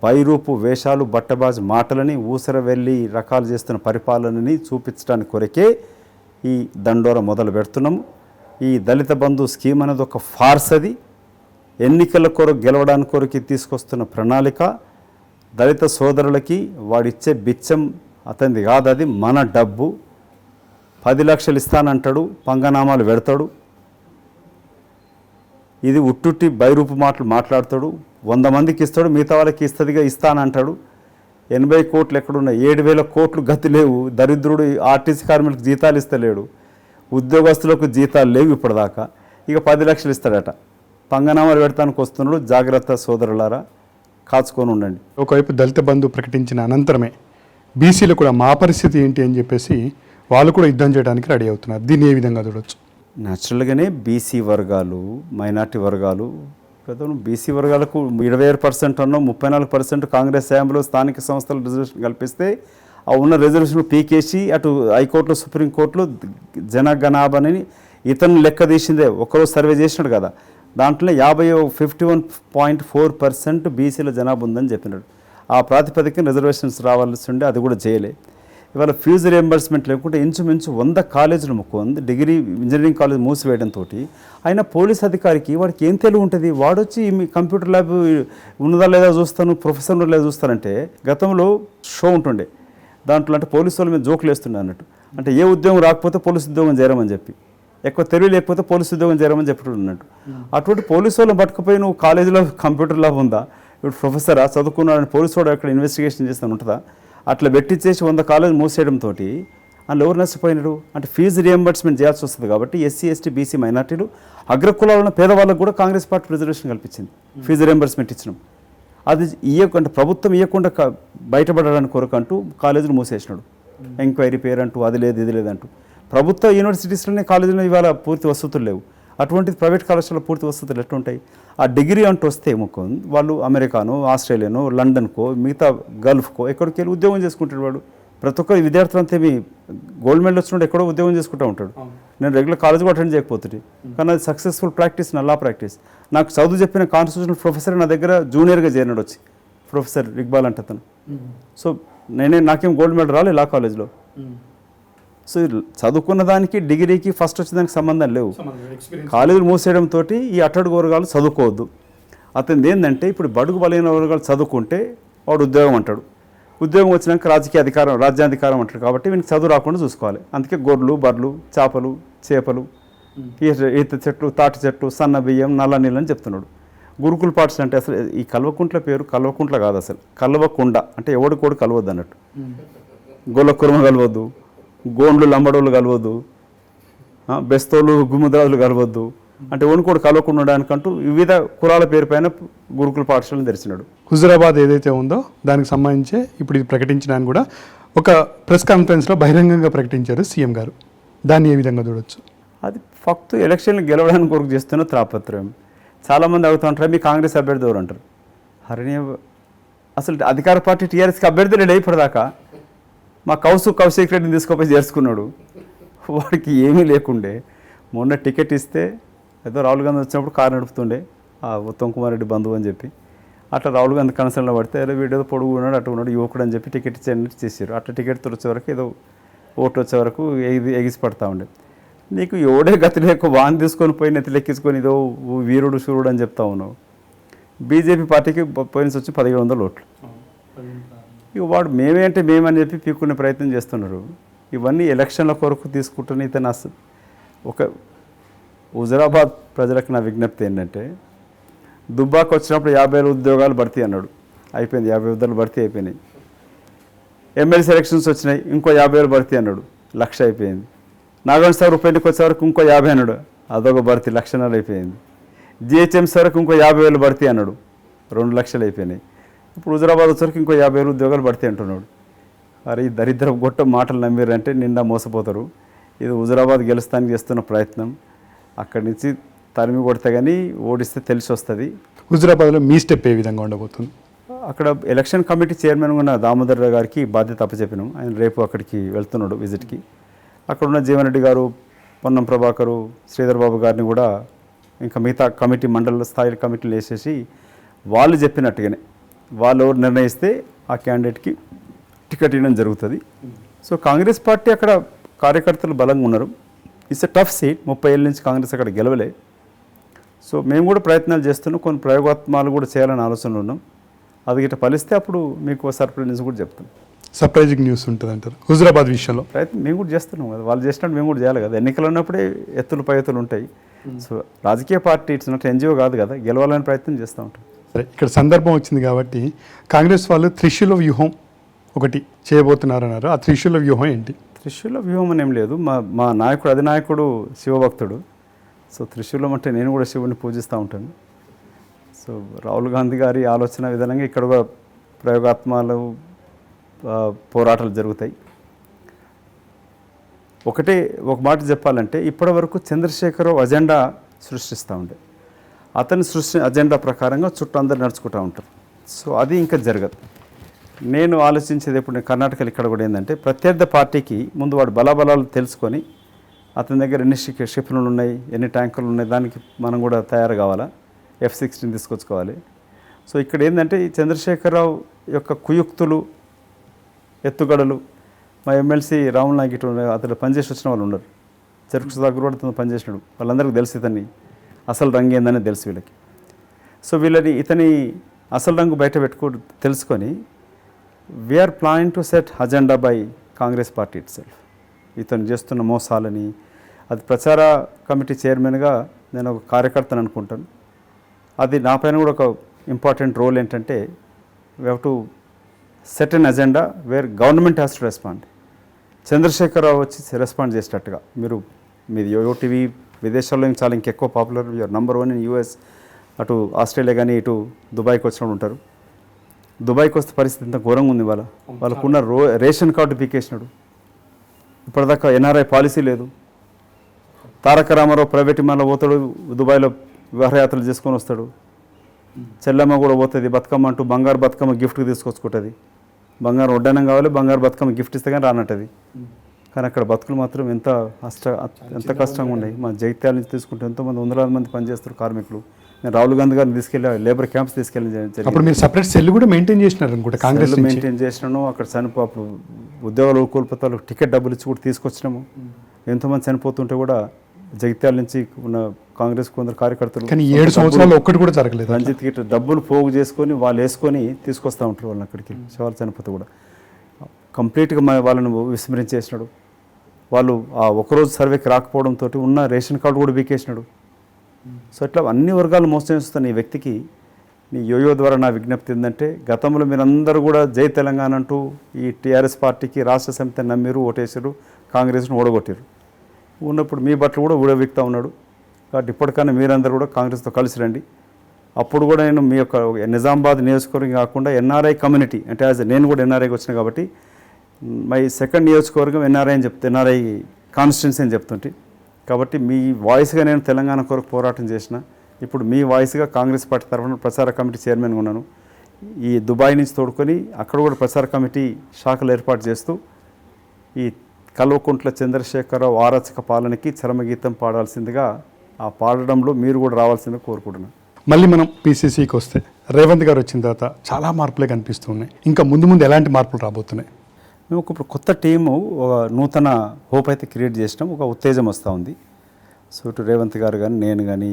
బైరూపు వేషాలు, బట్టబాజు మాటలని, ఊసర వెళ్ళి రకాలు చేస్తున్న పరిపాలనని చూపించడానికి కొరకే ఈ దండోరా మొదలు పెడుతున్నాము. ఈ దళిత బంధు స్కీమ్ అనేది ఒక ఫార్స్. అది ఎన్నికల కొరకు గెలవడానికి కొరకు తీసుకొస్తున్న ప్రణాళిక. దళిత సోదరులకి వాడిచ్చే బిచ్చం అతనిది కాదు, అది మన డబ్బు. 10 లక్షలు ఇస్తానంటాడు, పంగనామాలు పెడతాడు. ఇది ఉట్టుట్టి బైరూపు మాటలు మాట్లాడతాడు. 100 మందికి ఇస్తాడు, మిగతా వాళ్ళకి ఇస్తుందిగా ఇస్తానంటాడు. 80 కోట్లు ఎక్కడున్నాయి? 7,000 కోట్లు గతి లేవు. దరిద్రుడు ఆర్టీసీ కార్మికులకు జీతాలు ఇస్తలేడు, ఉద్యోగస్తులకు జీతాలు లేవు ఇప్పటిదాకా. ఇక 10 లక్షలు ఇస్తాడట. పంగనామాలు పెడతానికి వస్తున్నాడు. జాగ్రత్త సోదరులారా, కాచుకొని ఉండండి. ఒకవైపు దళిత బంధు ప్రకటించిన అనంతరమే బీసీలు కూడా మా పరిస్థితి ఏంటి అని చెప్పేసి వాళ్ళు కూడా యుద్ధం చేయడానికి రెడీ అవుతున్నారు. దీన్ని ఏ విధంగా చూడవచ్చు? న్యాచురల్గానే బీసీ వర్గాలు, మైనార్టీ వర్గాలు, గతంలో బీసీ వర్గాలకు 26% అన్నో 34% కాంగ్రెస్ హయాంలో స్థానిక సంస్థలు రిజర్వేషన్ కల్పిస్తే ఆ ఉన్న రిజర్వేషన్ పీకేసి అటు హైకోర్టులో, సుప్రీంకోర్టులో జనగణాభాని ఇతను లెక్క తీసిందే. ఒకరోజు సర్వే చేసినాడు కదా, దాంట్లో 51% బీసీల జనాభా ఉందని చెప్పినాడు. ఆ ప్రాతిపదికన రిజర్వేషన్స్ రావాల్సి ఉండే, అది కూడా చేయలే. ఇవాళ ఫీజు రియంబర్స్మెంట్ లేకుంటే ఇంచుమించు 100 కాలేజీలు మొక్కుంది. డిగ్రీ ఇంజనీరింగ్ కాలేజ్ మూసివేయడంతో ఆయన పోలీస్ అధికారికి వాడికి ఏం తెలివి ఉంటుంది? వాడొచ్చి మీ కంప్యూటర్ ల్యాబ్ ఉన్నదా లేదా చూస్తాను, ప్రొఫెసర్ లేదా చూస్తానంటే గతంలో షో ఉంటుండే. దాంట్లో అంటే పోలీసు వాళ్ళ మీద జోకులు వేస్తుండే అన్నట్టు. అంటే ఏ ఉద్యోగం రాకపోతే పోలీసు ఉద్యోగం చేరమని చెప్పి, ఎక్కువ తెలివి లేకపోతే పోలీసు ఉద్యోగం చేరమని చెప్పి ఉన్నట్టు. అటువంటి పోలీసు వాళ్ళని పట్టుకుపోయి నువ్వు కాలేజీలో కంప్యూటర్ ల్యాబ్ ఉందా, ఇప్పుడు ప్రొఫెసరా చదువుకున్నాడని పోలీసు వాడు అక్కడ ఇన్వెస్టిగేషన్ చేస్తాను ఉంటుందా? అట్లా పెట్టించేసి 100 కాలేజ్ మూసేయడంతో అందులో ఎవరు నష్టపోయినారు? అంటే ఫీజు రియంబర్స్మెంట్ చేయాల్సి వస్తుంది. కాబట్టి ఎస్సీ, ఎస్టీ, బీసీ, మైనార్టీలు, అగ్రకులాలను పేదవాళ్ళకు కూడా కాంగ్రెస్ పార్టీ రిజర్వేషన్ కల్పించింది. ఫీజు రియంబర్స్మెంట్ ఇచ్చినాం. అది ఇవ్వకుండా, ప్రభుత్వం ఇవ్వకుండా బయటపడడానికి కొరకు అంటూ కాలేజీలు మూసేసినాడు. ఎంక్వైరీ పేరంటూ అది లేదు ఇది లేదంటూ. ప్రభుత్వ యూనివర్సిటీస్లోనే కాలేజీలో ఇవాళ పూర్తి వసతులు లేవు. అటువంటిది ప్రైవేట్ కళాశాలలో పూర్తి వసతులు ఎట్లుంటాయి? ఆ డిగ్రీ అంటూ వస్తే ముఖం వాళ్ళు అమెరికానో, ఆస్ట్రేలియానో, లండన్కో, మిగతా గల్ఫ్కో ఎక్కడికి వెళ్ళి ఉద్యోగం చేసుకుంటాడు వాడు. ప్రతి ఒక్క విద్యార్థులంతా ఏమి గోల్డ్ మెడల్ వచ్చినప్పుడు ఎక్కడో ఉద్యోగం చేసుకుంటూ ఉంటాడు. నేను రెగ్యులర్ కాలేజ్ కూడా అటెండ్ చేయకపోతుంది. కానీ అది సక్సెస్ఫుల్ ప్రాక్టీస్, నా లా ప్రాక్టీస్. నాకు చదువు చెప్పిన కాన్స్టిట్యూషనల్ ప్రొఫెసర్ నా దగ్గర జూనియర్గా చేరినాడు వచ్చి, ప్రొఫెసర్ ఇక్బాల్ అంటే అతను. సో నాకేం గోల్డ్ మెడల్ రాలేదు లా కాలేజ్లో. సో చదువుకున్న దానికి డిగ్రీకి ఫస్ట్ వచ్చేదానికి సంబంధం లేవు. కాలేజీలు మూసేయడంతో ఈ అట్టడుగు వర్గాలు చదువుకోవద్దు. అతనిది ఏంటంటే ఇప్పుడు బడుగు బలైన వర్గాలు చదువుకుంటే వాడు ఉద్యోగం అంటాడు. ఉద్యోగం వచ్చినాక రాజ్యాధికారం అంటాడు. కాబట్టి వీనికి చదువు రాకుండా చూసుకోవాలి. అందుకే గొర్రెలు, బర్రెలు, చేపలు, చేపలు ఈత చెట్లు, తాటి చెట్లు, సన్న బియ్యం, నల్ల నీళ్ళు అని చెప్తున్నాడు. గురుకుల పాఠశాల అంటే అసలు ఈ కల్వకుంట్ల పేరు కల్వకుంట్ల కాదు, అసలు కల్వకుండ అంటే ఎవడికోడు కలవద్దు అన్నట్టు. గొల్ల కుర్మ కలవద్దు, గోండ్లు లంబడోళ్ళు కలవద్దు, బెస్తోళ్ళు గుముద్రాజులు కలవద్దు అంటే వణుకోడు కలవకుండా ఉండడానికంటూ వివిధ కులాల పేరు పైన గురుకుల పాఠశాలను తెరిచినాడు. హుజురాబాద్ ఏదైతే ఉందో దానికి సంబంధించి ఇప్పుడు ఇది ప్రకటించడానికి కూడా ఒక ప్రెస్ కాన్ఫరెన్స్లో బహిరంగంగా ప్రకటించారు సీఎం గారు. దాన్ని ఏ విధంగా చూడొచ్చు? అది ఫక్తు ఎలక్షన్లు గెలవడానికి కొరకు చేస్తున్న తాపత్రయం. చాలామంది అడుగుతూ ఉంటారు, మీ కాంగ్రెస్ అభ్యర్థి ఎవరు అంటారు. హరిణి అసలు అధికార పార్టీ టీఆర్ఎస్కి అభ్యర్థి లేడు ఇప్పటిదాకా. మా కౌశిక్ రెడ్డిని తీసుకుపోయి చేర్చుకున్నాడు. వాడికి ఏమీ లేకుండే మొన్న టికెట్ ఇస్తే ఏదో రాహుల్ గాంధీ వచ్చినప్పుడు కారు నడుపుతుండే ఉత్తమ్ కుమార్ రెడ్డి బంధువు అని చెప్పి, అట్లా రాహుల్ గాంధీ కన్సర్న్లో పడితే ఏదో వీడేదో పొడుగు ఉన్నాడు, అటు ఉన్నాడు, యువకుడు అని చెప్పి టికెట్ ఇచ్చేయండి చేశారు. అట్లా టికెట్ వచ్చే వరకు ఏదో ఓటు వచ్చే వరకు ఎగిసి పడతా ఉండే. నీకు ఎవడే గతి లేక వాన్ తీసుకొని పోయి నెత్తిలెక్కించుకొని ఏదో వీరుడు శూరుడు అని చెప్తా ఉన్నావు. బీజేపీ పార్టీకి పోయిన వచ్చి 1700 ఓట్లు. ఇక వాడు మేమేంటే మేమని చెప్పి పీక్కునే ప్రయత్నం చేస్తున్నారు. ఇవన్నీ ఎలక్షన్ల కొరకు తీసుకుంటున్న ఇతను ఒక హుజురాబాద్ ప్రజలకు నా విజ్ఞప్తి ఏంటంటే, దుబ్బాకు వచ్చినప్పుడు 50,000 ఉద్యోగాలు భర్తీ అన్నాడు, అయిపోయింది. 50 ఉద్యోగాలు భర్తీ అయిపోయినాయి. ఎమ్మెల్సీ ఎలక్షన్స్ వచ్చినాయి, ఇంకో 50,000 భర్తీ అన్నాడు, 1,00,000 అయిపోయింది. నాగార్జున సాగర్ ఉప ఎన్నిక వచ్చే వరకు ఇంకో 50 అన్నాడు, అదొక భర్తీ 1,00,000 అయిపోయింది. జిహెచ్ఎంసీ వరకు ఇంకో 50,000 భర్తీ అన్నాడు, 2,00,000 అయిపోయినాయి. ఇప్పుడు హుజురాబాద్ వచ్చేసరికి ఇంకో 50,000 ఉద్యోగాలు భర్తీ అంటున్నాడు. మరి ఈ దరిద్ర గొట్ట మాటలు నమ్మిరంటే నిండా మోసపోతారు. ఇది హుజురాబాద్ గెలుస్తానికి చేస్తున్న ప్రయత్నం. అక్కడి నుంచి తరిమి కొడితే కానీ ఓడిస్తే తెలిసి వస్తుంది. హుజురాబాద్లో మీ స్టెప్ ఏ విధంగా ఉండబోతుంది? అక్కడ ఎలక్షన్ కమిటీ చైర్మన్ ఉన్న దామోదర్ గారికి బాధ్యత అప్పచెప్పినాం. ఆయన రేపు అక్కడికి వెళ్తున్నాడు విజిట్కి. అక్కడ ఉన్న జీవన్ రెడ్డి గారు, పొన్నం ప్రభాకరు, శ్రీధర్ బాబు గారిని కూడా ఇంకా మిగతా కమిటీ మండల స్థాయి కమిటీలు వేసేసి వాళ్ళు చెప్పినట్టుగానే వాళ్ళు ఎవరు నిర్ణయిస్తే ఆ క్యాండిడేట్కి టికెట్ ఇవ్వడం జరుగుతుంది. సో కాంగ్రెస్ పార్టీ అక్కడ కార్యకర్తలు బలంగా ఉన్నారు. It's a tough seat. 30 ఏళ్ళ నుంచి కాంగ్రెస్ అక్కడ గెలవలే. సో మేము కూడా ప్రయత్నాలు చేస్తున్నాం, కొన్ని ప్రయోగాత్మకాలు కూడా చేయాలని ఆలోచనలు ఉన్నాం. అది గిట్ట ఫలిస్తే అప్పుడు మీకు సర్ప్రైజ్ న్యూస్ కూడా చెప్తాం. సర్ప్రైజింగ్ న్యూస్ ఉంటుంది అంటారు హుజురాబాద్ విషయంలో? ప్రయత్నం మేము కూడా చేస్తున్నాం కదా, వాళ్ళు చేసినట్టు మేము కూడా చేయాలి కదా. ఎన్నికలు ఉన్నప్పుడే ఎత్తులు పై ఎత్తులు ఉంటాయి. సో రాజకీయ పార్టీ ఇట్స్ నాట్ ఎన్జిఓ కాదు కదా, గెలవాలని ప్రయత్నం చేస్తూ ఉంటాం. సరే, ఇక్కడ సందర్భం వచ్చింది కాబట్టి కాంగ్రెస్ వాళ్ళు త్రిశూల వ్యూహం ఒకటి చేయబోతున్నారు అన్నారు. ఆ త్రిశూల వ్యూహం ఏంటి? త్రిశూల వ్యూహం అని ఏం లేదు. మా నాయకుడు అధినాయకుడు శివభక్తుడు. సో త్రిశూలం అంటే నేను కూడా శివుని పూజిస్తూ ఉంటాను. సో రాహుల్ గాంధీ గారి ఆలోచన విధానంగా ఇక్కడ కూడా ప్రయోగాత్మలు పోరాటాలు జరుగుతాయి. ఒక మాట చెప్పాలంటే, ఇప్పటి వరకు చంద్రశేఖరరావు అజెండా సృష్టిస్తూ ఉండే, అతని అజెండా ప్రకారంగా చుట్టూ అందరు నడుచుకుంటూ ఉంటారు. సో అది ఇంకా జరగదు. నేను ఆలోచించేది ఇప్పుడు నేను కర్ణాటకలో ఇక్కడ కూడా ఏంటంటే, ప్రత్యర్థి పార్టీకి ముందు వాడు బలాబలాలు తెలుసుకొని అతని దగ్గర ఎన్ని క్షిపణులు ఉన్నాయి, ఎన్ని ట్యాంకులు ఉన్నాయి, దానికి మనం కూడా తయారు కావాలా, F-16 తీసుకొచ్చుకోవాలి. సో ఇక్కడ ఏంటంటే ఈ చంద్రశేఖరరావు యొక్క కుయుక్తులు, ఎత్తుగడలు, మా ఎమ్మెల్సీ రాముల్ నాయక్ ఇటు అతను పనిచేసి వచ్చిన వాళ్ళు ఉన్నారు. చెరుకు సుధాకర్ కూడా అతను పనిచేసినాడు. వాళ్ళందరికీ తెలుసు ఇతన్ని అసలు రంగు ఏందని తెలుసు వీళ్ళకి. సో ఇతని అసలు రంగు బయట తెలుసుకొని we are planning to set agenda by Congress party itself. ఇతను చేస్తున్న మోసాలని, అది ప్రచార కమిటీ చైర్మన్గా నేను ఒక కార్యకర్తను అనుకుంటాను. అది నా పైన కూడా ఒక ఇంపార్టెంట్ రోల్ ఏంటంటే, we have to set an agenda where government has to respond. Chandrashekar Rao వచ్చి రెస్పాండ్ చేసేటట్టుగా. మీది యోటీవీ విదేశాల్లో చాలా ఇంకెక్కువ popular, you are number 1 in US. అటు ఆస్ట్రేలియా కానీ ఇటు దుబాయ్కి వచ్చినప్పుడు ఉంటారు. దుబాయ్కి వస్తే పరిస్థితి ఇంత ఘోరంగా ఉంది. వాళ్ళకున్న రేషన్ కార్డు పీకేసినాడు. ఇప్పటిదాకా ఎన్ఆర్ఐ పాలసీ లేదు. తారక రామారావు ప్రైవేట్ విమానంలో పోతాడు, దుబాయ్లో విహారయాత్రలు చేసుకొని వస్తాడు. చెల్లమ్మ కూడా పోతుంది బతుకమ్మ అంటూ, బంగారు బతుకమ్మ గిఫ్ట్కి తీసుకొచ్చుకుంటుంది. బంగారు వడ్డానం కావాలి, బంగారు బతుకమ్మ గిఫ్ట్ ఇస్తే కానీ రానట్టది. కానీ అక్కడ బతుకులు మాత్రం ఎంత కష్టంగా ఉన్నాయి. మా జైత్యాల నుంచి తీసుకుంటే ఎంతోమంది 100,000 మంది పనిచేస్తారు కార్మికులు. నేను రాహుల్ గాంధీ గారిని తీసుకెళ్ళి లేబర్ క్యాంప్స్ తీసుకెళ్ళి అప్పుడు మీరు సపరేట్ సెల్ కూడా మెయింటైన్ చేసినారు అనుకుంటా. కాంగ్రెస్ మెయింటైన్ చేసినాను. అక్కడ అప్పుడు ఉద్యోగాలు కోల్పోతే వాళ్ళకి టికెట్ డబ్బులు ఇచ్చి కూడా తీసుకొచ్చినాము. ఎంతోమంది చనిపోతుంటే కూడా జగిత్యాల నుంచి ఉన్న కాంగ్రెస్ కొందరు కార్యకర్తలు కానీ 7 సంవత్సరాలు ఒక్కటి కూడా జరగలేదు. రంజిత్ గిట్ట డబ్బులు పోగు చేసుకొని వాళ్ళు వేసుకొని తీసుకొస్తూ ఉంటారు వాళ్ళని అక్కడికి. శవాలు చనిపోతే కూడా కంప్లీట్గా వాళ్ళను విస్మరించేసినాడు. వాళ్ళు ఆ ఒకరోజు సర్వేకి రాకపోవడంతో ఉన్న రేషన్ కార్డు కూడా బీకేసినాడు. సో ఇట్లా అన్ని వర్గాలు మోసం చేస్తున్న ఈ వ్యక్తికి నీ యోయో ద్వారా నా విజ్ఞప్తి ఏంటంటే, గతంలో మీరందరూ కూడా జై తెలంగాణ అంటూ ఈ టీఆర్ఎస్ పార్టీకి రాష్ట్ర సమితిని నమ్మిరు, ఓటేసారు, కాంగ్రెస్ను ఓడగొట్టారు. ఉన్నప్పుడు మీ బట్టలు కూడా ఊడవిక్తా ఉన్నాడు. కాబట్టి ఇప్పటికైనా మీరందరూ కూడా కాంగ్రెస్తో కలిసి రండి. అప్పుడు కూడా నేను మీ యొక్క నిజామాబాద్ నియోజకవర్గం కాకుండా ఎన్ఆర్ఐ కమ్యూనిటీ అంటే నేను కూడా ఎన్ఆర్ఐకి వచ్చిన కాబట్టి మై సెకండ్ నియోజకవర్గం ఎన్ఆర్ఐ అని చెప్తే ఎన్ఆర్ఐ కాన్స్టిట్యున్సీ అని చెప్తుంటే, కాబట్టి మీ వాయిస్గా నేను తెలంగాణ కొరకు పోరాటం చేసిన, ఇప్పుడు మీ వాయిస్గా కాంగ్రెస్ పార్టీ తరఫున ప్రచార కమిటీ చైర్మన్గా ఉన్నాను. ఈ దుబాయ్ నుంచి తోడుకొని అక్కడ కూడా ప్రచార కమిటీ శాఖలు ఏర్పాటు చేస్తూ ఈ కల్వకుంట్ల చంద్రశేఖరరావు ఆరచక పాలనకి చరమగీతం పాడాల్సిందిగా, ఆ పాడడంలో మీరు కూడా రావాల్సిందిగా కోరుకుంటున్నాను. మళ్ళీ మనం పీసీసీకి వస్తే రేవంత్ గారు వచ్చిన తర్వాత చాలా మార్పులే కనిపిస్తున్నాయి. ఇంకా ముందు ముందు ఎలాంటి మార్పులు రాబోతున్నాయి? మేము ఇప్పుడు కొత్త టీము ఒక నూతన హోప్ అయితే క్రియేట్ చేసినాం. ఒక ఉత్తేజం వస్తూ ఉంది. సో ఇటు రేవంత్ గారు కానీ నేను కానీ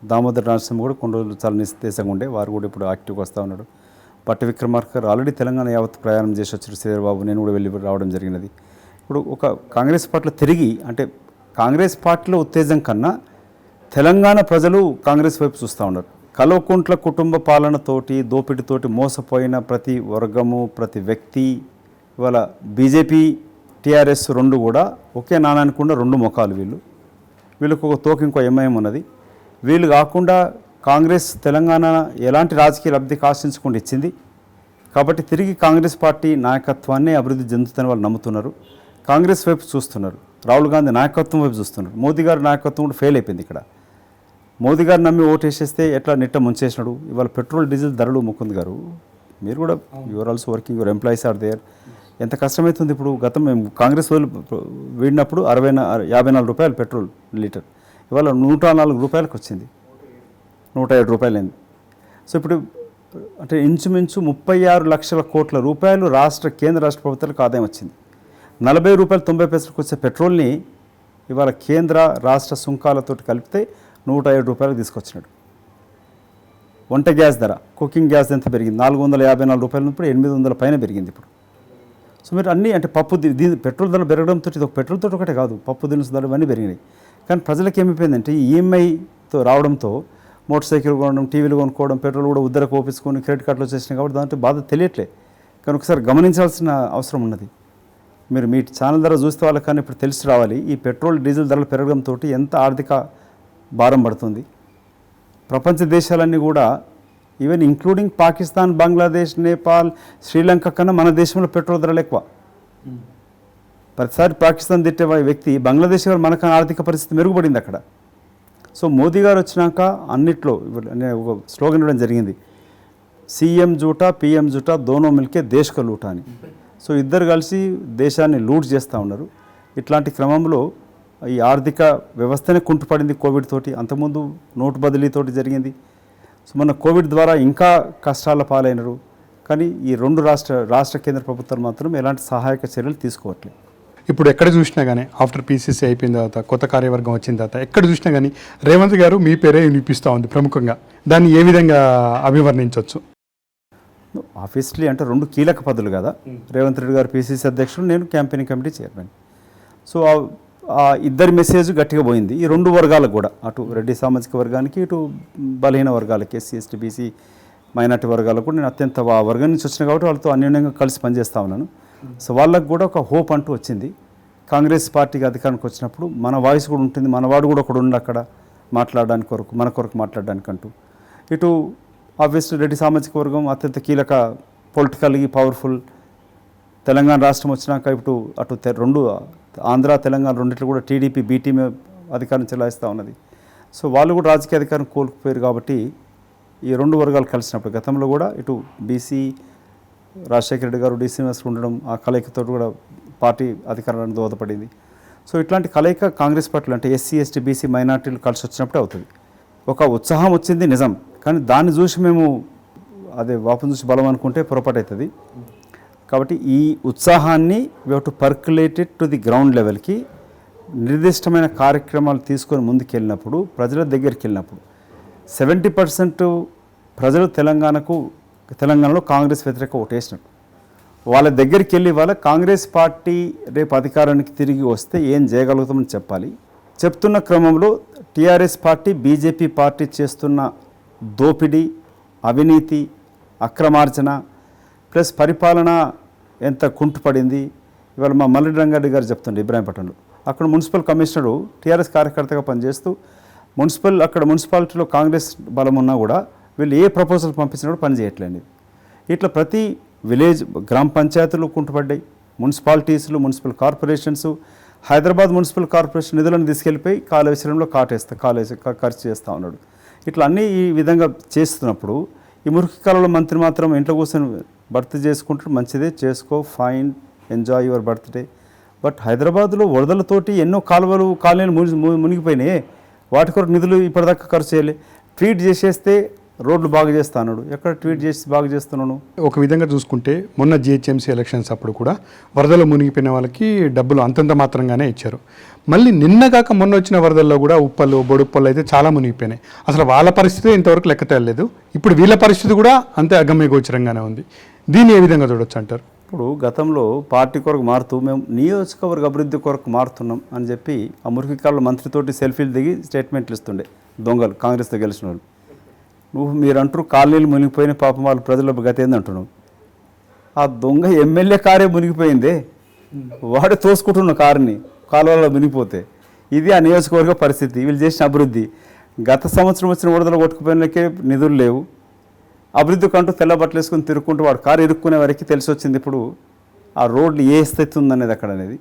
దామోదర్ నరసింహ కూడా కొన్ని రోజులు చాలా నిస్తేజంగా ఉండే, వారు కూడా ఇప్పుడు యాక్టివ్గా వస్తూ ఉన్నాడు. పట్టి విక్రమార్క గారు ఆల్రెడీ తెలంగాణ యావత్ ప్రయాణం చేసి వచ్చారు. శ్రీధర్బాబు నేను కూడా వెళ్ళి రావడం జరిగినది. ఇప్పుడు ఒక కాంగ్రెస్ పార్టీలో తిరిగి అంటే కాంగ్రెస్ పార్టీలో ఉత్తేజం కన్నా తెలంగాణ ప్రజలు కాంగ్రెస్ వైపు చూస్తూ ఉన్నారు. కల్వకుంట్ల కుటుంబ పాలనతోటి దోపిడితోటి మోసపోయిన ప్రతి వర్గము ప్రతి వ్యక్తి ఇవాళ బీజేపీ టీఆర్ఎస్ రెండు కూడా ఒకే నాణానికి ఉన్న రెండు ముఖాలు. వీళ్ళకు ఒక తోక ఇంకో ఎంఐఎం ఉన్నది. వీళ్ళు కాకుండా కాంగ్రెస్ తెలంగాణ ఎలాంటి రాజకీయ లబ్ధికి ఆశించకుండా ఇచ్చింది. కాబట్టి తిరిగి కాంగ్రెస్ పార్టీ నాయకత్వాన్ని అభివృద్ధి చెందుతుందని వాళ్ళు నమ్ముతున్నారు. కాంగ్రెస్ వైపు చూస్తున్నారు. రాహుల్ గాంధీ నాయకత్వం వైపు చూస్తున్నారు. మోదీ గారి నాయకత్వం కూడా ఫెయిల్ అయిపోయింది. ఇక్కడ మోదీ గారు నమ్మి ఓటేసేస్తే ఎట్లా నిట్ట ముంచేసినాడు. ఇవాళ పెట్రోల్ డీజిల్ ధరలు ముకుంద్ గారు మీరు కూడా your also working, your employees are there. ఎంత కష్టమవుతుంది. ఇప్పుడు గతం మేము కాంగ్రెస్ వాళ్ళు వీడినప్పుడు 54 రూపాయలు పెట్రోల్ లీటర్, ఇవాళ 104 రూపాయలకు వచ్చింది, 107 రూపాయలైంది. సో ఇప్పుడు అంటే ఇంచుమించు 36 లక్షల కోట్ల రూపాయలు కేంద్ర రాష్ట్ర ప్రభుత్వాలకు ఆదాయం వచ్చింది. 40 రూపాయలు 90 పైసలకు వచ్చే పెట్రోల్ని ఇవాళ కేంద్ర రాష్ట్ర సుంకాలతో కలిపితే 107 రూపాయలకు తీసుకొచ్చినాడు. వంట గ్యాస్ ధర, కుకింగ్ గ్యాస్ ఎంత పెరిగింది? 454 రూపాయల ఇప్పుడు 800 పైన పెరిగింది ఇప్పుడు. సో మీరు అన్నీ అంటే పెట్రోల్ ధరలు పెరగడంతో ఇది ఒక పెట్రోల్ తోటి ఒకటే కాదు, పప్పు దినుసు ధరలు ఇవన్నీ పెరిగినాయి. కానీ ప్రజలకు ఏమైపోయిందంటే ఈ ఈఎంఐతో రావడంతో మోటార్ సైకిల్ కొనడం, టీవీలు కొనుక్కోవడం, పెట్రోల్ కూడా ఉద్దరకు ఓపించుకొని క్రెడిట్ కార్డులు వచ్చేసినాయి. కాబట్టి దాంట్లో బాధ తెలియట్లే. కానీ ఒకసారి గమనించాల్సిన అవసరం ఉన్నది. మీరు మీ ఛానల్ ధర చూస్తే వాళ్ళకి కానీ ఇప్పుడు తెలిసి రావాలి ఈ పెట్రోల్ డీజిల్ ధరలు పెరగడంతో ఎంత ఆర్థిక భారం పడుతుంది. ప్రపంచ దేశాలన్నీ కూడా ఈవెన్ ఇంక్లూడింగ్ పాకిస్తాన్, బంగ్లాదేశ్, నేపాల్, శ్రీలంక కన్నా మన దేశంలో పెట్రోల్ ధరలు ఎక్కువ. ప్రతిసారి పాకిస్తాన్ తిట్టే వ్యక్తి బంగ్లాదేశ్ గారు మనకన్నా ఆర్థిక పరిస్థితి మెరుగుపడింది అక్కడ. సో మోదీ గారు వచ్చినాక అన్నిట్లో ఒక స్లోగన్ ఇవ్వడం జరిగింది, సీఎం జూటా పీఎం జూటా దోనో మిల్కే దేశ్ కా లూటా అని. సో ఇద్దరు కలిసి దేశాన్ని లూట్ చేస్తూ ఉన్నారు. ఇట్లాంటి క్రమంలో ఈ ఆర్థిక వ్యవస్థనే కుంటుపడింది కోవిడ్ తోటి. అంతకుముందు నోటు బదిలీతోటి జరిగింది. సో మన కోవిడ్ ద్వారా ఇంకా కష్టాల పాలైనరు. కానీ ఈ రెండు రాష్ట్ర కేంద్ర ప్రభుత్వాలు మాత్రం ఎలాంటి సహాయక చర్యలు తీసుకోవట్లేదు. ఇప్పుడు ఎక్కడ చూసినా కానీ ఆఫ్టర్ పీసీసీ అయిపోయిన తర్వాత కొత్త కార్యవర్గం వచ్చిన తర్వాత ఎక్కడ చూసినా కానీ రేవంత్ గారు మీ పేరే వినిపిస్తూ ఉంది ప్రముఖంగా. దాన్ని ఏ విధంగా అభివర్ణించవచ్చు? ఆఫీస్లీ అంటే రెండు కీలక పదవులు కదా. రేవంత్ రెడ్డి గారు పీసీసీ అధ్యక్షుడు, నేను క్యాంపెయినింగ్ కమిటీ చైర్మన్. సో ఆ ఇద్దరి మెసేజ్ గట్టిగా పోయింది ఈ రెండు వర్గాలకు కూడా, అటు రెడ్డి సామాజిక వర్గానికి, ఇటు బలహీన వర్గాలకి, ఎస్సీ ఎస్టీ బీసీ మైనార్టీ వర్గాలకు కూడా నేను అత్యంత ఆ వర్గం నుంచి వచ్చిన కాబట్టి వాళ్ళతో అన్యోన్యంగా కలిసి పనిచేస్తూ ఉన్నాను. సో వాళ్ళకు కూడా ఒక హోప్ అంటూ వచ్చింది. కాంగ్రెస్ పార్టీకి అధికారానికి వచ్చినప్పుడు మన వాయిస్ కూడా ఉంటుంది, మనవాడు కూడా ఒకడు ఉండి అక్కడ మాట్లాడడానికి కొరకు, మన కొరకు మాట్లాడడానికి అంటూ. ఇటు ఆబ్వియస్లీ రెడ్డి సామాజిక వర్గం అత్యంత కీలక, పొలిటికల్గా పవర్ఫుల్. తెలంగాణ రాష్ట్రం వచ్చినాక ఇప్పుడు అటు రెండు ఆంధ్ర తెలంగాణ రెండిట్లో కూడా టీడీపీ బీటీమే అధికారం చెలాయిస్తూ ఉన్నది. సో వాళ్ళు కూడా రాజకీయ అధికారం కోల్పోయారు. కాబట్టి ఈ రెండు వర్గాలు కలిసినప్పుడు గతంలో కూడా ఇటు బీసీ రాజశేఖర రెడ్డి గారు, డి శ్రీనివాస్ ఉండడం, ఆ కలయికతో కూడా పార్టీ అధికారానికి దోహదపడింది. సో ఇట్లాంటి కలయిక కాంగ్రెస్ పార్టీలు అంటే ఎస్సీ ఎస్టీ బీసీ మైనార్టీలు కలిసి వచ్చినప్పుడే అవుతుంది. ఒక ఉత్సాహం వచ్చింది నిజం, కానీ దాన్ని చూసి మేము అదే వాపం చూసి బలం అనుకుంటే పొరపాటు అవుతుంది. కాబట్టి ఈ ఉత్సాహాన్ని we have to percolated to the ground లెవెల్కి నిర్దిష్టమైన కార్యక్రమాలు తీసుకొని ముందుకెళ్ళినప్పుడు, ప్రజల దగ్గరికి వెళ్ళినప్పుడు 70% ప్రజలు తెలంగాణలో కాంగ్రెస్ వ్యతిరేక ఓటేసినట్టు. వాళ్ళ దగ్గరికి వెళ్ళి వాళ్ళ కాంగ్రెస్ పార్టీ రేపు అధికారానికి తిరిగి వస్తే ఏం చేయగలుగుతామని చెప్పాలి. చెప్తున్న క్రమంలో టీఆర్ఎస్ పార్టీ బీజేపీ పార్టీ చేస్తున్న దోపిడీ, అవినీతి, అక్రమార్జన ప్లస్ పరిపాలన ఎంత కుంటుపడింది. ఇవాళ మా మల్రెడ్డి రంగారెడ్డి గారు చెప్తుండే ఇబ్రాహీంపట్నంలో, అక్కడ మున్సిపల్ కమిషనరు టీఆర్ఎస్ కార్యకర్తగా పనిచేస్తూ అక్కడ మున్సిపాలిటీలో కాంగ్రెస్ బలం ఉన్నా కూడా వీళ్ళు ఏ ప్రపోజల్ పంపించినా కూడా పని చేయట్లేదు. ఇట్లా ప్రతి విలేజ్ గ్రామ పంచాయతీలు కుంటుపడ్డాయి, మున్సిపాలిటీస్లు, municipal corporations. Hyderabad municipal corporation నిధులను తీసుకెళ్ళిపోయి కాళేశ్వరంలో ఖర్చు చేస్తూ ఉన్నాడు. ఇట్లా అన్నీ ఈ విధంగా చేస్తున్నప్పుడు ఈ మురికి కాలంలో మంత్రి మాత్రం ఇంట్లో కూర్చొని బర్త్ చేసుకుంటాడు. మంచిదే, చేసుకో, fine, enjoy your birthday. But హైదరాబాద్లో వరదలతోటి ఎన్నో కాలనీలు మునిగిపోయినాయి. వాటి కొరకు నిధులు ఇప్పటిదాకా ఖర్చు చేయాలి. ట్వీట్ చేసేస్తే రోడ్లు బాగు చేస్తా అన్నాడు. ఎక్కడ ట్వీట్ చేసి బాగు చేస్తున్నాను? ఒక విధంగా చూసుకుంటే మొన్న జిహెచ్ఎంసీ ఎలక్షన్స్ అప్పుడు కూడా వరదలు మునిగిపోయిన వాళ్ళకి డబ్బులు అంతంత మాత్రంగానే ఇచ్చారు. మళ్ళీ నిన్నగాక మొన్న వచ్చిన వరదల్లో కూడా ఉప్పలు, బొడుప్పలు అయితే చాలా మునిగిపోయినాయి. అసలు వాళ్ళ పరిస్థితి ఇంతవరకు లెక్క తేలలేదు. ఇప్పుడు వీళ్ళ పరిస్థితి కూడా అంతే అగమ్యగోచరంగానే ఉంది. దీన్ని ఏ విధంగా చూడొచ్చు అంటారు? ఇప్పుడు గతంలో పార్టీ కొరకు మారుతూ మేము నియోజకవర్గ అభివృద్ధి కొరకు మారుతున్నాం అని చెప్పి ఆ మురికి కాళ్ళ మంత్రితోటి సెల్ఫీలు దిగి స్టేట్మెంట్లు ఇస్తుండే దొంగలు, కాంగ్రెస్తో గెలిచిన వాళ్ళు. మీరు అంటారు కాలనీలు మునిగిపోయిన పాపం వాళ్ళ ప్రజల గతి ఏందంటున్నావు. ఆ దొంగ ఎమ్మెల్యే కారే మునిగిపోయిందే, వాడు తోసుకుంటున్న కారుని కాలువలో మునిగిపోతే. ఇది ఆ నియోజకవర్గ పరిస్థితి, వీళ్ళు చేసిన అభివృద్ధి. గత సంవత్సరం వచ్చిన వరదలు కొట్టుకుపోయినకే నిధులు లేవు. అభివృద్ధి కంటూ తెల్ల బట్టలు వేసుకొని తిరుక్కుంటూ వాడు కారు ఇరుక్కునే వరకు తెలిసి వచ్చింది ఇప్పుడు ఆ రోడ్లు ఏ స్థితి ఉందనేది అక్కడ అనేది.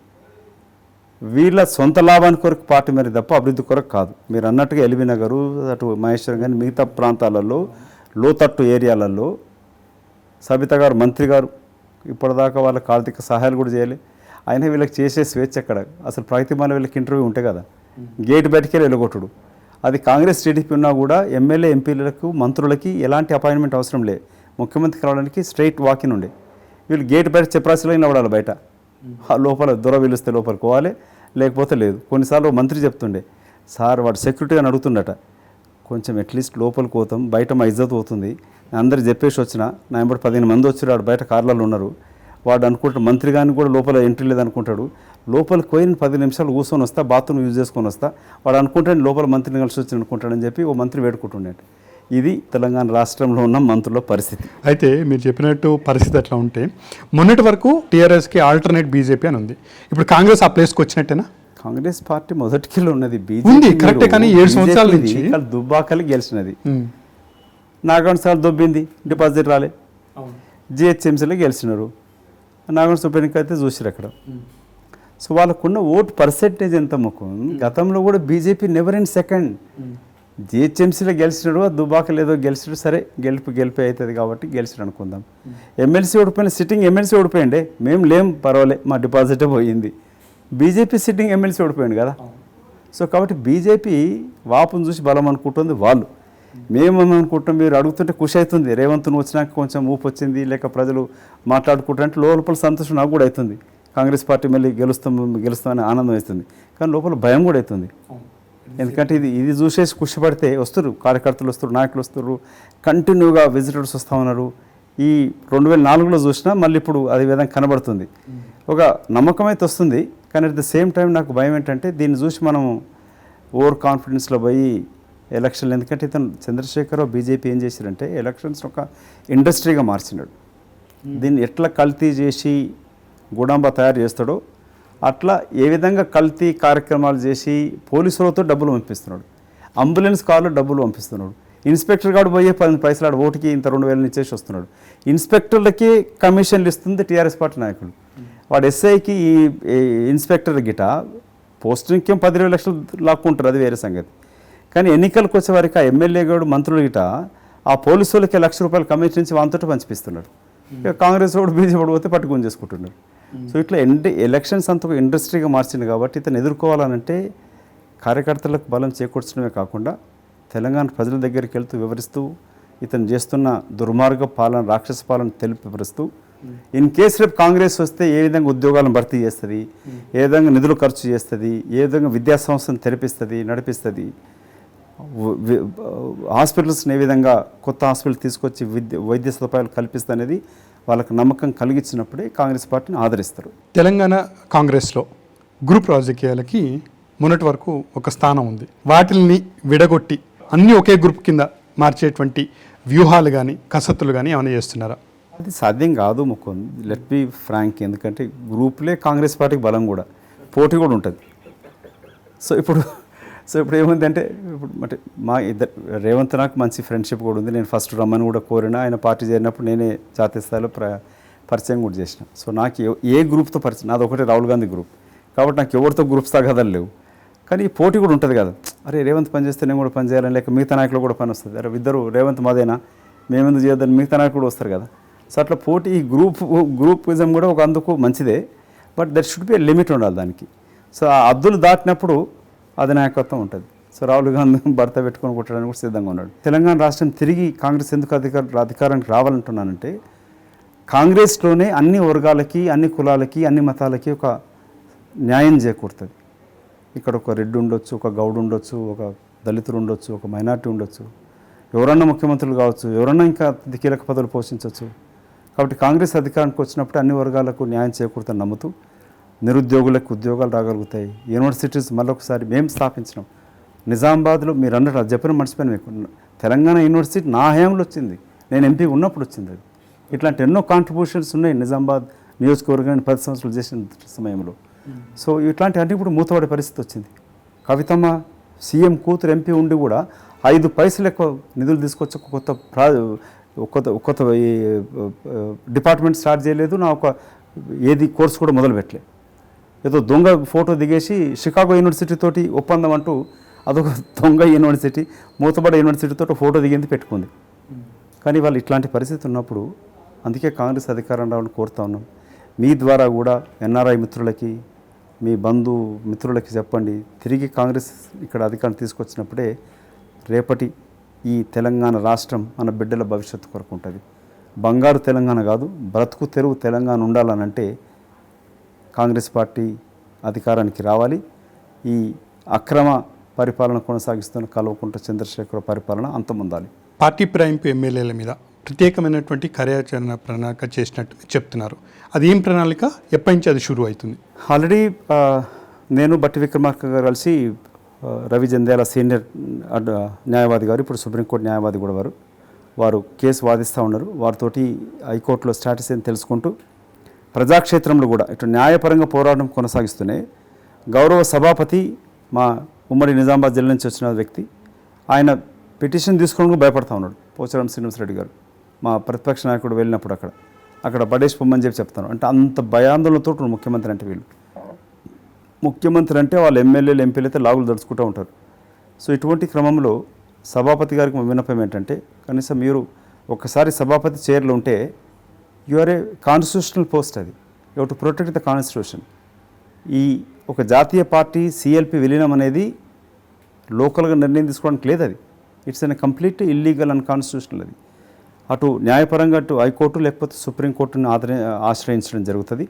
వీళ్ళ సొంత లాభానికి కొరకు పార్టీ మరి తప్ప అభివృద్ధి కొరకు కాదు. మీరు అన్నట్టుగా ఎల్బీ నగరు, అటు మహేశ్వరం కానీ మిగతా ప్రాంతాలలో, లోతట్టు ఏరియాలలో సబిత గారు, మంత్రి గారు ఇప్పటిదాకా వాళ్ళకి ఆర్థిక సహాయాలు కూడా చేయాలి. అయినా వీళ్ళకి చేసే స్వేచ్ఛ ఎక్కడ? అసలు ప్రగతిమాల వీళ్ళకి ఇంటర్వ్యూ ఉంటే కదా, గేట్ బయటికి వెళ్ళగొట్టుడు. అది కాంగ్రెస్ టీడీపీ ఉన్నా కూడా ఎమ్మెల్యే, ఎంపీలకు, మంత్రులకి ఎలాంటి అపాయింట్మెంట్ అవసరం లేదు. ముఖ్యమంత్రి కలవడానికి స్ట్రైట్ వాకిన్ ఉండే. వీళ్ళు గేట్ బయట చెప్రాసిలో నిలబడాలి. బయట లోపల దొర పిలిస్తే లోపలికి పోవాలి, లేకపోతే లేదు. కొన్నిసార్లు మంత్రి చెప్తుండే, సార్ వాడు సెక్యూరిటీ అని అడుగుతుండట, కొంచెం అట్లీస్ట్ లోపలికి పోతాం, బయట మా ఇజ్జత్ పోతుంది, అందరు చెప్పేసి వచ్చిన నా ఎంబడి 15 మంది వచ్చి వాడు బయట కార్లలో ఉన్నారు. వాడు అనుకుంటాడు మంత్రి కానీ కూడా లోపల ఎంట్రీ లేదనుకుంటాడు. లోపలికి పోయిన 10 నిమిషాలు కూర్చొని వస్తా, బాత్రూమ్ యూజ్ చేసుకొని వస్తా, వాడు అనుకుంటాడు లోపల మంత్రిని కలిసి వచ్చి అనుకుంటాడని చెప్పి ఓ మంత్రి వేడుకుంటుండే. ఇది తెలంగాణ రాష్ట్రంలో ఉన్న మంత్రుల పరిస్థితి. అయితే మీరు చెప్పినట్టు పరిస్థితి అట్లా ఉంటే మొన్నటి వరకు టీఆర్ఎస్కి ఆల్టర్నేట్ బీజేపీ అని ఉంది. ఇప్పుడు కాంగ్రెస్ ఆ ప్లేస్కి వచ్చినట్టేనా? కాంగ్రెస్ పార్టీ మొదటికిలో ఉన్నది ఉంది, కరెక్టే. కానీ 7 సంవత్సరాల నుంచి దుబ్బాకలు గెలిచినది, నాగార్జున సార్ దొబ్బింది, డిపాజిట్ రాలే. జిహెచ్ఎంసీలో గెలిచినారు, నాగార్జున సుప్రీంకి అయితే చూసారు అక్కడ. సో వాళ్ళకున్న ఓటు పర్సెంటేజ్ ఎంత ముఖ్యం. గతంలో కూడా బీజేపీ నెవర్ ఇన్ సెకండ్. జిహెచ్ఎంసీలో గెలిచినాడు, దుబాకలు ఏదో గెలిచినాడు, సరే గెలిపి అవుతుంది కాబట్టి గెలిచినాడు అనుకుందాం. ఎమ్మెల్సీ ఓడిపోయిన, సిట్టింగ్ ఎమ్మెల్సీ ఓడిపోయిండే, మేము లేం పర్వాలే, మా డిపాజిటే పోయింది. బీజేపీ సిట్టింగ్ ఎమ్మెల్సీ ఓడిపోయింది కదా. సో కాబట్టి బీజేపీ వాపును చూసి బలం అనుకుంటుంది వాళ్ళు. మేమేమనుకుంటాం, మీరు అడుగుతుంటే ఖుషి అవుతుంది, రేవంత్ను వచ్చినాక కొంచెం ఊపు వచ్చింది, లేక ప్రజలు మాట్లాడుకుంటారంటే లోపల సంతోషం నాకు కూడా అవుతుంది. కాంగ్రెస్ పార్టీ మళ్ళీ గెలుస్తామని ఆనందం అవుతుంది. కానీ లోపల భయం కూడా అవుతుంది. ఎందుకంటే ఇది చూసేసి ఖుషిపడితే వస్తారు కార్యకర్తలు, వస్తారు నాయకులు, వస్తారు కంటిన్యూగా విజిటర్స్ వస్తూ ఉన్నారు. ఈ 2004లో చూసినా మళ్ళీ ఇప్పుడు అదే విధంగా కనబడుతుంది. ఒక నమ్మకం అయితే వస్తుంది. కానీ అట్ ద సేమ్ టైం నాకు భయం ఏంటంటే దీన్ని చూసి మనం ఓవర్ కాన్ఫిడెన్స్లో పోయి ఎలక్షన్లు, ఎందుకంటే ఇతను చంద్రశేఖరరావు బీజేపీ ఏం చేశారంటే ఎలక్షన్స్ ఒక ఇండస్ట్రీగా మార్చినాడు. దీన్ని ఎట్లా కల్తీ చేసి గుడాంబ తయారు చేస్తాడో అట్లా ఏ విధంగా కల్తీ కార్యక్రమాలు చేసి పోలీసులతో డబ్బులు పంపిస్తున్నాడు, అంబులెన్స్ కార్లో డబ్బులు పంపిస్తున్నాడు, ఇన్స్పెక్టర్ గారు పోయే 10 పైసలు ఆడు ఓటుకి ఇంత 2000 ఇచ్చేసి వస్తున్నాడు. ఇన్స్పెక్టర్లకి కమిషన్లు ఇస్తుంది టీఆర్ఎస్ పార్టీ నాయకులు. వాడు ఎస్ఐకి ఈ ఇన్స్పెక్టర్ గిట పోస్టింగ్కి 10-20 లక్షలు లాక్కుంటారు, అది వేరే సంగతి. కానీ ఎన్నికలకు వచ్చేవారికి ఆ ఎమ్మెల్యే గారు, మంత్రులు గిట ఆ పోలీసు వాళ్ళకి ₹1,00,000 కమిషన్ ఇచ్చి వాంతో పంచిపిస్తున్నాడు. ఇక కాంగ్రెస్ వాడు, బీజేపీ వాడు పోతే పట్టుకొని చేసుకుంటున్నారు. సో ఇట్లా ఎలక్షన్స్ అంతా ఒక ఇండస్ట్రీగా మార్చింది. కాబట్టి ఇతను ఎదుర్కోవాలనంటే కార్యకర్తలకు బలం చేకూర్చడమే కాకుండా తెలంగాణ ప్రజల దగ్గరికి వెళ్తూ వివరిస్తూ ఇతను చేస్తున్న దుర్మార్గ పాలన, రాక్షస పాలన తెలియపరుస్తూ, ఇన్ కేసు రేపు కాంగ్రెస్ వస్తే ఏ విధంగా ఉద్యోగాలను భర్తీ చేస్తుంది, ఏ విధంగా నిధులు ఖర్చు చేస్తుంది, ఏ విధంగా విద్యా సంస్థను తెరిపిస్తుంది, నడిపిస్తుంది, హాస్పిటల్స్ని ఏ విధంగా కొత్త హాస్పిటల్ తీసుకొచ్చి వైద్య సదుపాయాలు కల్పిస్తుంది అనేది వాళ్ళకి నమ్మకం కలిగించినప్పుడే కాంగ్రెస్ పార్టీని ఆదరిస్తారు. తెలంగాణ కాంగ్రెస్లో గ్రూప్ రాజకీయాలకి మొన్నటి వరకు ఒక స్థానం ఉంది. వాటిల్ని విడగొట్టి అన్నీ ఒకే గ్రూప్ కింద మార్చేటువంటి వ్యూహాలు కానీ కసరత్తులు కానీ ఏమైనా చేస్తున్నారా? అది సాధ్యం కాదు ముకుంద్, లెట్ బి ఫ్రాంక్. ఎందుకంటే గ్రూప్లే కాంగ్రెస్ పార్టీకి బలం కూడా, పోటీ కూడా ఉంటుంది. సో ఇప్పుడు ఏముందంటే ఇప్పుడు అంటే మా ఇద్దరు రేవంత్ నాకు మంచి ఫ్రెండ్షిప్ కూడా ఉంది. నేను ఫస్ట్ రమ్మని కూడా కోరినా, ఆయన పార్టీ చేరినప్పుడు నేనే జాతీయ స్థాయిలో పరిచయం కూడా చేసిన. సో నాకు ఏ గ్రూప్తో పరిచయం, నాది ఒకటి రాహుల్ గాంధీ గ్రూప్ కాబట్టి నాకు ఎవరితో గ్రూప్స్ తగదాలు లేవు. కానీ ఈ పోటీ కూడా ఉంటుంది కదా, అరే రేవంత్ పని చేస్తే నేను కూడా పని చేయాలని, లేక మిగతా నాయకులు కూడా పని వస్తుంది, అరే ఇద్దరు రేవంత్ మాదేనా మేమెందుకు చేయొద్దని మిగతా నాయకులు కూడా వస్తారు కదా. సో అట్లా పోటీ ఈ గ్రూపిజం కూడా ఒక అందుకు మంచిదే, but that should be limit ఉండాలి దానికి. సో ఆ హద్దులు దాటినప్పుడు అధినాయకత్వం ఉంటుంది. సో రాహుల్ గాంధీ భర్త పెట్టుకొని కొట్టడానికి కూడా సిద్ధంగా ఉన్నాడు. తెలంగాణ రాష్ట్రం తిరిగి కాంగ్రెస్ ఎందుకు అధికారానికి రావాలంటున్నానంటే, కాంగ్రెస్లోనే అన్ని వర్గాలకి, అన్ని కులాలకి, అన్ని మతాలకి ఒక న్యాయం చేకూరుతుంది. ఇక్కడ ఒక రెడ్డి ఉండొచ్చు, ఒక గౌడ్ ఉండొచ్చు, ఒక దళితుడు ఉండొచ్చు, ఒక మైనార్టీ ఉండొచ్చు, ఎవరన్నా ముఖ్యమంత్రులు కావచ్చు, ఎవరన్నా ఇంకా కీలక పదవులు పోషించవచ్చు. కాబట్టి కాంగ్రెస్ అధికారానికి వచ్చినప్పుడు అన్ని వర్గాలకు న్యాయం చేకూరుతాను నమ్ముతూ, నిరుద్యోగులకు ఉద్యోగాలు రాగలుగుతాయి. యూనివర్సిటీస్ మళ్ళొకసారి మేము స్థాపించినాం నిజామాబాద్లో. మీరు అన్నట్టు అది చెప్పిన మర్చిపోయాను మీకు, తెలంగాణ యూనివర్సిటీ నా హయాంలో వచ్చింది, నేను ఎంపీ ఉన్నప్పుడు వచ్చింది అది. ఇట్లాంటి ఎన్నో కాంట్రిబ్యూషన్స్ ఉన్నాయి నిజామాబాద్ నియోజకవర్గాన్ని 10 సంవత్సరాలు చేసిన సమయంలో. సో ఇట్లాంటి అన్ని ఇప్పుడు మూతపడే పరిస్థితి వచ్చింది. కవితమ్మ సీఎం కూతురు ఎంపీ ఉండి కూడా 5 పైసలు ఎక్కువ నిధులు తీసుకొచ్చి కొత్త డిపార్ట్మెంట్ స్టార్ట్ చేయలేదు, నా ఒక ఏది కోర్సు కూడా మొదలు పెట్టలేదు. ఏదో దొంగ ఫోటో దిగేసి షికాగో యూనివర్సిటీ తోటి ఒప్పందం అంటూ అదొక దొంగ యూనివర్సిటీ, మూతబడే యూనివర్సిటీతో ఫోటో దిగింది పెట్టుకుంది. కానీ వాళ్ళు ఇట్లాంటి పరిస్థితి ఉన్నప్పుడు అందుకే కాంగ్రెస్ అధికారం రావాలని కోరుతా ఉన్నాం. మీ ద్వారా కూడా ఎన్ఆర్ఐ మిత్రులకి, మీ బంధు మిత్రులకి చెప్పండి, తిరిగి కాంగ్రెస్ ఇక్కడ అధికారం తీసుకొచ్చినప్పుడే రేపటి ఈ తెలంగాణ రాష్ట్రం మన బిడ్డల భవిష్యత్తు కొరకు ఉంటుంది. బంగారు తెలంగాణ కాదు, బ్రతుకు తెరువు తెలంగాణ ఉండాలనంటే కాంగ్రెస్ పార్టీ అధికారానికి రావాలి. ఈ అక్రమ పరిపాలన కొనసాగిస్తున్న కల్వకుంట్ల చంద్రశేఖర్ పరిపాలన అంతమొందాలి. పార్టీ ప్రైంపు ఎమ్మెల్యేల మీద ప్రత్యేకమైనటువంటి కార్యాచరణ ప్రణాళిక చేసినట్టు చెప్తున్నారు. అది ఏం ప్రణాళిక, ఎప్పటి నుంచి అది షురూ అవుతుంది? ఆల్రెడీ నేను బట్టి విక్రమార్క గారు కలిసి రవి జంధ్యాల సీనియర్ న్యాయవాది గారు, ఇప్పుడు సుప్రీంకోర్టు న్యాయవాది కూడా వారు కేసు వాదిస్తూ ఉన్నారు. వారితోటి హైకోర్టులో స్టాటస్ అని తెలుసుకుంటూ ప్రజాక్షేత్రంలో కూడా ఇటు న్యాయపరంగా పోరాటం కొనసాగిస్తూనే గౌరవ సభాపతి మా ఉమ్మడి నిజామాబాద్ జిల్లా నుంచి వచ్చిన వ్యక్తి, ఆయన పిటిషన్ తీసుకోవడానికి భయపడతా ఉన్నాడు. పోచారం శ్రీనివాసరెడ్డి గారు మా ప్రతిపక్ష నాయకుడు వెళ్ళినప్పుడు అక్కడ పడేసి పొమ్మని చెప్తాను. అంటే అంత భయాందోళనతో ముఖ్యమంత్రి అంటే వీళ్ళు. ముఖ్యమంత్రి అంటే వాళ్ళ ఎమ్మెల్యేలు ఎంపీలు అయితే లాగులు దడుచుకుంటూ ఉంటారు. సో ఇటువంటి క్రమంలో సభాపతి గారికి విన్నపం ఏంటంటే, కనీసం మీరు ఒక్కసారి సభాపతి చైర్లో ఉంటే you are a constitutional post, అది you to protect the constitution. ఈ ఒక జాతీయ పార్టీ సిఎల్పి విలీనం అనేది లోకల్గా నిర్ణయం తీసుకోవడానికి లేదు, అది it's an complete illegal and constitutional. అది అటు న్యాయపరంగా అటు హైకోర్టు లేకపోతే సుప్రీంకోర్టును ఆశ్రయించడం జరుగుతుంది.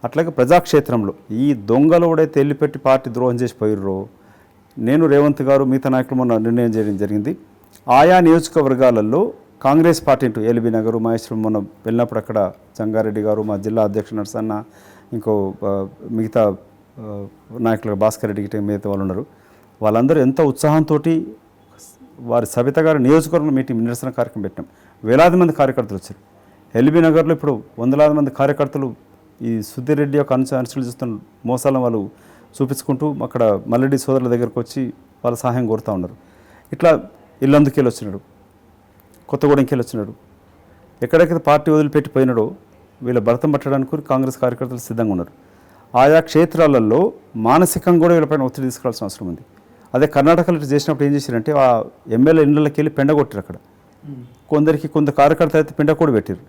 అట్లాగే ప్రజాక్షేత్రంలో ఈ దొంగలు ఎవడైతే వెళ్ళిపెట్టి పార్టీ ద్రోహం చేసి పోయిర్రో, నేను రేవంత్ గారు మిగతా నాయకులు మొన్న నిర్ణయం చేయడం జరిగింది. ఆయా నియోజకవర్గాలలో కాంగ్రెస్ పార్టీ అంటూ ఎల్బీ నగరు మహేశ్వరం మొన్న వెళ్ళినప్పుడు అక్కడ జంగారెడ్డి గారు, మా జిల్లా అధ్యక్షుడు నరసన్న, ఇంకో మిగతా నాయకులు భాస్కర్ రెడ్డి గిట్ట మిగతా వాళ్ళు ఉన్నారు. వాళ్ళందరూ ఎంత ఉత్సాహంతో వారి సవిత గారి నియోజకవర్గంలో మీటింగ్ నిరసన కార్యక్రమం పెట్టినాం. వేలాది మంది కార్యకర్తలు వచ్చారు. ఎల్బీ నగర్లో ఇప్పుడు 100,000 మంది కార్యకర్తలు ఈ సుధీర్ రెడ్డి యొక్క అనుచరులు చేస్తున్న మోసాలను వాళ్ళు చూపించుకుంటూ అక్కడ మల్లెడ్డి సోదరుల దగ్గరకు వచ్చి వాళ్ళ సహాయం కోరుతూ ఉన్నారు. ఇట్లా ఇల్లందుకెళ్ళి వచ్చినాడు, కొత్తగూడెంకెళ్ళి వచ్చినాడు. ఎక్కడెక్కడ పార్టీ వదిలిపెట్టి పోయినాడో వీళ్ళ భరతం పట్టడానికి కాంగ్రెస్ కార్యకర్తలు సిద్ధంగా ఉన్నారు. ఆయా క్షేత్రాలలో మానసికంగా కూడా వీళ్ళపైన ఒత్తిడి తీసుకోవాల్సిన అవసరం ఉంది. అదే కర్ణాటకలో చేసినప్పుడు ఏం చేశారంటే ఆ ఎమ్మెల్యే ఇళ్ళకి వెళ్ళి పెండ కొట్టారు. అక్కడ కొంత కార్యకర్తలు అయితే పెండ కూడా పెట్టారు,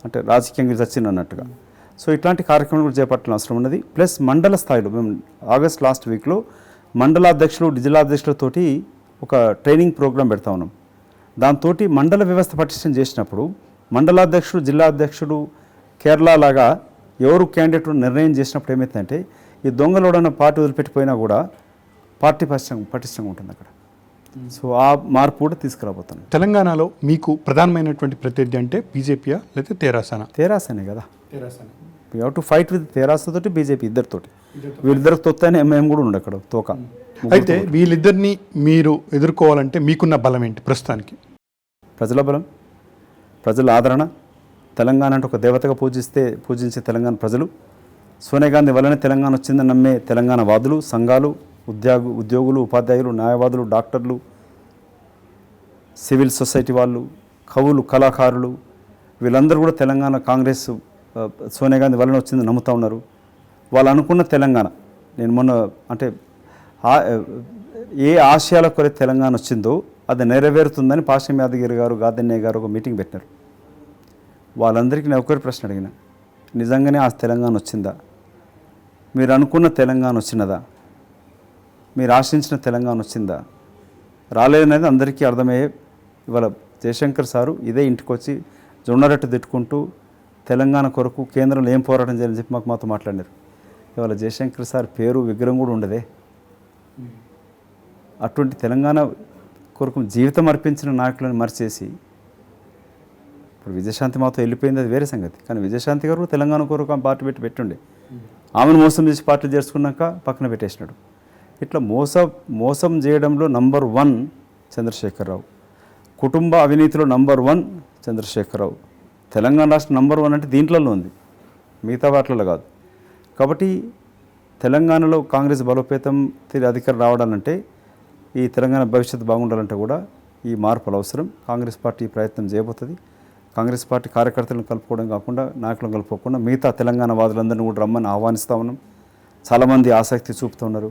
అంటే రాజకీయంగా చచ్చింది అన్నట్టుగా. సో ఇట్లాంటి కార్యక్రమం కూడా చేపట్టాల్సిన అవసరం ఉన్నది. ప్లస్ మండల స్థాయిలో మేము ఆగస్ట్ లాస్ట్ వీక్లో మండలాధ్యక్షులు జిల్లాధ్యక్షులతోటి ఒక ట్రైనింగ్ ప్రోగ్రాం పెడతా ఉన్నాం. దాంతో మండల వ్యవస్థ పటిష్టం చేసినప్పుడు మండలాధ్యక్షుడు, జిల్లా అధ్యక్షుడు కేరళ లాగా ఎవరు క్యాండిడేట్ నిర్ణయం చేసినప్పుడు ఏమవుతుందంటే ఈ దొంగలోడన్న పార్టీ వదిలిపెట్టిపోయినా కూడా పార్టీ పటిష్టంగా ఉంటుంది అక్కడ. సో ఆ మార్పు కూడా తీసుకురాబోతాను. తెలంగాణలో మీకు ప్రధానమైనటువంటి ప్రత్యర్థి అంటే బీజేపీయా లేకపోతే తెరాసనా? తెరాసనే కదా, you have to fight with తెరాసతోటి బీజేపీ ఇద్దరితోటి. వీళ్ళిద్దరికి తొత్తనే మేము కూడా ఉండే అక్కడ తోక. అయితే వీళ్ళిద్దరిని మీరు ఎదుర్కోవాలంటే మీకున్న బలం ఏంటి ప్రస్తుతానికి? ప్రజల బలం, ప్రజల ఆదరణ, తెలంగాణ అంటే ఒక దేవతగా పూజించే తెలంగాణ ప్రజలు, సోనియా గాంధీ వల్లనే తెలంగాణ వచ్చిందని నమ్మే తెలంగాణ వాదులు, సంఘాలు, ఉద్యోగులు, ఉపాధ్యాయులు, న్యాయవాదులు, డాక్టర్లు, సివిల్ సొసైటీ వాళ్ళు, కవులు, కళాకారులు, వీళ్ళందరూ కూడా తెలంగాణ కాంగ్రెస్ సోనియా గాంధీ వల్లనే వచ్చిందని నమ్ముతూ ఉన్నారు. వాళ్ళు అనుకున్న తెలంగాణ, నేను మొన్న అంటే ఏ ఆశయాల కొరకు తెలంగాణ వచ్చిందో అది నెరవేరుతుందని పాషం యాదగిరి గారు, గాదెన్నయ్య గారు ఒక మీటింగ్ పెట్టినారు. వాళ్ళందరికీ నేను ఒకరి ప్రశ్న అడిగిన, నిజంగానే ఆ తెలంగాణ వచ్చిందా? మీరు అనుకున్న తెలంగాణ వచ్చినదా? మీరు ఆశించిన తెలంగాణ వచ్చిందా? రాలేదనేది అందరికీ అర్థమయ్యే. ఇవాళ జయశంకర్ సారు ఇదే ఇంటికి వచ్చి జొన్నరట్టు తిట్టుకుంటూ తెలంగాణ కొరకు కేంద్రంలో ఏం పోరాటం చేయాలని చెప్పి మాతో మాట్లాడినారు. ఇవాళ జయశంకర్ సార్ పేరు విగ్రహం కూడా ఉండదే. అటువంటి తెలంగాణ కొరకు జీవితం అర్పించిన నాయకులను మరిచేసి ఇప్పుడు విజయశాంతి మాతో వెళ్ళిపోయింది, అది వేరే సంగతి. కానీ విజయశాంతి గారు తెలంగాణ కొరకు ఆ పార్టీ పెట్టుండే, ఆమెను మోసం చేసి పార్టీలు చేసుకున్నాక పక్కన పెట్టేసినాడు. ఇట్లా మోసం చేయడంలో నంబర్ 1 చంద్రశేఖరరావు, కుటుంబ అవినీతిలో నంబర్ 1 చంద్రశేఖరరావు. తెలంగాణ రాష్ట్రం నంబర్ 1 అంటే దీంట్లో ఉంది, మిగతా వాటిలో కాదు. కాబట్టి తెలంగాణలో కాంగ్రెస్ బలోపేతం తిరిగి అధికారం రావడాలంటే, ఈ తెలంగాణ భవిష్యత్తు బాగుండాలంటే కూడా ఈ మార్పులు అవసరం. కాంగ్రెస్ పార్టీ ప్రయత్నం చేయబోతుంది. కాంగ్రెస్ పార్టీ కార్యకర్తలను కలుపుకోవడం కాకుండా, నాయకులను కలుపుకోకుండా మిగతా తెలంగాణ వాదులందరినీ కూడా రమ్మని ఆహ్వానిస్తూ ఉన్నాం. చాలామంది ఆసక్తి చూపుతున్నారు,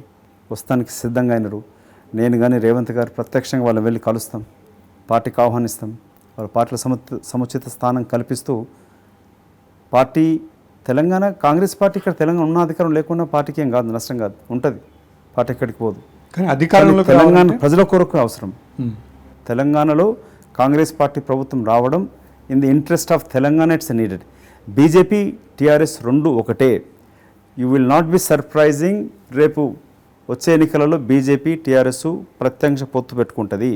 వస్తానికి సిద్ధంగా అయినారు. నేను కానీ రేవంత్ గారు ప్రత్యక్షంగా వాళ్ళని వెళ్ళి కలుస్తాం, పార్టీకి ఆహ్వానిస్తాం. వాళ్ళ పార్టీలో సముచిత స్థానం కల్పిస్తూ పార్టీ తెలంగాణ కాంగ్రెస్ పార్టీ ఇక్కడ తెలంగాణ ఉన్న అధికారం లేకుండా పార్టీకి ఏం కాదు, నష్టం కాదు, ఉంటుంది. పార్టీ ఎక్కడికి పోదు. కానీ అధికారంలో తెలంగాణ ప్రజల కొరకు అవసరం. తెలంగాణలో కాంగ్రెస్ పార్టీ ప్రభుత్వం రావడం in the interest of Telangana it's needed. BJP TRS రెండు ఒకటే. You will not be surprising. రేపు వచ్చే ఎన్నికలలో బీజేపీ టీఆర్ఎస్ ప్రత్యక్ష పొత్తు పెట్టుకుంటుంది.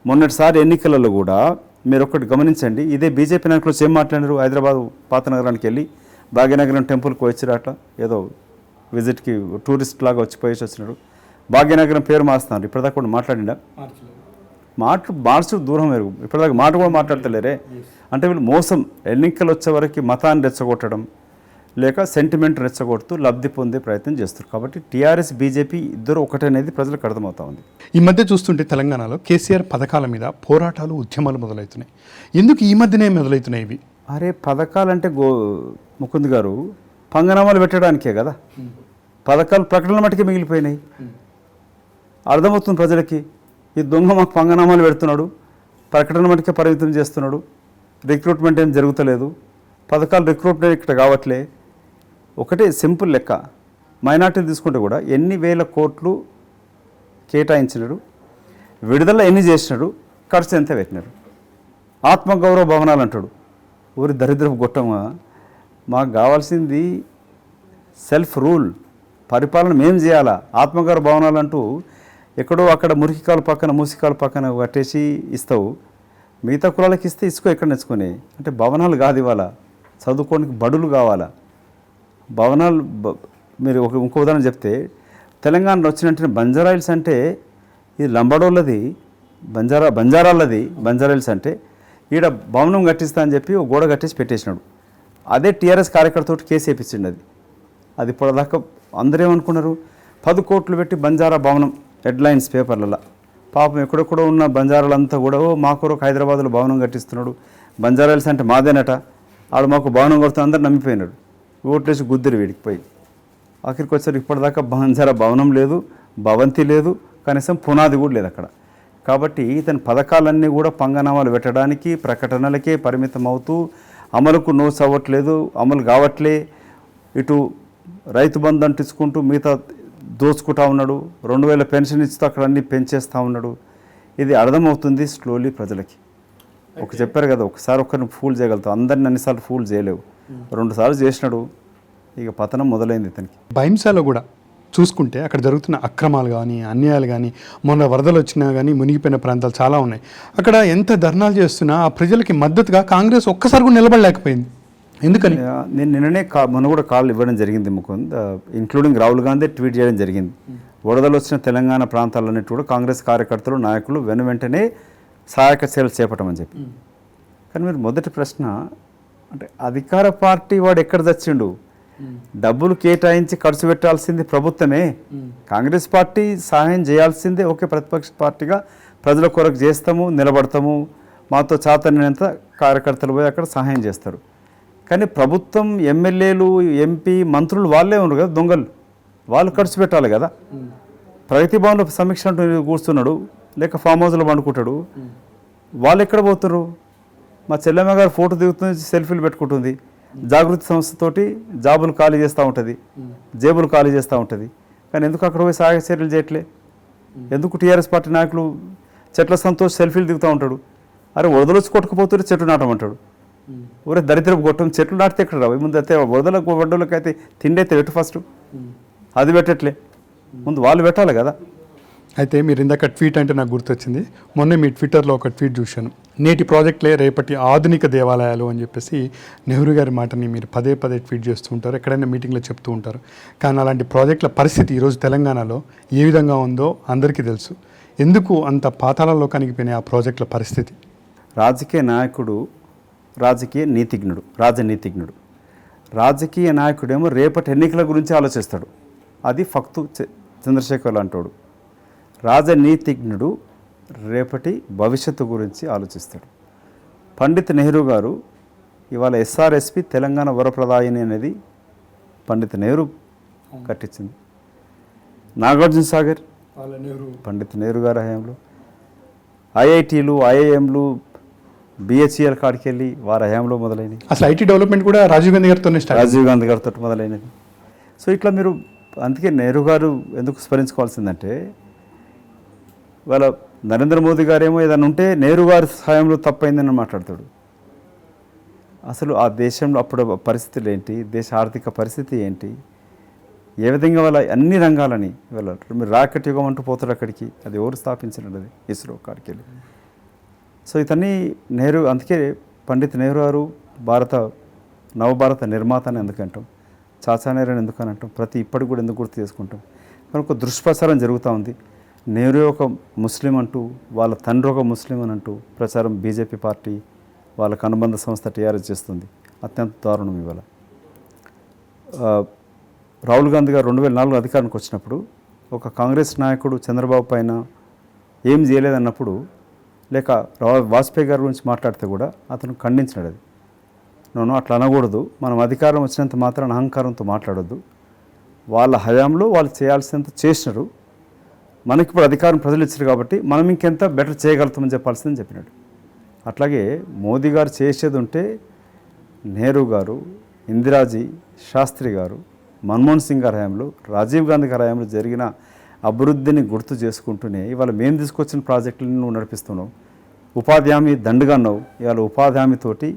మొన్నటిసారి ఎన్నికలలో కూడా మీరు ఒకటి గమనించండి, ఇదే బీజేపీ నాయకులు ఏం మాట్లాడారు? హైదరాబాద్ పాత నగరానికి వెళ్ళి భాగ్యనగరం టెంపుల్కి వచ్చిరాట, ఏదో విజిట్కి టూరిస్ట్ లాగా పోయేసి వచ్చినాడు. భాగ్యనగరం పేరు మార్స్తున్నారు. ఇప్పటిదాకా కూడా మాట్లాడిండా? మార్చు దూరం మెరుగు. ఇప్పటిదాకా మాట కూడా మాట్లాడతలేరే. అంటే వీళ్ళు మోసం, ఎన్నికలు వచ్చే వరకు మతాన్ని రెచ్చగొట్టడం లేక సెంటిమెంట్ రెచ్చగొడుతూ లబ్ధి పొందే ప్రయత్నం చేస్తారు. కాబట్టి టీఆర్ఎస్ బీజేపీ ఇద్దరు ఒకటనేది ప్రజలకు అర్థమవుతా ఉంది. ఈ మధ్య చూస్తుంటే తెలంగాణలో కేసీఆర్ పథకాల మీద పోరాటాలు, ఉద్యమాలు మొదలవుతున్నాయి. ఎందుకు ఈ మధ్యనే మొదలవుతున్నాయి ఇవి? అరే పథకాలంటే ముకుంద్ గారు పంగనామాలు పెట్టడానికే కదా. పథకాలు ప్రకటనల మట్టుకే మిగిలిపోయినాయి. అర్థమవుతుంది ప్రజలకి, ఈ దొంగ మాకు పంగనామాలు పెడుతున్నాడు, ప్రకటన మట్టుకే పరిమితం చేస్తున్నాడు, రిక్రూట్మెంట్ ఏం జరుగుతలేదు, పథకాలు రిక్రూట్మెంట్ ఇక్కడ కావట్లే. ఒకటే సింపుల్ లెక్క. మైనార్టీలు తీసుకుంటే కూడా ఎన్ని వేల కోట్లు కేటాయించినాడు, విడుదల ఎన్ని చేసినాడు, ఖర్చు ఎంత పెట్టినాడు. ఆత్మగౌరవ భవనాలు అంటాడు. ఊరి దరిద్రపు గొట్టమా. మాకు కావాల్సింది సెల్ఫ్ రూల్, పరిపాలన మేము చేయాలా. ఆత్మగౌరవ భవనాలు అంటూ ఎక్కడో అక్కడ మురికికాలు పక్కన మూసికాలు పక్కన కట్టేసి ఇస్తావు. మిగతా కులాలకి ఇస్తే ఇసుకో, ఎక్కడ నేర్చుకొని. అంటే భవనాలు కాదు ఇవాళ, చదువుకోవడానికి బడులు కావాలా. భవనాలు మీరు ఇంకో ఉదాహరణ చెప్తే, తెలంగాణలో వచ్చినట్టు బంజారాయిల్స్ అంటే ఇది లంబడోళ్ళది, బంజారాలది బంజారాయిల్స్ అంటే. ఈడ భవనం కట్టిస్తా అని చెప్పి ఒక గోడ కట్టేసి పెట్టేసినాడు. అదే టీఆర్ఎస్ కార్యకర్తతో కేసు వేయించింది. అది ఇప్పటిదాకా అందరూ ఏమనుకున్నారు, 10 కోట్లు పెట్టి బంజారా భవనం, హెడ్లైన్స్ పేపర్లలో. పాపం ఎక్కడెక్కడో ఉన్న బంజారాలంతా కూడా మా కొరకు హైదరాబాద్లో భవనం కట్టిస్తున్నాడు, బంజారాయిల్స్ అంటే మాదేనట, ఆడు మాకు భవనం కొడుతున్నా అందరు నమ్మిపోయినాడు. ఓట్లేసి గుద్దిరి వీడికి పోయి ఆఖరికి వచ్చారు. ఇప్పటిదాకా బంజారా భవనం లేదు, భవంతి లేదు, కనీసం పునాది కూడా లేదు అక్కడ. కాబట్టి ఇతని పథకాలన్నీ కూడా పంగనామాలు పెట్టడానికి, ప్రకటనలకే పరిమితం అవుతూ అమలుకు నోస్ అవ్వట్లేదు, అమలు కావట్లే. ఇటు రైతు బంధు అంటించుకుంటూ మిగతా దోచుకుంటా ఉన్నాడు. 2000 పెన్షన్ ఇస్తూ అక్కడ అన్నీ పెంచేస్తూ ఉన్నాడు. ఇది అర్థమవుతుంది స్లోలీ ప్రజలకి. చెప్పారు కదా, ఒకసారి ఒక్కరిని ఫూల్ చేయగలుగుతావు, అందరిని అన్నిసార్లు ఫూల్ చేయలేవు. 2 సార్లు చేసినాడు, ఇక పతనం మొదలైంది ఇతనికి. భైంసాలో కూడా చూసుకుంటే అక్కడ జరుగుతున్న అక్రమాలు కానీ అన్యాయాలు కానీ మొన్న వరదలు వచ్చినా కానీ మునిగిపోయిన ప్రాంతాలు చాలా ఉన్నాయి. అక్కడ ఎంత ధర్నాలు చేస్తున్నా ఆ ప్రజలకి మద్దతుగా కాంగ్రెస్ ఒక్కసారి కూడా నిలబడలేకపోయింది. ఎందుకని? నేను నిన్ననే మొన్న కూడా కాల్ ఇవ్వడం జరిగింది ముకుంద్, ఇంక్లూడింగ్ రాహుల్ గాంధీ ట్వీట్ చేయడం జరిగింది. వరదలు వచ్చిన తెలంగాణ ప్రాంతాలన్నిటి కూడా కాంగ్రెస్ కార్యకర్తలు నాయకులు వెంటనే సహాయక చర్యలు చేపట్టమని చెప్పి. కానీ మీరు మొదటి ప్రశ్న అంటే అధికార పార్టీ వాడు ఎక్కడ చచ్చిండు? డబ్బులు కేటాయించి ఖర్చు పెట్టాల్సింది ప్రభుత్వమే. కాంగ్రెస్ పార్టీ సహాయం చేయాల్సిందే. ఓకే, ప్రతిపక్ష పార్టీగా ప్రజల కొరకు చేస్తాము, నిలబడతాము, మాతో చాతనంత కార్యకర్తలు పోయి అక్కడ సహాయం చేస్తారు. కానీ ప్రభుత్వం, ఎమ్మెల్యేలు, ఎంపీ, మంత్రులు వాళ్ళే ఉన్నారు కదా దొంగలు. వాళ్ళు ఖర్చు పెట్టాలి కదా. ప్రగతి భవన్లో సమీక్ష అంటూ కూర్చున్నాడు, లేక ఫామ్ హౌస్లో పండుకుంటాడు. వాళ్ళు ఎక్కడ పోతున్నారు? మా చెల్లెమ్మ గారు ఫోటో దిగుతుంది, సెల్ఫీలు పెట్టుకుంటుంది. జాగృతి సంస్థతోటి జాబులు ఖాళీ చేస్తూ ఉంటుంది, జేబులు ఖాళీ చేస్తూ ఉంటుంది. కానీ ఎందుకు అక్కడ పోయి సహాయ చర్యలు చేయట్లే? ఎందుకు టీఆర్ఎస్ పార్టీ నాయకులు చెట్ల సంతోష్ సెల్ఫీలు దిగుతూ ఉంటాడు? అరే వరదలొచ్చి కొట్టుకుపోతుంటే చెట్లు నాటమంటాడు. ఊరే దరిద్రపు కొట్టం, చెట్లు నాటితే ఎక్కడ రావు? ముందు అయితే వరదలకు అయితే తిండి అయితే పెట్టు ఫస్ట్, అది పెట్టట్లే. ముందు వాళ్ళు పెట్టాలి కదా. అయితే మీరు ఇందాక ట్వీట్ అంటే నాకు గుర్తొచ్చింది. మొన్న మీ ట్విట్టర్లో ఒక ట్వీట్ చూశాను. నేటి ప్రాజెక్టులే రేపటి ఆధునిక దేవాలయాలు అని చెప్పేసి నెహ్రూ గారి మాటని మీరు పదే ట్వీట్ చేస్తూ ఉంటారు, ఎక్కడైనా మీటింగ్లో చెప్తూ ఉంటారు. కానీ అలాంటి ప్రాజెక్టుల పరిస్థితి ఈరోజు తెలంగాణలో ఏ విధంగా ఉందో అందరికీ తెలుసు. ఎందుకు అంత పాతాళంలో కనిగిపోయినాయి ఆ ప్రాజెక్టుల పరిస్థితి? రాజకీయ నాయకుడు రాజకీయ నీతిజ్ఞుడు. రాజకీయ నాయకుడేమో రేపటి ఎన్నికల గురించి ఆలోచిస్తాడు. అది ఫక్తు చంద్రశేఖర్ అంటాడు. రాజనీతిజ్ఞుడు రేపటి భవిష్యత్తు గురించి ఆలోచిస్తాడు. పండిత్ నెహ్రూ గారు ఇవాళ ఎస్ఆర్ఎస్పి తెలంగాణ వరప్రదాయిని అనేది పండిత్ నెహ్రూ కట్టించింది. నాగార్జున సాగర్ పండిత్ నెహ్రూ గారి హయాంలో, ఐఐటీలు, ఐఐఎంలు, బిహెచ్ఈఎల్ కాడికి వెళ్ళి వారి హయాంలో మొదలైనవి. అసలు ఐటీ డెవలప్మెంట్ కూడా రాజీవ్ గాంధీ గారితో మొదలైనది. సో ఇట్లా మీరు అందుకే నెహ్రూ గారు ఎందుకు స్మరించుకోవాల్సిందంటే, వాళ్ళ నరేంద్ర మోదీ గారేమో ఏదైనా ఉంటే నెహ్రూ గారి సహాయంలో తప్పైందని మాట్లాడతాడు. అసలు ఆ దేశంలో అప్పుడు పరిస్థితులు ఏంటి, దేశ ఆర్థిక పరిస్థితి ఏంటి, ఏ విధంగా వాళ్ళ అన్ని రంగాలని వాళ్ళ మీరు రాకెట్ యుగం అంటూ పోతాడు అక్కడికి. అది ఎవరు స్థాపించినది? అది ఇస్రో కాడికి వెళ్ళి. సో ఇతన్ని నెహ్రూ, అందుకే పండిత్ నెహ్రూ గారు నవభారత నిర్మాత అని ఎందుకంటాం, చాచానేరని ఎందుకని అంటాం, ఇప్పటికి కూడా ఎందుకు గుర్తు చేసుకుంటాం? కానీ ఒక దుష్ప్రచారం జరుగుతూ ఉంది. నెహ్రూ ఒక ముస్లిం అంటూ, వాళ్ళ తండ్రి ఒక ముస్లిం అని అంటూ ప్రచారం బీజేపీ పార్టీ వాళ్ళకు అనుబంధ సంస్థ టీఆర్ఎస్ చేస్తుంది. అత్యంత దారుణం. ఇవాళ రాహుల్ గాంధీ గారు 2004 అధికారానికి వచ్చినప్పుడు ఒక కాంగ్రెస్ నాయకుడు చంద్రబాబు పైన ఏం చేయలేదన్నప్పుడు, లేక వాజ్పేయి గారి గురించి మాట్లాడితే కూడా అతను ఖండించినాడు. అది నన్ను అట్లా అనకూడదు, మనం అధికారం వచ్చినంత మాత్రాన అహంకారంతో మాట్లాడొద్దు, వాళ్ళ హయాంలో వాళ్ళు చేయాల్సినంత చేసినారు, మనకి ఇప్పుడు అధికారం ప్రజలు ఇచ్చారు కాబట్టి మనం ఇంకెంత బెటర్ చేయగలుగుతామని చెప్పాల్సిందని చెప్పినాడు. అట్లాగే మోదీ గారు చేసేది ఉంటే నెహ్రూ గారు, ఇందిరాజీ, శాస్త్రి గారు, మన్మోహన్ సింగ్ గారి హయాంలో, రాజీవ్ గాంధీ గారి హయాంలో జరిగిన అభివృద్ధిని గుర్తు చేసుకుంటూనే ఇవాళ మేము తీసుకొచ్చిన ప్రాజెక్టులను నువ్వు నడిపిస్తున్నావు. ఉపాధి హామీ దండుగా అన్నావు. ఇవాళ ఉపాధి హామీతోటి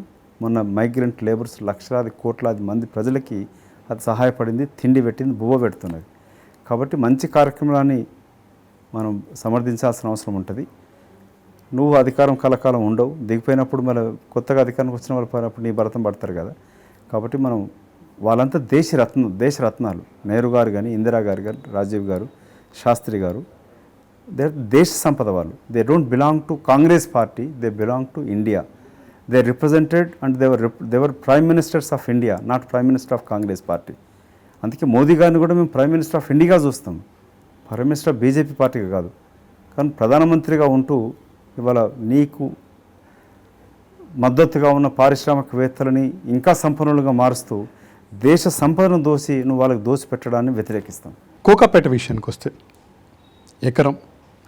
మొన్న మైగ్రెంట్ లేబర్స్ లక్షలాది కోట్లాది మంది ప్రజలకి అది సహాయపడింది, తిండి పెట్టింది, బువ్వ పెడుతున్నది. కాబట్టి మంచి కార్యక్రమాన్ని మనం సమర్థించాల్సిన అవసరం ఉంటుంది. నువ్వు అధికారం కలకాలం ఉండవు, దిగిపోయినప్పుడు మళ్ళీ కొత్తగా అధికారానికి వచ్చిన వాళ్ళు పోయినప్పుడు నీ భరతం పడతారు కదా. కాబట్టి మనం వాళ్ళంతా దేశ రత్నాలు. నెహ్రూ గారు కానీ, ఇందిరా గారు కానీ, రాజీవ్ గారు, శాస్త్రి గారు, దే దేశ సంపద వాళ్ళు. They don't belong to Congress party, they belong to India. They represented and they were prime ministers of India, not prime minister of Congress party. అందుకే మోదీ గారిని కూడా మేము ప్రైమ్ మినిస్టర్ ఆఫ్ ఇండియాగా చూస్తాం, ప్రైమ్ మినిస్టర్ ఆఫ్ బీజేపీ పార్టీగా కాదు. కానీ ప్రధానమంత్రిగా ఉంటూ ఇవాళ నీకు మద్దతుగా ఉన్న పారిశ్రామికవేత్తలని ఇంకా సంపన్నులుగా మారుస్తూ దేశ సంపదను నువ్వు వాళ్ళకి దోచిపెట్టడాన్ని వ్యతిరేకిస్తాం. కోకాపేట విషయానికి వస్తే ఎకరం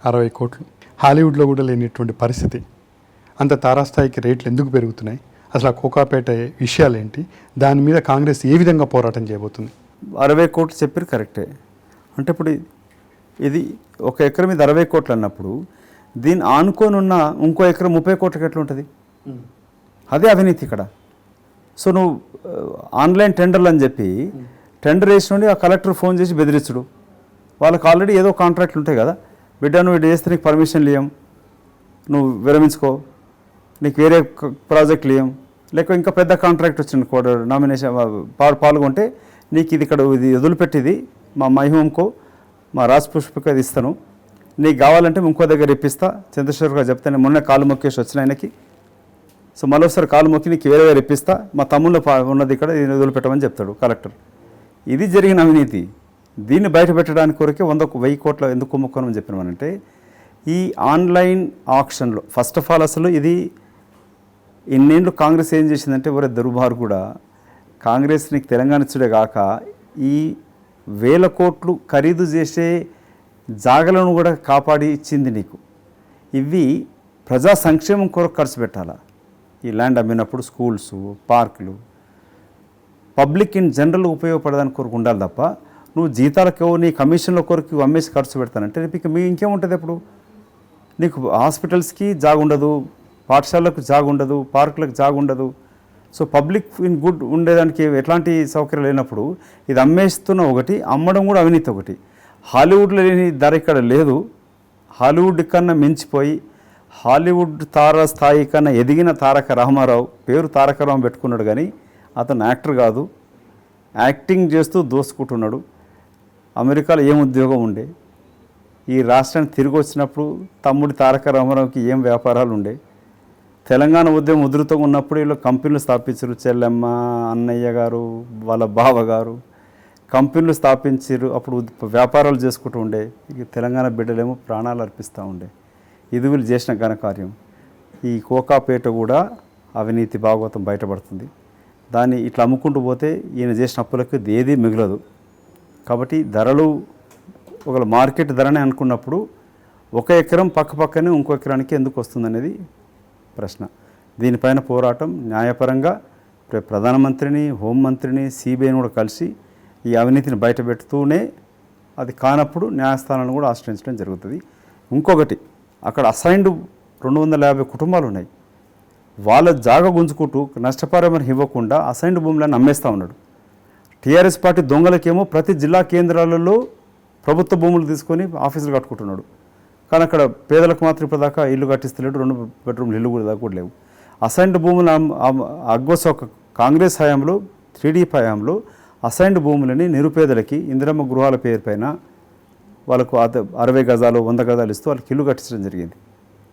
60 కోట్లు, హాలీవుడ్లో కూడా లేనిటువంటి పరిస్థితి. అంత తారాస్థాయికి రేట్లు ఎందుకు పెరుగుతున్నాయి? అసలు ఆ కోకాపేట విషయాలు ఏంటి? దాని మీద కాంగ్రెస్ ఏ విధంగా పోరాటం చేయబోతుంది? 60 కోట్లు చెప్పారు కరెక్టే. అంటే ఇప్పుడు ఇది ఒక ఎకరం మీద 60 కోట్లు అన్నప్పుడు దీన్ని ఆనుకొని ఉన్న ఇంకో ఎకరం 30 కోట్లకి ఎట్లా ఉంటుంది? అదే అవినీతి ఇక్కడ. సో నువ్వు ఆన్లైన్ టెండర్లు అని చెప్పి టెండర్ వేసిన ఆ కలెక్టర్ ఫోన్ చేసి బెదిరించుడు, వాళ్ళకి ఆల్రెడీ ఏదో కాంట్రాక్ట్లు ఉంటాయి కదా, బిడ్డ నువ్వు ఇది చేస్తే నీకు పర్మిషన్లు ఇవ్వం, నువ్వు విరమించుకో, నీకు వేరే ప్రాజెక్టులు ఇవ్వం, లేక ఇంకా పెద్ద కాంట్రాక్ట్ వచ్చింది కూడా నామినేషన్ పాల్గొంటే నీకు ఇది ఇక్కడ ఇది వదిలిపెట్టిది మా మైహోంకో మా రాజ్ పుష్పకి అది ఇస్తాను, నీకు కావాలంటే ఇంకో దగ్గర ఇప్పిస్తా, చంద్రశేఖర్ గారు చెప్తే మొన్న కాలు మొక్కేసి వచ్చిన ఆయనకి, సో మరోసారి కాలు మొక్కి నీకు వేరే వేరే ఇప్పిస్తా, మా తమ్ముళ్ళు ఉన్నది ఇక్కడ ఇది వదిలిపెట్టమని చెప్తాడు కలెక్టర్. ఇది జరిగిన అవినీతి. దీన్ని బయట పెట్టడానికి కొరకే 100,000 కోట్ల ఎందుకు కుమ్ముకోనని చెప్పినామనంటే, ఈ ఆన్లైన్ ఆక్షన్లో ఫస్ట్ ఆఫ్ ఆల్ అసలు ఇది ఇన్నేళ్ళు కాంగ్రెస్ ఏం చేసిందంటే, ఒరే దుర్మార్గుడు కూడా కాంగ్రెస్ నీకు తెలంగాణ ఇచ్చుడే కాక ఈ 1,000 కోట్లు ఖరీదు చేసే జాగలను కూడా కాపాడి ఇచ్చింది నీకు. ఇవి ప్రజా సంక్షేమం కొరకు ఖర్చు పెట్టాలా? ఈ ల్యాండ్ అమ్మినప్పుడు స్కూల్స్, పార్కులు, పబ్లిక్ ఇన్ జనరల్ ఉపయోగపడడానికి కొరకు ఉండాలి తప్ప నువ్వు జీతాలకు నీ కమిషన్ల కొరకు అమ్మేసి ఖర్చు పెడతానంటే రేపు మీ ఇంకేముంటుంది? అప్పుడు నీకు హాస్పిటల్స్కి జాగ ఉండదు, పాఠశాలకు జాగ ఉండదు, పార్కులకు జాగ ఉండదు. సో పబ్లిక్ ఇన్ గుడ్ ఉండేదానికి ఎట్లాంటి సౌకర్యాలు లేనప్పుడు ఇది అమ్మేస్తున్న ఒకటి, అమ్మడం కూడా అవినీతి ఒకటి. హాలీవుడ్లో లేని ధర ఇక్కడ లేదు. హాలీవుడ్ కన్నా మించిపోయి హాలీవుడ్ తార స్థాయి కన్నా ఎదిగిన తారక రామారావు, పేరు తారక రామ పెట్టుకున్నాడు కానీ అతను యాక్టర్ కాదు, యాక్టింగ్ చేస్తూ దోసుకుంటున్నాడు. అమెరికాలో ఏం ఉద్యోగం ఉండే, ఈ రాష్ట్రానికి తిరిగి వచ్చినప్పుడు తమ్ముడి తారక రామారావుకి ఏం వ్యాపారాలు ఉండే, తెలంగాణ ఉద్యమం ఉధృతంగా ఉన్నప్పుడు వీళ్ళు కంపెనీలు స్థాపించారు. చెల్లెమ్మ, అన్నయ్య గారు, వాళ్ళ బావగారు కంపెనీలు స్థాపించారు. అప్పుడు వ్యాపారాలు చేసుకుంటూ ఉండే. ఇక తెలంగాణ బిడ్డలేమో ప్రాణాలు అర్పిస్తూ ఉండే. ఇది వీళ్ళు చేసిన ఘనకార్యం. ఈ కోకాపేట కూడా అవినీతి భాగవతం బయటపడుతుంది. దాన్ని ఇట్లా అమ్ముకుంటూ పోతే ఈయన చేసిన అప్పులకు ఏదీ మిగలదు. కాబట్టి ధరలు ఒక మార్కెట్ ధరనే అనుకున్నప్పుడు ఒక ఎకరం పక్కనే ఇంకో ఎకరానికి ఎందుకు వస్తుందనేది ప్రశ్న. దీనిపైన పోరాటం న్యాయపరంగా ప్రధానమంత్రిని, హోంమంత్రిని, సిబిఐని కూడా కలిసి ఈ అవినీతిని బయటపెడుతూనే అది కానప్పుడు న్యాయస్థానాలను కూడా ఆశ్రయించడం జరుగుతుంది. ఇంకొకటి, అక్కడ అసైన్డ్ 250 కుటుంబాలు ఉన్నాయి. వాళ్ళ జాగ గుంజుకుంటూ నష్టపరిహారం ఇవ్వకుండా అసైన్డ్ భూములను అమ్మేస్తూ ఉన్నాడు. టీఆర్ఎస్ పార్టీ దొంగలకేమో ప్రతి జిల్లా కేంద్రాలలో ప్రభుత్వ భూములు తీసుకొని ఆఫీసులు కట్టుకుంటున్నాడు. కానీ అక్కడ పేదలకు మాత్రం ఇప్పటిదాకా ఇల్లు కట్టిస్తలేడు. 2 బెడ్రూమ్లు ఇల్లు కూడా కూడా లేవు. అసైన్డ్ భూములు అగ్వసోక కాంగ్రెస్ హయాంలో, టీడీపీ హయాంలో అసైన్డ్ భూములని నిరుపేదలకి ఇందిరమ్మ గృహాల పేరు పైన వాళ్ళకు 60 గజాలు 100 గజాలు ఇస్తూ వాళ్ళకి ఇల్లు కట్టించడం జరిగింది.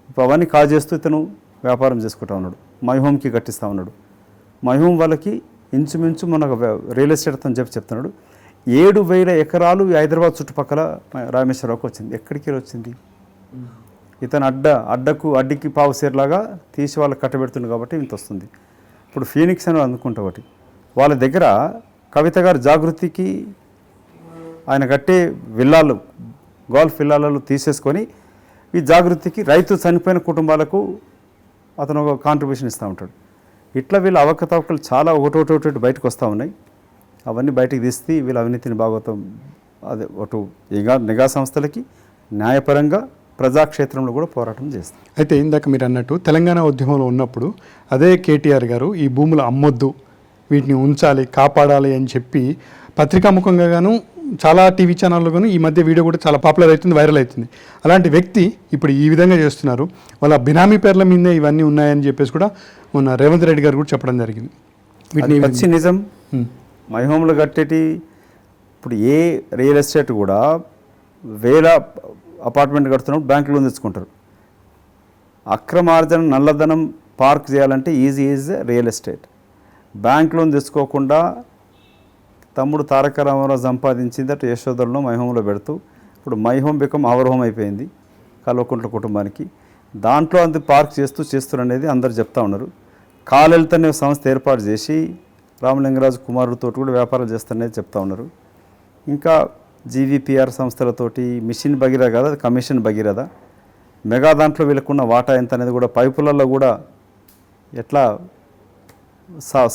ఇప్పుడు అవన్నీ కాజేస్తూ ఇతను వ్యాపారం చేసుకుంటా ఉన్నాడు. మై హోమ్కి కట్టిస్తూ ఉన్నాడు. మై హోమ్ వాళ్ళకి ఇంచుమించు మన రియల్ ఎస్టేట్ అతను చెప్తున్నాడు 7,000 ఎకరాలు హైదరాబాద్ చుట్టుపక్కల రామేశ్వరరావుకి వచ్చింది. ఎక్కడికి వచ్చింది? ఇతను అడ్డికి పావు సేర్లాగా తీసి వాళ్ళకి కట్టబెడుతుంది కాబట్టి ఇంత వస్తుంది. ఇప్పుడు ఫీనిక్స్ అని అనుకుంటా ఒకటి, వాళ్ళ దగ్గర కవిత గారు జాగృతికి ఆయన కట్టే విల్లాలు, గోల్ఫ్ విల్లాలలో తీసేసుకొని ఈ జాగృతికి రైతు చనిపోయిన కుటుంబాలకు అతను ఒక కాంట్రిబ్యూషన్ ఇస్తూ ఉంటాడు. ఇట్లా వీళ్ళ అవకతవకలు చాలా ఒకటి బయటకు వస్తూ ఉన్నాయి. అవన్నీ బయటకు తీస్తే వీళ్ళ అవినీతిని భాగవతం అదే అటు నిఘా సంస్థలకి న్యాయపరంగా ప్రజాక్షేత్రంలో కూడా పోరాటం చేస్తాం. అయితే ఇందాక మీరు అన్నట్టు తెలంగాణ ఉద్యమంలో ఉన్నప్పుడు అదే కేటీఆర్ గారు ఈ భూములు అమ్మొద్దు, వీటిని ఉంచాలి, కాపాడాలి అని చెప్పి పత్రికాముఖంగా గాను చాలా టీవీ ఛానల్లో గాను ఈ మధ్య వీడియో కూడా చాలా పాపులర్ అవుతుంది, వైరల్ అవుతుంది. అలాంటి వ్యక్తి ఇప్పుడు ఈ విధంగా చేస్తున్నారు. వాళ్ళ బినామీ పేర్ల మీదే ఇవన్నీ ఉన్నాయని చెప్పేసి కూడా మొన్న రేవంత్ రెడ్డి గారు కూడా చెప్పడం జరిగింది. వీటిని వచ్చి నిజం మై హోమ్లో కట్టేటి ఇప్పుడు ఏ రియల్ ఎస్టేట్ కూడా 1000 అపార్ట్మెంట్ కడుతున్నప్పుడు బ్యాంక్ లోన్ తెచ్చుకుంటారు. అక్రమార్జన నల్లధనం పార్క్ చేయాలంటే easy real estate. Bank loan తెచ్చుకోకుండా తమ్ముడు తారక రామారావు సంపాదించింది అటు యశోదలను మై హోమ్లో పెడుతూ ఇప్పుడు my home become our home అయిపోయింది కల్వకుంట్ల కుటుంబానికి. దాంట్లో అంత పార్క్ చేస్తున్నారు అనేది అందరు చెప్తా ఉన్నారు. కాలెల్త్ అనే సంస్థ ఏర్పాటు చేసి రామలింగరాజు కుమారుడితో కూడా వ్యాపారాలు చేస్తారనేది చెప్తా ఉన్నారు. ఇంకా జీవీపీఆర్ సంస్థలతోటి మిషన్ భగీరథ కాదు, అది కమిషన్ భగీరథ. మెగా దాంట్లో వీళ్ళకున్న వాటా ఎంత అనేది కూడా పైపులలో కూడా ఎట్లా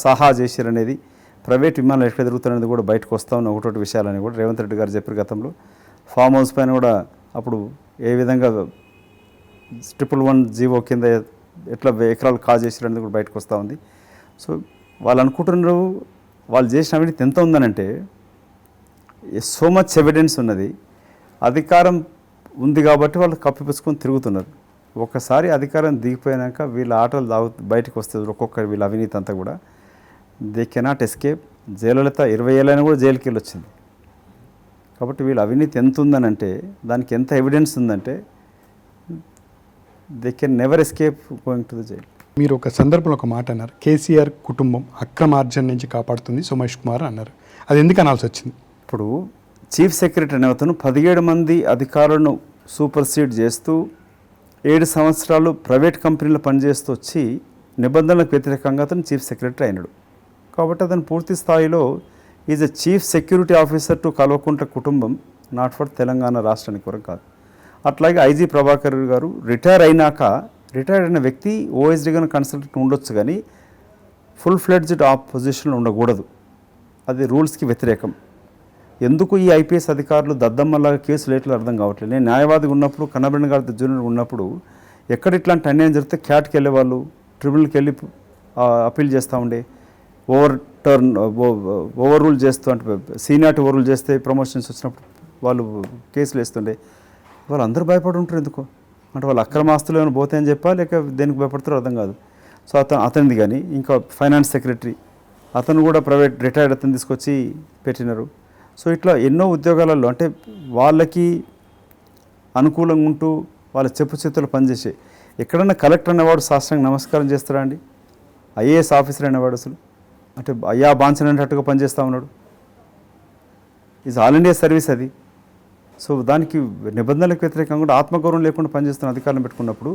సహా చేశారనేది, ప్రైవేట్ విమానాలు ఎట్లా తిరుగుతున్నది కూడా బయటకు వస్తూ ఉన్న ఒకటి విషయాలని కూడా రేవంత్ రెడ్డి గారు చెప్పారు గతంలో. ఫామ్ హౌస్ పైన కూడా అప్పుడు ఏ విధంగా 111 జీవో కింద ఎట్లా ఎకరాలు చేశారనేది కూడా బయటకు వస్తూ ఉంది. సో వాళ్ళు అనుకుంటున్నారు వాళ్ళు చేసిన అవినీతి ఎంత ఉందనంటే సో మచ్ ఎవిడెన్స్ ఉన్నది. అధికారం ఉంది కాబట్టి వాళ్ళు కప్పిపుచ్చుకొని తిరుగుతున్నారు. ఒకసారి అధికారం దిగిపోయాక వీళ్ళ ఆటలు బయటకు వస్తుంది. ఒక్కొక్కరు వీళ్ళ అవినీతి అంతా కూడా దే కెనాట్ ఎస్కేప్. జయలలిత 20 ఏళ్ళైనా కూడా జైలుకి వెళ్ళి వచ్చింది. కాబట్టి వీళ్ళ అవినీతి ఎంత ఉందనంటే, దానికి ఎంత ఎవిడెన్స్ ఉందంటే they can never escape going to the jail. మీరు ఒక సందర్భంలో ఒక మాట అన్నారు, కేసీఆర్ కుటుంబం అక్రమార్జన నుంచి కాపాడుతుంది సోమేష్ కుమార్ అన్నారు. అది ఎందుకు అనాల్సి వచ్చింది? ఇప్పుడు చీఫ్ సెక్రటరీ అనే అతను 17 మంది అధికారులను సూపర్సీడ్ చేస్తూ 7 సంవత్సరాలు ప్రైవేట్ కంపెనీలో పనిచేస్తూ వచ్చి నిబంధనలకు వ్యతిరేకంగా అతను చీఫ్ సెక్రటరీ అయినాడు. కాబట్టి అతను పూర్తి స్థాయిలో is a chief security officer to Kalvakuntla కుటుంబం, నాట్ ఫర్ తెలంగాణ రాష్ట్రానికి వరకు కాదు. అట్లాగే ఐజీ ప్రభాకర్ గారు రిటైర్ అయిన వ్యక్తి ఓఎస్డీగా కన్సల్టెంట్ ఉండొచ్చు, కానీ ఫుల్ ఫ్లెడ్జ్డ్ ఆ పొజిషన్లో ఉండకూడదు. అది రూల్స్కి వ్యతిరేకం. ఎందుకు ఈ ఐపీఎస్ అధికారులు దద్దమ్మలాగా కేసులు ఎట్లా అర్థం కావట్లేదు. నేను న్యాయవాదిగా ఉన్నప్పుడు, కన్నబెండ గారి జూనియర్ ఉన్నప్పుడు ఎక్కడ ఇట్లాంటి అన్యాయం జరిగితే క్యాట్కి వెళ్ళేవాళ్ళు, ట్రిబ్యునల్కి వెళ్ళి అప్పీల్ చేస్తూ ఉండే, ఓవర్ రూల్ చేస్తూ, అంటే సీనియారిటీ ఓవర్ రూల్ చేస్తే ప్రమోషన్స్ వచ్చినప్పుడు వాళ్ళు కేసులు వేస్తుండే. వాళ్ళందరూ భయపడి ఉంటారు ఎందుకు అంటే, వాళ్ళు అక్రమాస్తులు ఏమైనా పోతాయని చెప్పా లేక దేనికి భయపడతారో అర్థం కాదు. సో అతనిది కానీ ఇంకా ఫైనాన్స్ సెక్రటరీ అతను కూడా ప్రైవేట్ రిటైర్డ్ అతను తీసుకొచ్చి పెట్టినారు. సో ఇట్లా ఎన్నో ఉద్యోగాలలో అంటే వాళ్ళకి అనుకూలంగా ఉంటూ వాళ్ళ చెప్పు చేతులు పనిచేసే, ఎక్కడన్నా కలెక్టర్ అనేవాడు సాష్టాంగ నమస్కారం చేస్తారా అండి? ఐఏఎస్ ఆఫీసర్ అనేవాడు అసలు అంటే అయ్యా బాంచనట్టుగా పనిచేస్తూ ఉన్నాడు. ఈజ్ ఆల్ ఇండియా సర్వీస్ అది. సో దానికి నిబంధనలకు వ్యతిరేకంగా కూడా ఆత్మగౌరవం లేకుండా పనిచేస్తున్న అధికారులను పెట్టుకున్నప్పుడు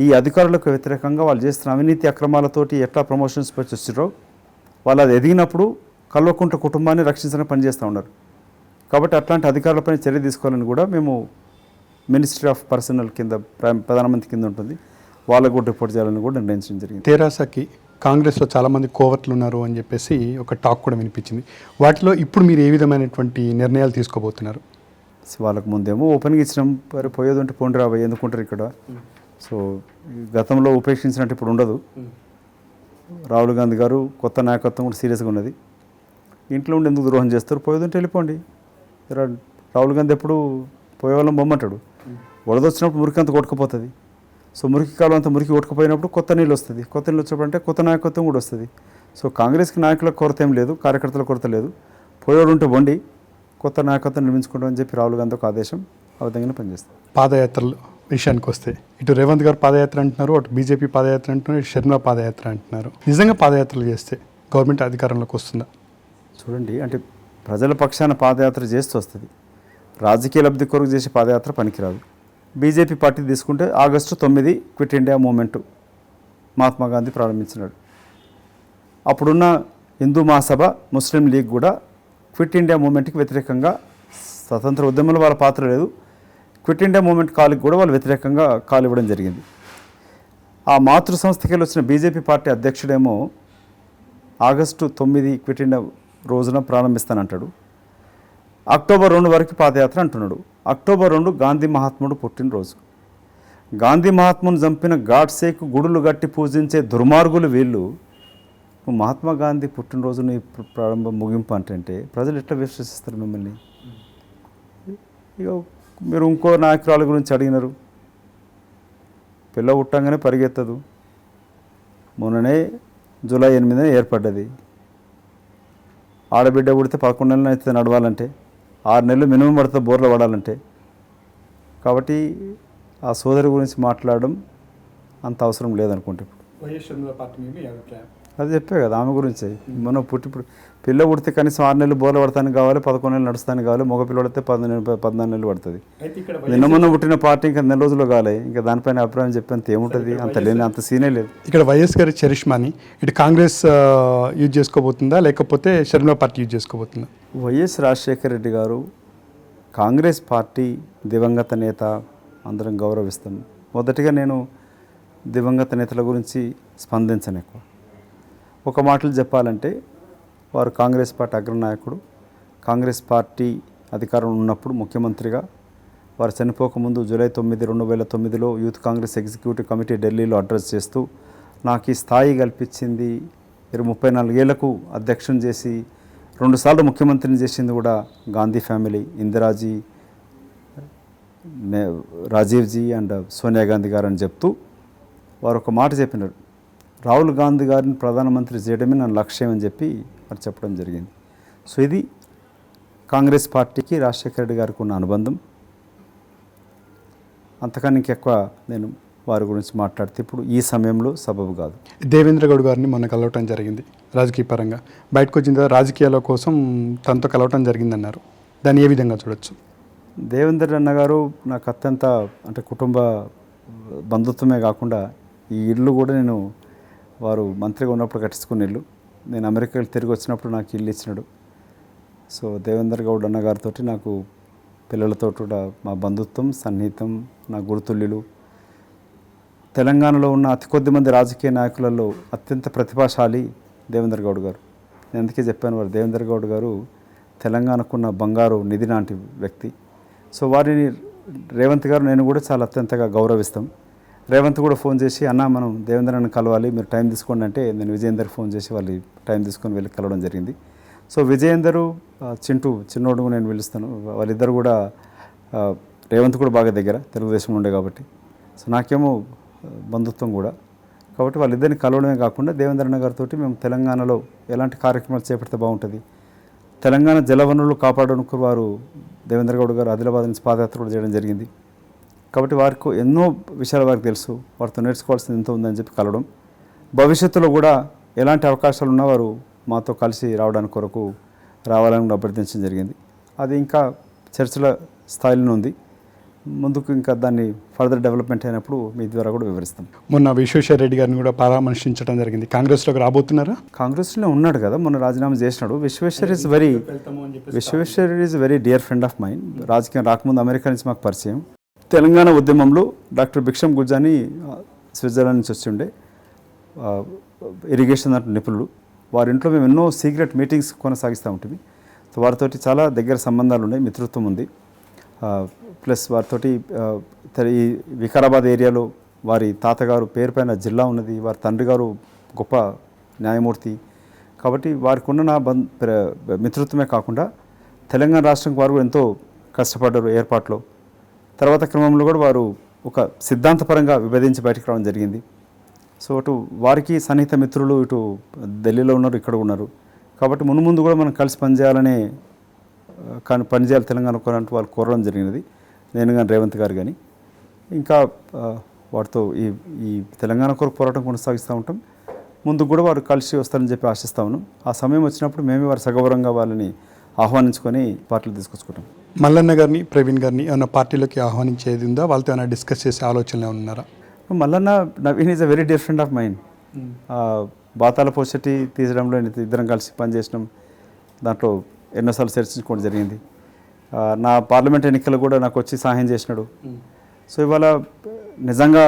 ఈ అధికారులకు వ్యతిరేకంగా వాళ్ళు చేస్తున్న అవినీతి అక్రమాలతోటి ఎట్లా ప్రమోషన్స్ వచ్చారో వాళ్ళు అది ఎదిగినప్పుడు కల్వకుంట్ల కుటుంబాన్ని రక్షించడానికి పనిచేస్తూ ఉన్నారు. కాబట్టి అట్లాంటి అధికారులపైన చర్య తీసుకోవాలని కూడా మేము మినిస్ట్రీ ఆఫ్ పర్సనల్ కింద ప్రధానమంత్రి కింద ఉంటుంది, వాళ్ళకు కూడా రిపోర్ట్ చేయాలని కూడా నిర్ణయించడం జరిగింది. తెరాసకి కాంగ్రెస్లో చాలామంది కోవర్ట్లు ఉన్నారు అని చెప్పేసి ఒక టాక్ కూడా వినిపించింది. వాటిలో ఇప్పుడు మీరు ఏ విధమైనటువంటి నిర్ణయాలు తీసుకోబోతున్నారు? వాళ్ళకు ముందేమో ఓపెన్గా ఇచ్చినాం, పోయేది ఉంటే పోండి రాబోయే ఎందుకుంటారు ఇక్కడ. సో గతంలో ఉపేక్షించినట్టు ఇప్పుడు ఉండదు. రాహుల్ గాంధీ గారు కొత్త నాయకత్వం కూడా సీరియస్గా ఉన్నది. ఇంట్లో ఉండి ఎందుకు ద్రోహం చేస్తారు, పోయేది ఉంటే వెళ్ళిపోండి. రాహుల్ గాంధీ ఎప్పుడు పోయేవాళ్ళం బొమ్మంటాడు. వరదొచ్చినప్పుడు మురికి అంతా కొట్టుకుపోతుంది. సో మురికి కాలం అంతా మురికి కొట్టుకుపోయినప్పుడు కొత్త నీళ్ళు వస్తుంది. కొత్త నీళ్ళు వచ్చినప్పుడు అంటే కొత్త నాయకత్వం కూడా వస్తుంది. సో కాంగ్రెస్కి నాయకుల కొరత ఏం లేదు, కార్యకర్తల కొరత లేదు. పోయేవాడు ఉంటే బండి కొత్త నాయకత్వం నిర్మించుకుంటామని చెప్పి రాహుల్ గాంధీ ఒక ఆదేశం, ఆ విధంగానే పనిచేస్తాం. పాదయాత్రల విషయానికి వస్తే ఇటు రేవంత్ గారు పాదయాత్ర అంటున్నారు, అటు బీజేపీ పాదయాత్ర అంటున్నారు, ఇటు షర్మిల పాదయాత్ర అంటున్నారు. నిజంగా పాదయాత్రలు చేస్తే గవర్నమెంట్ అధికారంలోకి వస్తుందా? చూడండి, అంటే ప్రజల పక్షాన పాదయాత్ర చేస్తూ వస్తుంది. రాజకీయ లబ్ధి కొరకు చేసే పాదయాత్ర పనికిరాదు. బీజేపీ పార్టీ తీసుకుంటే August 9 quit India movement Mahatma Gandhi ప్రారంభించినాడు. అప్పుడున్న హిందూ మహాసభ, ముస్లిం లీగ్ కూడా క్విట్ ఇండియా మూమెంట్కి వ్యతిరేకంగా, స్వతంత్ర ఉద్యమంలో వాళ్ళ పాత్ర లేదు, క్విట్ ఇండియా మూమెంట్ కాలుకి కూడా వాళ్ళు వ్యతిరేకంగా కాలు ఇవ్వడం జరిగింది. ఆ మాతృ సంస్థకి వెళ్ళి వచ్చిన బీజేపీ పార్టీ అధ్యక్షుడేమో ఆగస్టు 9 క్విట్ ఇండియా రోజున ప్రారంభిస్తానంటాడు. అక్టోబర్ 2 వరకు పాదయాత్ర అంటున్నాడు. అక్టోబర్ 2 గాంధీ మహాత్ముడు పుట్టినరోజు. గాంధీ మహాత్మును చంపిన గాడ్సేకు గుడులు గట్టి పూజించే దుర్మార్గులు వీళ్ళు. మహాత్మా గాంధీ పుట్టినరోజుని ప్రారంభం ముగింపు అంటే ప్రజలు ఎట్లా విశ్వసిస్తారు మిమ్మల్ని? ఇక మీరు ఇంకో నాయకురాల గురించి అడిగినారు, పిల్ల పుట్టంగానే పరిగెత్తదు. మొన్ననే జూలై 8 ఏర్పడ్డది. ఆడబిడ్డ పుడితే 11 నెలలు అయితే నడవాలంటే, 6 నెలలు మినిమం పడుతుంది బోర్లో పడాలంటే. కాబట్టి ఆ సోదరి గురించి మాట్లాడడం అంత అవసరం లేదనుకుంటే. అది చెప్పే కదా ఆమె గురించి. మనం ఇప్పుడు పిల్ల పుడితే కనీసం 6 నెలలు బోర్లు పడతానికి కావాలి, 11 నెలలు నడుస్తానికి కావాలి. మగ పిల్ల పడితే 14 నెలలు పడుతుంది. నిన్న మొన్న పుట్టిన పార్టీ ఇంకా 4 రోజుల్లో కావాలి. ఇంకా దానిపైన అభిప్రాయం చెప్పేంత ఏముంటుంది? అంత సీనే లేదు. ఇక్కడ వైఎస్ గారి చరిష్మాని ఇటు కాంగ్రెస్ యూజ్ చేసుకోబోతుందా, లేకపోతే షర్మిల పార్టీ యూజ్ చేసుకోబోతుందా? వైఎస్ రాజశేఖర రెడ్డి గారు కాంగ్రెస్ పార్టీ దివంగత నేత, అందరం గౌరవిస్తాం. మొదటిగా నేను దివంగత నేతల గురించి స్పందించను ఎక్కువ. ఒక మాటలు చెప్పాలంటే వారు కాంగ్రెస్ పార్టీ అగ్రనాయకుడు. కాంగ్రెస్ పార్టీ అధికారం ఉన్నప్పుడు ముఖ్యమంత్రిగా, వారు చనిపోకముందు జూలై 9, 2009లో యూత్ కాంగ్రెస్ ఎగ్జిక్యూటివ్ కమిటీ ఢిల్లీలో అడ్రస్ చేస్తూ నాకు ఈ స్థాయి కల్పించింది, 34 ఏళ్లకు అధ్యక్షుని చేసి 2 సార్లు ముఖ్యమంత్రిని చేసింది కూడా గాంధీ ఫ్యామిలీ, ఇందిరాజీ, రాజీవ్జీ అండ్ సోనియా గాంధీ గారు అని చెప్తూ వారు ఒక మాట చెప్పినారు, రాహుల్ గాంధీ గారిని ప్రధానమంత్రి చేయడమే నా లక్ష్యం అని చెప్పి వారు చెప్పడం జరిగింది. సో ఇది కాంగ్రెస్ పార్టీకి రాజశేఖర రెడ్డి గారికి ఉన్న అనుబంధం. అంతకన్నా ఇంకెక్కువ నేను వారి గురించి మాట్లాడితే ఇప్పుడు ఈ సమయంలో సబబు కాదు. దేవేంద్ర గౌడ్ గారిని మొన్న కలవటం జరిగింది రాజకీయ పరంగా. బయటకు వచ్చిన తర్వాత రాజకీయాల కోసం తనతో కలవటం జరిగిందన్నారు. దాన్ని ఏ విధంగా చూడొచ్చు? దేవేంద్ర అన్న గారు నాకు అత్యంత అంటే కుటుంబ బంధుత్వమే కాకుండా ఈ ఇల్లు కూడా నేను వారు మంత్రిగా ఉన్నప్పుడు కట్టించుకున్న ఇల్లు. నేను అమెరికాకి తిరిగి వచ్చినప్పుడు నాకు ఇల్లు ఇచ్చినాడు. సో దేవేంద్ర గౌడ్ అన్న గారితో నాకు పిల్లలతో కూడా మా బంధుత్వం సన్నిహితం, నా గురుతుల్యులు. తెలంగాణలో ఉన్న అతి కొద్ది మంది రాజకీయ నాయకులలో అత్యంత ప్రతిభాశాలి దేవేంద్ర గౌడ్ గారు. నేను అందుకే చెప్పాను, వారు దేవేంద్ర గౌడ్ గారు తెలంగాణకున్న బంగారు నిధి లాంటి వ్యక్తి. సో వారిని రేవంత్ గారు నేను కూడా చాలా అత్యంతగా గౌరవిస్తాం. రేవంత్ కూడా ఫోన్ చేసి, అన్న మనం దేవేంద్రని కలవాలి, మీరు టైం తీసుకోండి అంటే నేను విజయేందర్ ఫోన్ చేసి వాళ్ళు టైం తీసుకొని వెళ్ళి కలవడం జరిగింది. సో విజయేందరు చింటూ చిన్నోడు నేను పిలుస్తాను, వాళ్ళిద్దరు కూడా రేవంత్ కూడా బాగా దగ్గర తెలుగుదేశం ఉండే కాబట్టి. సో నాకేమో బంధుత్వం కూడా కాబట్టి వాళ్ళిద్దరిని కలవడమే కాకుండా దేవేంద్రన్న గారితో మేము తెలంగాణలో ఎలాంటి కార్యక్రమాలు చేపడితే బాగుంటుంది, తెలంగాణ జలవనరులు కాపాడడానికి వారు దేవేంద్ర గౌడ్ గారు ఆదిలాబాద్ నుంచి పాదయాత్ర కూడా చేయడం జరిగింది. కాబట్టి వారికి ఎన్నో విషయాలు వారికి తెలుసు, వారితో నేర్చుకోవాల్సింది ఎంతో ఉందని చెప్పి కలవడం. భవిష్యత్తులో కూడా ఎలాంటి అవకాశాలు ఉన్నా వారు మాతో కలిసి రావడానికి కొరకు రావాలని అభ్యర్థించడం జరిగింది. అది ఇంకా చర్చల స్థాయిలో ఉంది. ముందుకు ఇంకా దాన్ని ఫర్దర్ డెవలప్మెంట్ అయినప్పుడు మీ ద్వారా కూడా వివరిస్తాం. మొన్న విశ్వేశ్వర రెడ్డి గారిని కూడా పరామర్శించడం జరిగింది. కాంగ్రెస్లోకి రాబోతున్నారా? కాంగ్రెస్లో ఉన్నాడు కదా, మొన్న రాజీనామా చేసినాడు. Vishweshwar is very dear friend of mine. రాజకీయం రాకముందు అమెరికా నుంచి మాకు పరిచయం. తెలంగాణ ఉద్యమంలో డాక్టర్ భిక్షం గుజ్జాని స్విట్జర్లాండ్ నుంచి వచ్చి ఉండే ఇరిగేషన్ దాంట్లో నిపుణులు. వారి ఇంట్లో మేము ఎన్నో సీక్రెట్ మీటింగ్స్ కొనసాగిస్తూ ఉంటుంది. సో వారితోటి చాలా దగ్గర సంబంధాలు ఉన్నాయి, మిత్రత్వం ఉంది. ప్లస్ వారితోటి ఈ వికారాబాద్ ఏరియాలో వారి తాతగారు పేరు పైన జిల్లా ఉన్నది, వారి తండ్రి గారు గొప్ప న్యాయమూర్తి. కాబట్టి వారికి ఉన్న నా మిత్రత్వమే కాకుండా తెలంగాణ రాష్ట్రం వారు ఎంతో కష్టపడ్డారు ఏర్పాట్లో. తర్వాత క్రమంలో కూడా వారు ఒక సిద్ధాంతపరంగా విభజించి బయటకు రావడం జరిగింది. సో అటు వారికి సన్నిహిత మిత్రులు ఇటు ఢిల్లీలో ఉన్నారు, ఇక్కడ ఉన్నారు. కాబట్టి ముందు కూడా మనం కలిసి పనిచేయాలనే పనిచేయాలి తెలంగాణ కొరంటూ వాళ్ళు కోరడం జరిగినది. నేను కానీ రేవంత్ గారు కానీ ఇంకా వారితో ఈ తెలంగాణ కొరకు పోరాటం కొనసాగిస్తూ ఉంటాం. ముందుకు కూడా వారు కలిసి వస్తారని చెప్పి ఆశిస్తా ఉన్నాం. ఆ సమయం వచ్చినప్పుడు మేమే వారు సగౌరవంగా వాళ్ళని ఆహ్వానించుకొని పార్టీలు తీసుకొచ్చుకుంటాం. మల్లన్న గారిని, ప్రవీణ్ గారిని ఏమైనా పార్టీలోకి ఆహ్వానించేది ఉందా? వాళ్ళతో ఏమైనా డిస్కస్ చేసే ఆలోచనలు ఉన్నారా? Mallanna Naveen is a very dear friend of mind. బాతాల పోషటి తీసడంలో ఇద్దరం కలిసి పనిచేసినాం. దాంట్లో ఎన్నోసార్లు చర్చించుకోవడం జరిగింది. నా పార్లమెంట్ ఎన్నికలు కూడా నాకు వచ్చి సహాయం చేసినాడు. సో ఇవాళ నిజంగా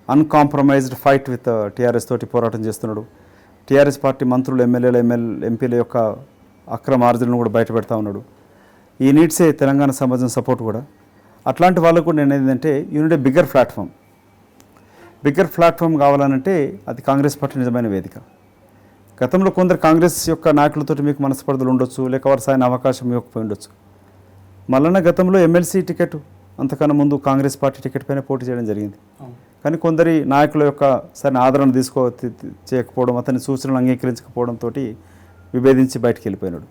అన్కాంప్రమైజ్డ్ ఫైట్ విత్ టీఆర్ఎస్ తోటి పోరాటం చేస్తున్నాడు. టీఆర్ఎస్ పార్టీ మంత్రులు, ఎమ్మెల్యేలు, ఎంపీల యొక్క అక్రమ ఆర్జనను కూడా బయట పెడతా ఉన్నాడు. ఈ నీడ్సే తెలంగాణ సమాజం సపోర్ట్ కూడా. అట్లాంటి వాళ్ళకు కూడా నేను ఏంటంటే యూనిట్ బిగ్గర్ ప్లాట్ఫామ్ కావాలనంటే అది కాంగ్రెస్ పార్టీ నిజమైన వేదిక. గతంలో కొందరు కాంగ్రెస్ యొక్క నాయకులతో మీకు మనస్పర్ధలు ఉండొచ్చు, లేక వారు సాయన అవకాశం ఇవ్వకపోయి ఉండొచ్చు. మల్లన్న గతంలో ఎమ్మెల్సీ టికెట్ అంతకన్నా ముందు కాంగ్రెస్ పార్టీ టికెట్ పైన పోటీ చేయడం జరిగింది. కానీ కొందరి నాయకుల యొక్క సరైన ఆదరణ చేయకపోవడం, అతని సూచనలు అంగీకరించకపోవడంతో విభేదించి బయటికి వెళ్ళిపోయినాడు.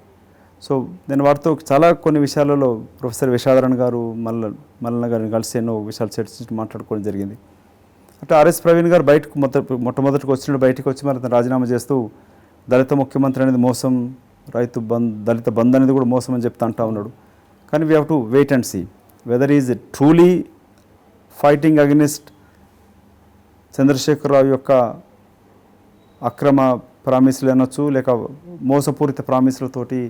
సో నేను వారితో చాలా కొన్ని విషయాలలో ప్రొఫెసర్ విషాధరన్ గారు మల్లన్న గారిని కలిసి ఎన్నో విషయాలు చర్చించి మాట్లాడుకోవడం జరిగింది. అంటే ఆర్ఎస్ ప్రవీణ్ గారు మొట్టమొదటికి వచ్చినప్పుడు బయటకు వచ్చి మరి అతను రాజీనామా చేస్తూ దళిత ముఖ్యమంత్రి అనేది మోసం, దళిత బంద్ అనేది కూడా మోసం అని చెప్తా అంటా ఉన్నాడు. కానీ we have to wait and see whether is truly fighting against Chandrashekar Rao యొక్క అక్రమ ప్రామిసులు అనొచ్చు, లేక మోసపూరిత ప్రామిసులతోటి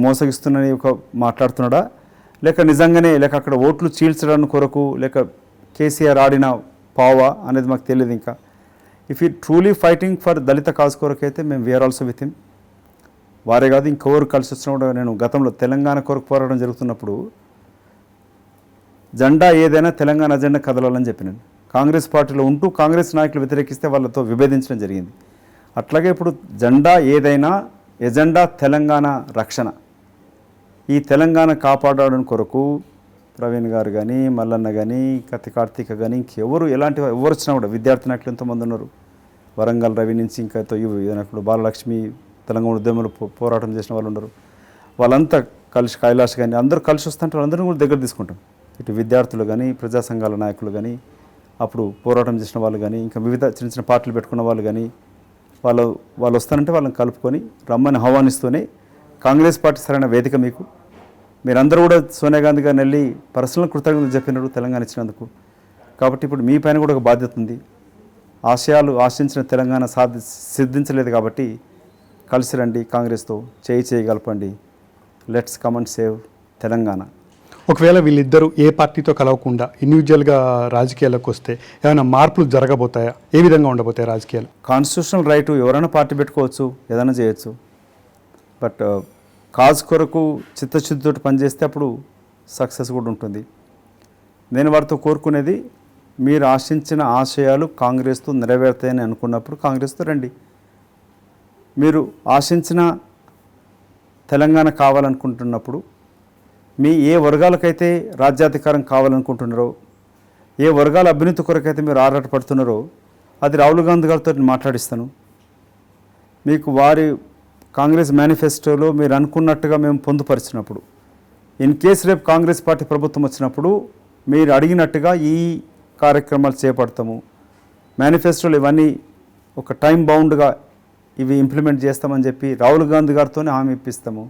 మోసగిస్తున్నని ఒక మాట్లాడుతున్నాడా, లేక నిజంగానే లేక అక్కడ ఓట్లు చీల్చడానికి కొరకు లేక కేసీఆర్ ఆడిన పావా అనేది మాకు తెలియదు. ఇంకా ఇఫ్ ఈ truly fighting for Dalit cause కొరకు అయితే మేము వీఆర్ ఆల్సో విత్ హిమ్. వారే కాదు ఇంకెవరు కలిసి వచ్చినా కూడా నేను గతంలో తెలంగాణ కొరకు పోరాటం జరుగుతున్నప్పుడు జెండా ఏదైనా తెలంగాణ అజెండా కదలాలని చెప్పినాను. కాంగ్రెస్ పార్టీలో ఉంటూ కాంగ్రెస్ నాయకులు వ్యతిరేకిస్తే వాళ్ళతో విభేదించడం జరిగింది. అట్లాగే ఇప్పుడు జెండా ఏదైనా ఎజెండా తెలంగాణ రక్షణ, ఈ తెలంగాణ కాపాడడం కొరకు ప్రవీణ్ గారు కానీ, మల్లన్న కానీ, కత్తి కార్తీక కానీ, ఇంకెవరు ఎవరు వచ్చినా కూడా విద్యార్థి నాయకులు ఎంతోమంది ఉన్నారు. వరంగల్ రవి నుంచి ఇంకా నాయకుడు బాలలక్ష్మి, తెలంగాణ ఉద్యమంలో పోరాటం చేసిన వాళ్ళు ఉన్నారు. వాళ్ళంతా కలిసి కైలాష్ కానీ అందరూ కలిసి వస్తుంటే వాళ్ళందరినీ కూడా దగ్గర తీసుకుంటాం. ఇటు విద్యార్థులు కానీ, ప్రజా సంఘాల నాయకులు కానీ, అప్పుడు పోరాటం చేసిన వాళ్ళు కానీ, ఇంకా వివిధ చిన్న చిన్న పార్టీలు పెట్టుకున్న వాళ్ళు కానీ, వాళ్ళు వస్తానంటే వాళ్ళని కలుపుకొని రమ్మని ఆహ్వానిస్తూనే కాంగ్రెస్ పార్టీ సరైన వేదిక మీకు. మీరందరూ కూడా సోనియా గాంధీ గారిని వెళ్ళి పర్సనల్ కృతజ్ఞతలు చెప్పినారు తెలంగాణ ఇచ్చినందుకు. కాబట్టి ఇప్పుడు మీ పైన కూడా ఒక బాధ్యత ఉంది. ఆశయాలు ఆశించిన తెలంగాణ సిద్ధించలేదు కాబట్టి కలిసి రండి, కాంగ్రెస్తో చేయగలపండి. Let's come and save Telangana. ఒకవేళ వీళ్ళిద్దరూ ఏ పార్టీతో కలవకుండా ఇండివిజువల్గా రాజకీయాల్లోకి వస్తే ఏమైనా మార్పులు జరగబోతాయా? ఏ విధంగా ఉండబోతాయి రాజకీయాలు? కాన్స్టిట్యూషనల్ రైటు, ఎవరైనా పార్టీ పెట్టుకోవచ్చు, ఏదైనా చేయొచ్చు. బట్ కాజ్ కొరకు చిత్తశుద్ధితో పనిచేస్తే అప్పుడు సక్సెస్ కూడా ఉంటుంది. నేను వారితో కోరుకునేది, మీరు ఆశించిన ఆశయాలు కాంగ్రెస్తో నెరవేరుతాయని అనుకున్నప్పుడు కాంగ్రెస్తో రండి. మీరు ఆశించిన తెలంగాణ కావాలనుకుంటున్నప్పుడు, మీ ఏ వర్గాలకైతే రాజ్యాధికారం కావాలనుకుంటున్నారో, ఏ వర్గాల అభ్యున్నతి కొరకైతే మీరు ఆరాటపడుతున్నారో, అది రాహుల్ గాంధీ గారితో మాట్లాడిస్తాను. మీకు వారి కాంగ్రెస్ మేనిఫెస్టోలో మీరు అనుకున్నట్టుగా మేము పొందుపరిచినప్పుడు, ఇన్ కేసు రేపు కాంగ్రెస్ పార్టీ ప్రభుత్వం వచ్చినప్పుడు మీరు అడిగినట్టుగా ఈ కార్యక్రమాలు చేపడతాము, మేనిఫెస్టోలు ఇవన్నీ ఒక టైం బౌండ్గా ఇవి ఇంప్లిమెంట్ చేస్తామని చెప్పి రాహుల్ గాంధీ గారితోనే హామీ ఇప్పిస్తాము.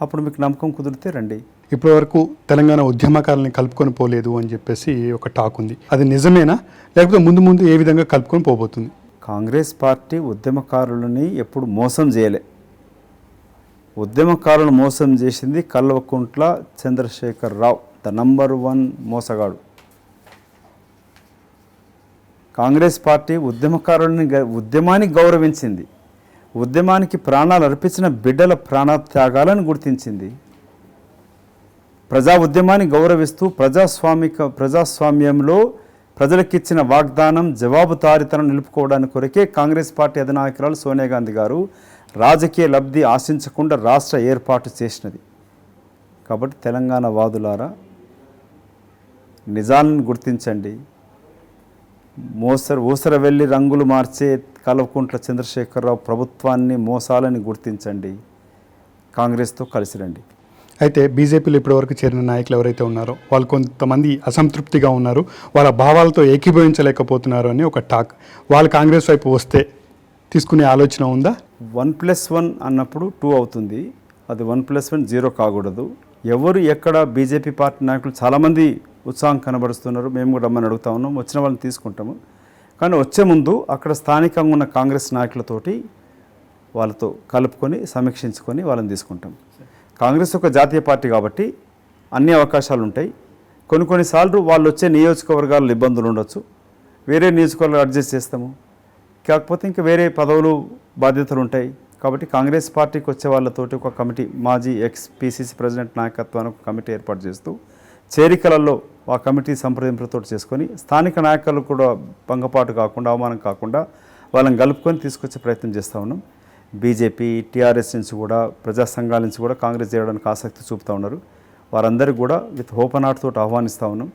అప్పుడు మీకు నమ్మకం కుదిరితే రండి. ఇప్పటి వరకు తెలంగాణ ఉద్యమకారులని కలుపుకొని పోలేదు అని చెప్పేసి ఒక టాక్ ఉంది. అది నిజమేనా, లేకపోతే ముందు ముందు ఏ విధంగా కలుపుకొని పోబోతుంది? కాంగ్రెస్ పార్టీ ఉద్యమకారులని ఎప్పుడు మోసం చేయలే. ఉద్యమకారులను మోసం చేసింది కల్వకుంట్ల చంద్రశేఖర్ రావు, ద నంబర్ 1 మోసగాడు. కాంగ్రెస్ పార్టీ ఉద్యమాన్ని గౌరవించింది, ఉద్యమానికి ప్రాణాలు అర్పించిన బిడ్డల ప్రాణత్యాగాలను గుర్తించింది. ప్రజా ఉద్యమాన్ని గౌరవిస్తూ ప్రజాస్వామ్యంలో ప్రజలకిచ్చిన వాగ్దానం జవాబుదారీతనం నిలుపుకోవడానికి కొరకే కాంగ్రెస్ పార్టీ అధినాయకురాలు సోనియా గాంధీ గారు రాజకీయ లబ్ధి ఆశించకుండా రాష్ట్ర ఏర్పాటు చేసినది. కాబట్టి తెలంగాణ వాదులారా, నిజాలను గుర్తించండి. ఊసర వెళ్ళి రంగులు మార్చే కల్వకుంట్ల చంద్రశేఖరరావు ప్రభుత్వాన్ని మోసాలని గుర్తించండి. కాంగ్రెస్తో కలిసి రండి. అయితే బీజేపీలో ఇప్పటివరకు చేరిన నాయకులు ఎవరైతే ఉన్నారో వాళ్ళు కొంతమంది అసంతృప్తిగా ఉన్నారు, వాళ్ళ భావాలతో ఏకీభవించలేకపోతున్నారు అని ఒక టాక్. వాళ్ళు కాంగ్రెస్ వైపు వస్తే తీసుకునే ఆలోచన ఉందా? 1+1 అన్నప్పుడు 2 అవుతుంది. అది 1+1 0 కాకూడదు. ఎవరు ఎక్కడ బీజేపీ పార్టీ నాయకులు చాలామంది ఉత్సాహం కనబరుస్తున్నారు. మేము కూడా రమ్మని అడుగుతా ఉన్నాం, వచ్చిన వాళ్ళని తీసుకుంటాము. కానీ వచ్చే ముందు అక్కడ స్థానికంగా ఉన్న కాంగ్రెస్ నాయకులతోటి వాళ్ళతో కలుపుకొని సమీక్షించుకొని వాళ్ళని తీసుకుంటాం. కాంగ్రెస్ ఒక జాతీయ పార్టీ కాబట్టి అన్ని అవకాశాలు ఉంటాయి. కొన్నిసార్లు వాళ్ళు వచ్చే నియోజకవర్గాల్లో ఇబ్బందులు ఉండొచ్చు, వేరే నియోజకవర్గాలు అడ్జస్ట్ చేస్తాము. కాకపోతే ఇంకా వేరే పదవులు బాధ్యతలు ఉంటాయి. కాబట్టి కాంగ్రెస్ పార్టీకి వచ్చే వాళ్ళతోటి ఒక కమిటీ, మాజీ ఎక్స్-పిసిసి ప్రెసిడెంట్ నాయకత్వాన్ని ఒక కమిటీ ఏర్పాటు చేస్తూ చేరికలలో ఆ కమిటీ సంప్రదింపులతో చేసుకొని స్థానిక నాయకులు కూడా భంగపాటు కాకుండా, అవమానం కాకుండా వాళ్ళని కలుపుకొని తీసుకొచ్చే ప్రయత్నం చేస్తూ ఉన్నాం. బీజేపీ, టీఆర్ఎస్ నుంచి కూడా, ప్రజా సంఘాల నుంచి కూడా కాంగ్రెస్ చేయడానికి ఆసక్తి చూపుతూ ఉన్నారు. వారందరికీ కూడా విత్ ఓపెన్ హార్ట్ తోటి ఆహ్వానిస్తూ ఉన్నాం.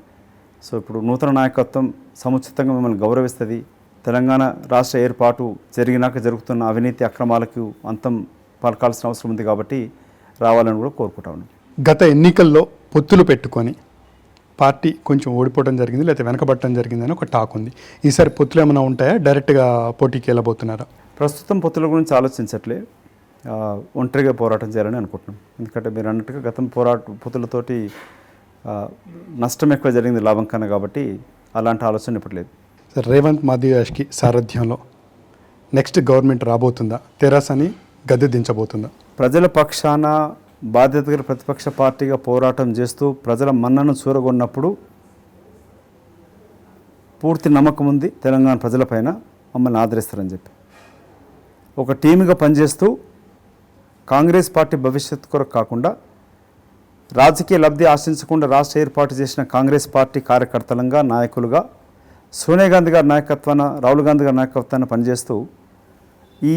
సో ఇప్పుడు నూతన నాయకత్వం సముచితంగా మిమ్మల్ని గౌరవిస్తుంది. తెలంగాణ రాష్ట్ర ఏర్పాటు జరిగినాక జరుగుతున్న అవినీతి అక్రమాలకు అంతం పలకాల్సిన అవసరం ఉంది కాబట్టి రావాలని కూడా కోరుకుంటా ఉన్నాం. గత ఎన్నికల్లో పొత్తులు పెట్టుకొని పార్టీ కొంచెం ఓడిపోవడం జరిగింది, లేకపోతే వెనకబట్టడం జరిగిందని ఒక టాక్ ఉంది. ఈసారి పొత్తులు ఏమైనా ఉంటాయా, డైరెక్ట్గా పోటీకి వెళ్ళబోతున్నారా? ప్రస్తుతం పొత్తుల గురించి ఆలోచించట్లే, ఒంటరిగా పోరాటం చేయాలని అనుకుంటున్నాం. ఎందుకంటే మీరు అన్నట్టుగా గతం పొత్తులతోటి నష్టం ఎక్కువ జరిగింది లాభం కన్నా, కాబట్టి అలాంటి ఆలోచన ఇప్పుడు లేదు. సార్, రేవంత్ మాధవ్యాష్కి సారథ్యంలో నెక్స్ట్ గవర్నమెంట్ రాబోతుందా? తెరాసని గద్దె దించబోతుందా? ప్రజల పక్షాన బాధ్యతగా ప్రతిపక్ష పార్టీగా పోరాటం చేస్తూ ప్రజల మన్నను చూరగొన్నప్పుడు పూర్తి నమ్మకం ఉంది తెలంగాణ ప్రజలపైన, మమ్మల్ని ఆదరిస్తారని చెప్పి. ఒక టీముగా పనిచేస్తూ కాంగ్రెస్ పార్టీ భవిష్యత్తు కొరకు కాకుండా రాజకీయ లబ్ధి ఆశించకుండా రాష్ట్ర ఏర్పాటు చేసిన కాంగ్రెస్ పార్టీ కార్యకర్తలంగా, నాయకులుగా సోనియా గాంధీ గారి నాయకత్వాన, రాహుల్ గాంధీ గారి నాయకత్వాన్ని పనిచేస్తూ ఈ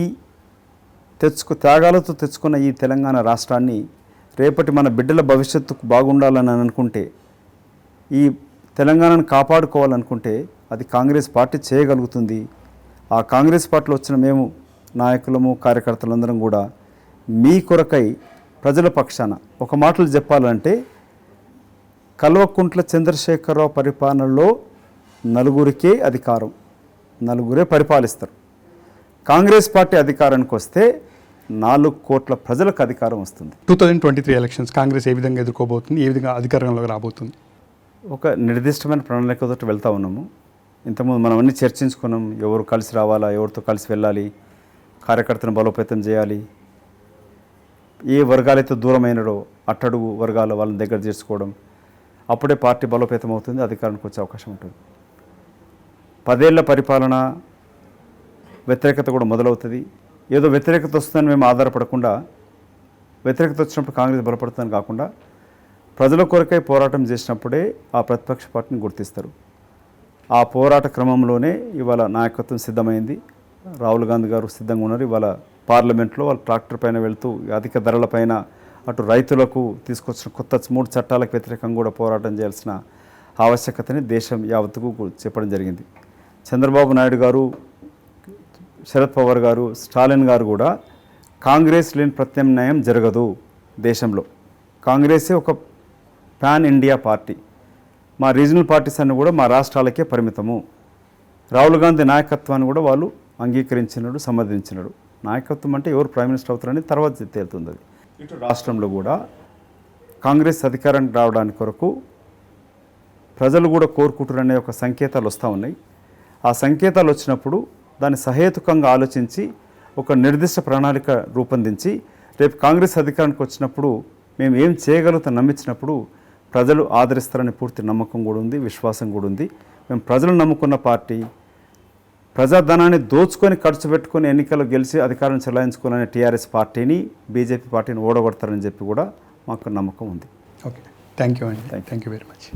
త్యాగాలతో తెచ్చుకున్న ఈ తెలంగాణ రాష్ట్రాన్ని రేపటి మన బిడ్డల భవిష్యత్తుకు బాగుండాలని అనుకుంటే ఈ తెలంగాణను కాపాడుకోవాలనుకుంటే అది కాంగ్రెస్ పార్టీ చేయగలుగుతుంది. ఆ కాంగ్రెస్ పార్టీలో వచ్చిన మేము నాయకులము కార్యకర్తలందరం కూడా మీ కొరకై ప్రజల పక్షాన ఒక మాటలు చెప్పాలంటే కల్వకుంట్ల చంద్రశేఖరరావు పరిపాలనలో నలుగురికే అధికారం, నలుగురే పరిపాలిస్తారు. కాంగ్రెస్ పార్టీ అధికారానికి వస్తే 4 కోట్ల ప్రజలకు అధికారం వస్తుంది. 2023 ఎలక్షన్స్ కాంగ్రెస్ ఏ విధంగా ఎదుర్కోబోతుంది, ఏ విధంగా అధికారంలోకి రాబోతుంది? ఒక నిర్దిష్టమైన ప్రణాళికతో వెళ్తూ ఉన్నాము. ఇంతకుముందు మనం అన్నీ చర్చించుకున్నాం. ఎవరు కలిసి రావాలా, ఎవరితో కలిసి వెళ్ళాలి, కార్యకర్తను బలోపేతం చేయాలి, ఏ వర్గాలైతే దూరమైనడో అట్టడుగు వర్గాల వాళ్ళని దగ్గర చేర్చుకోవడం, అప్పుడే పార్టీ బలోపేతం అవుతుంది, అధికారానికి వచ్చే అవకాశం ఉంటుంది. 10 ఏళ్ల పరిపాలన వ్యతిరేకత కూడా మొదలవుతుంది. ఏదో వ్యతిరేకత వస్తుందని మేము ఆధారపడకుండా, వ్యతిరేకత వచ్చినప్పుడు కాంగ్రెస్ బలపడుతుందని కాకుండా ప్రజల కొరకై పోరాటం చేసినప్పుడే ఆ ప్రతిపక్ష పార్టీని గుర్తిస్తారు. ఆ పోరాట క్రమంలోనే ఇవాళ నాయకత్వం సిద్ధమైంది. రాహుల్ గాంధీ గారు సిద్ధంగా ఉన్నారు. ఇవాళ పార్లమెంట్లో వాళ్ళు ట్రాక్టర్ పైన వెళ్తూ అధిక ధరలపైన అటు రైతులకు తీసుకొచ్చిన కొత్త 3 చట్టాలకు వ్యతిరేకంగా కూడా పోరాటం చేయాల్సిన ఆవశ్యకతని దేశం యావత్తుకు చెప్పడం జరిగింది. చంద్రబాబు నాయుడు గారు, శరద్ పవార్ గారు, స్టాలిన్ గారు కూడా కాంగ్రెస్ లేని ప్రత్యామ్నాయం జరగదు దేశంలో, కాంగ్రెసే ఒక పాన్ ఇండియా పార్టీ, మా రీజనల్ పార్టీస్ అన్ని కూడా మా రాష్ట్రాలకే పరిమితము. రాహుల్ గాంధీ నాయకత్వాన్ని కూడా వాళ్ళు అంగీకరించినాడు, సమర్థించినాడు. నాయకత్వం అంటే ఎవరు ప్రైమ్ మినిస్టర్ అవుతారని తర్వాత తేలుతుంది. అది ఇటు రాష్ట్రంలో కూడా కాంగ్రెస్ అధికారానికి రావడానికి కొరకు ప్రజలు కూడా కోరుకుంటారనే ఒక సంకేతాలు వస్తూ ఉన్నాయి. ఆ సంకేతాలు వచ్చినప్పుడు దాన్ని సహేతుకంగా ఆలోచించి ఒక నిర్దిష్ట ప్రణాళిక రూపొందించి రేపు కాంగ్రెస్ అధికారానికి వచ్చినప్పుడు మేము ఏం చేయగలుగుతాం నమ్మించినప్పుడు ప్రజలు ఆదరిస్తారని పూర్తి నమ్మకం కూడా ఉంది, విశ్వాసం కూడా ఉంది. మేము ప్రజలు నమ్ముకున్న పార్టీ, ప్రజాధనాన్ని దోచుకొని ఖర్చు పెట్టుకొని ఎన్నికల్లో గెలిచి అధికారం చెలాయించుకోవాలనే టీఆర్ఎస్ పార్టీని, బీజేపీ పార్టీని ఓడగొడతారని చెప్పి కూడా మాకు నమ్మకం ఉంది. ఓకే, థ్యాంక్ యూ అండి. Thank you very much.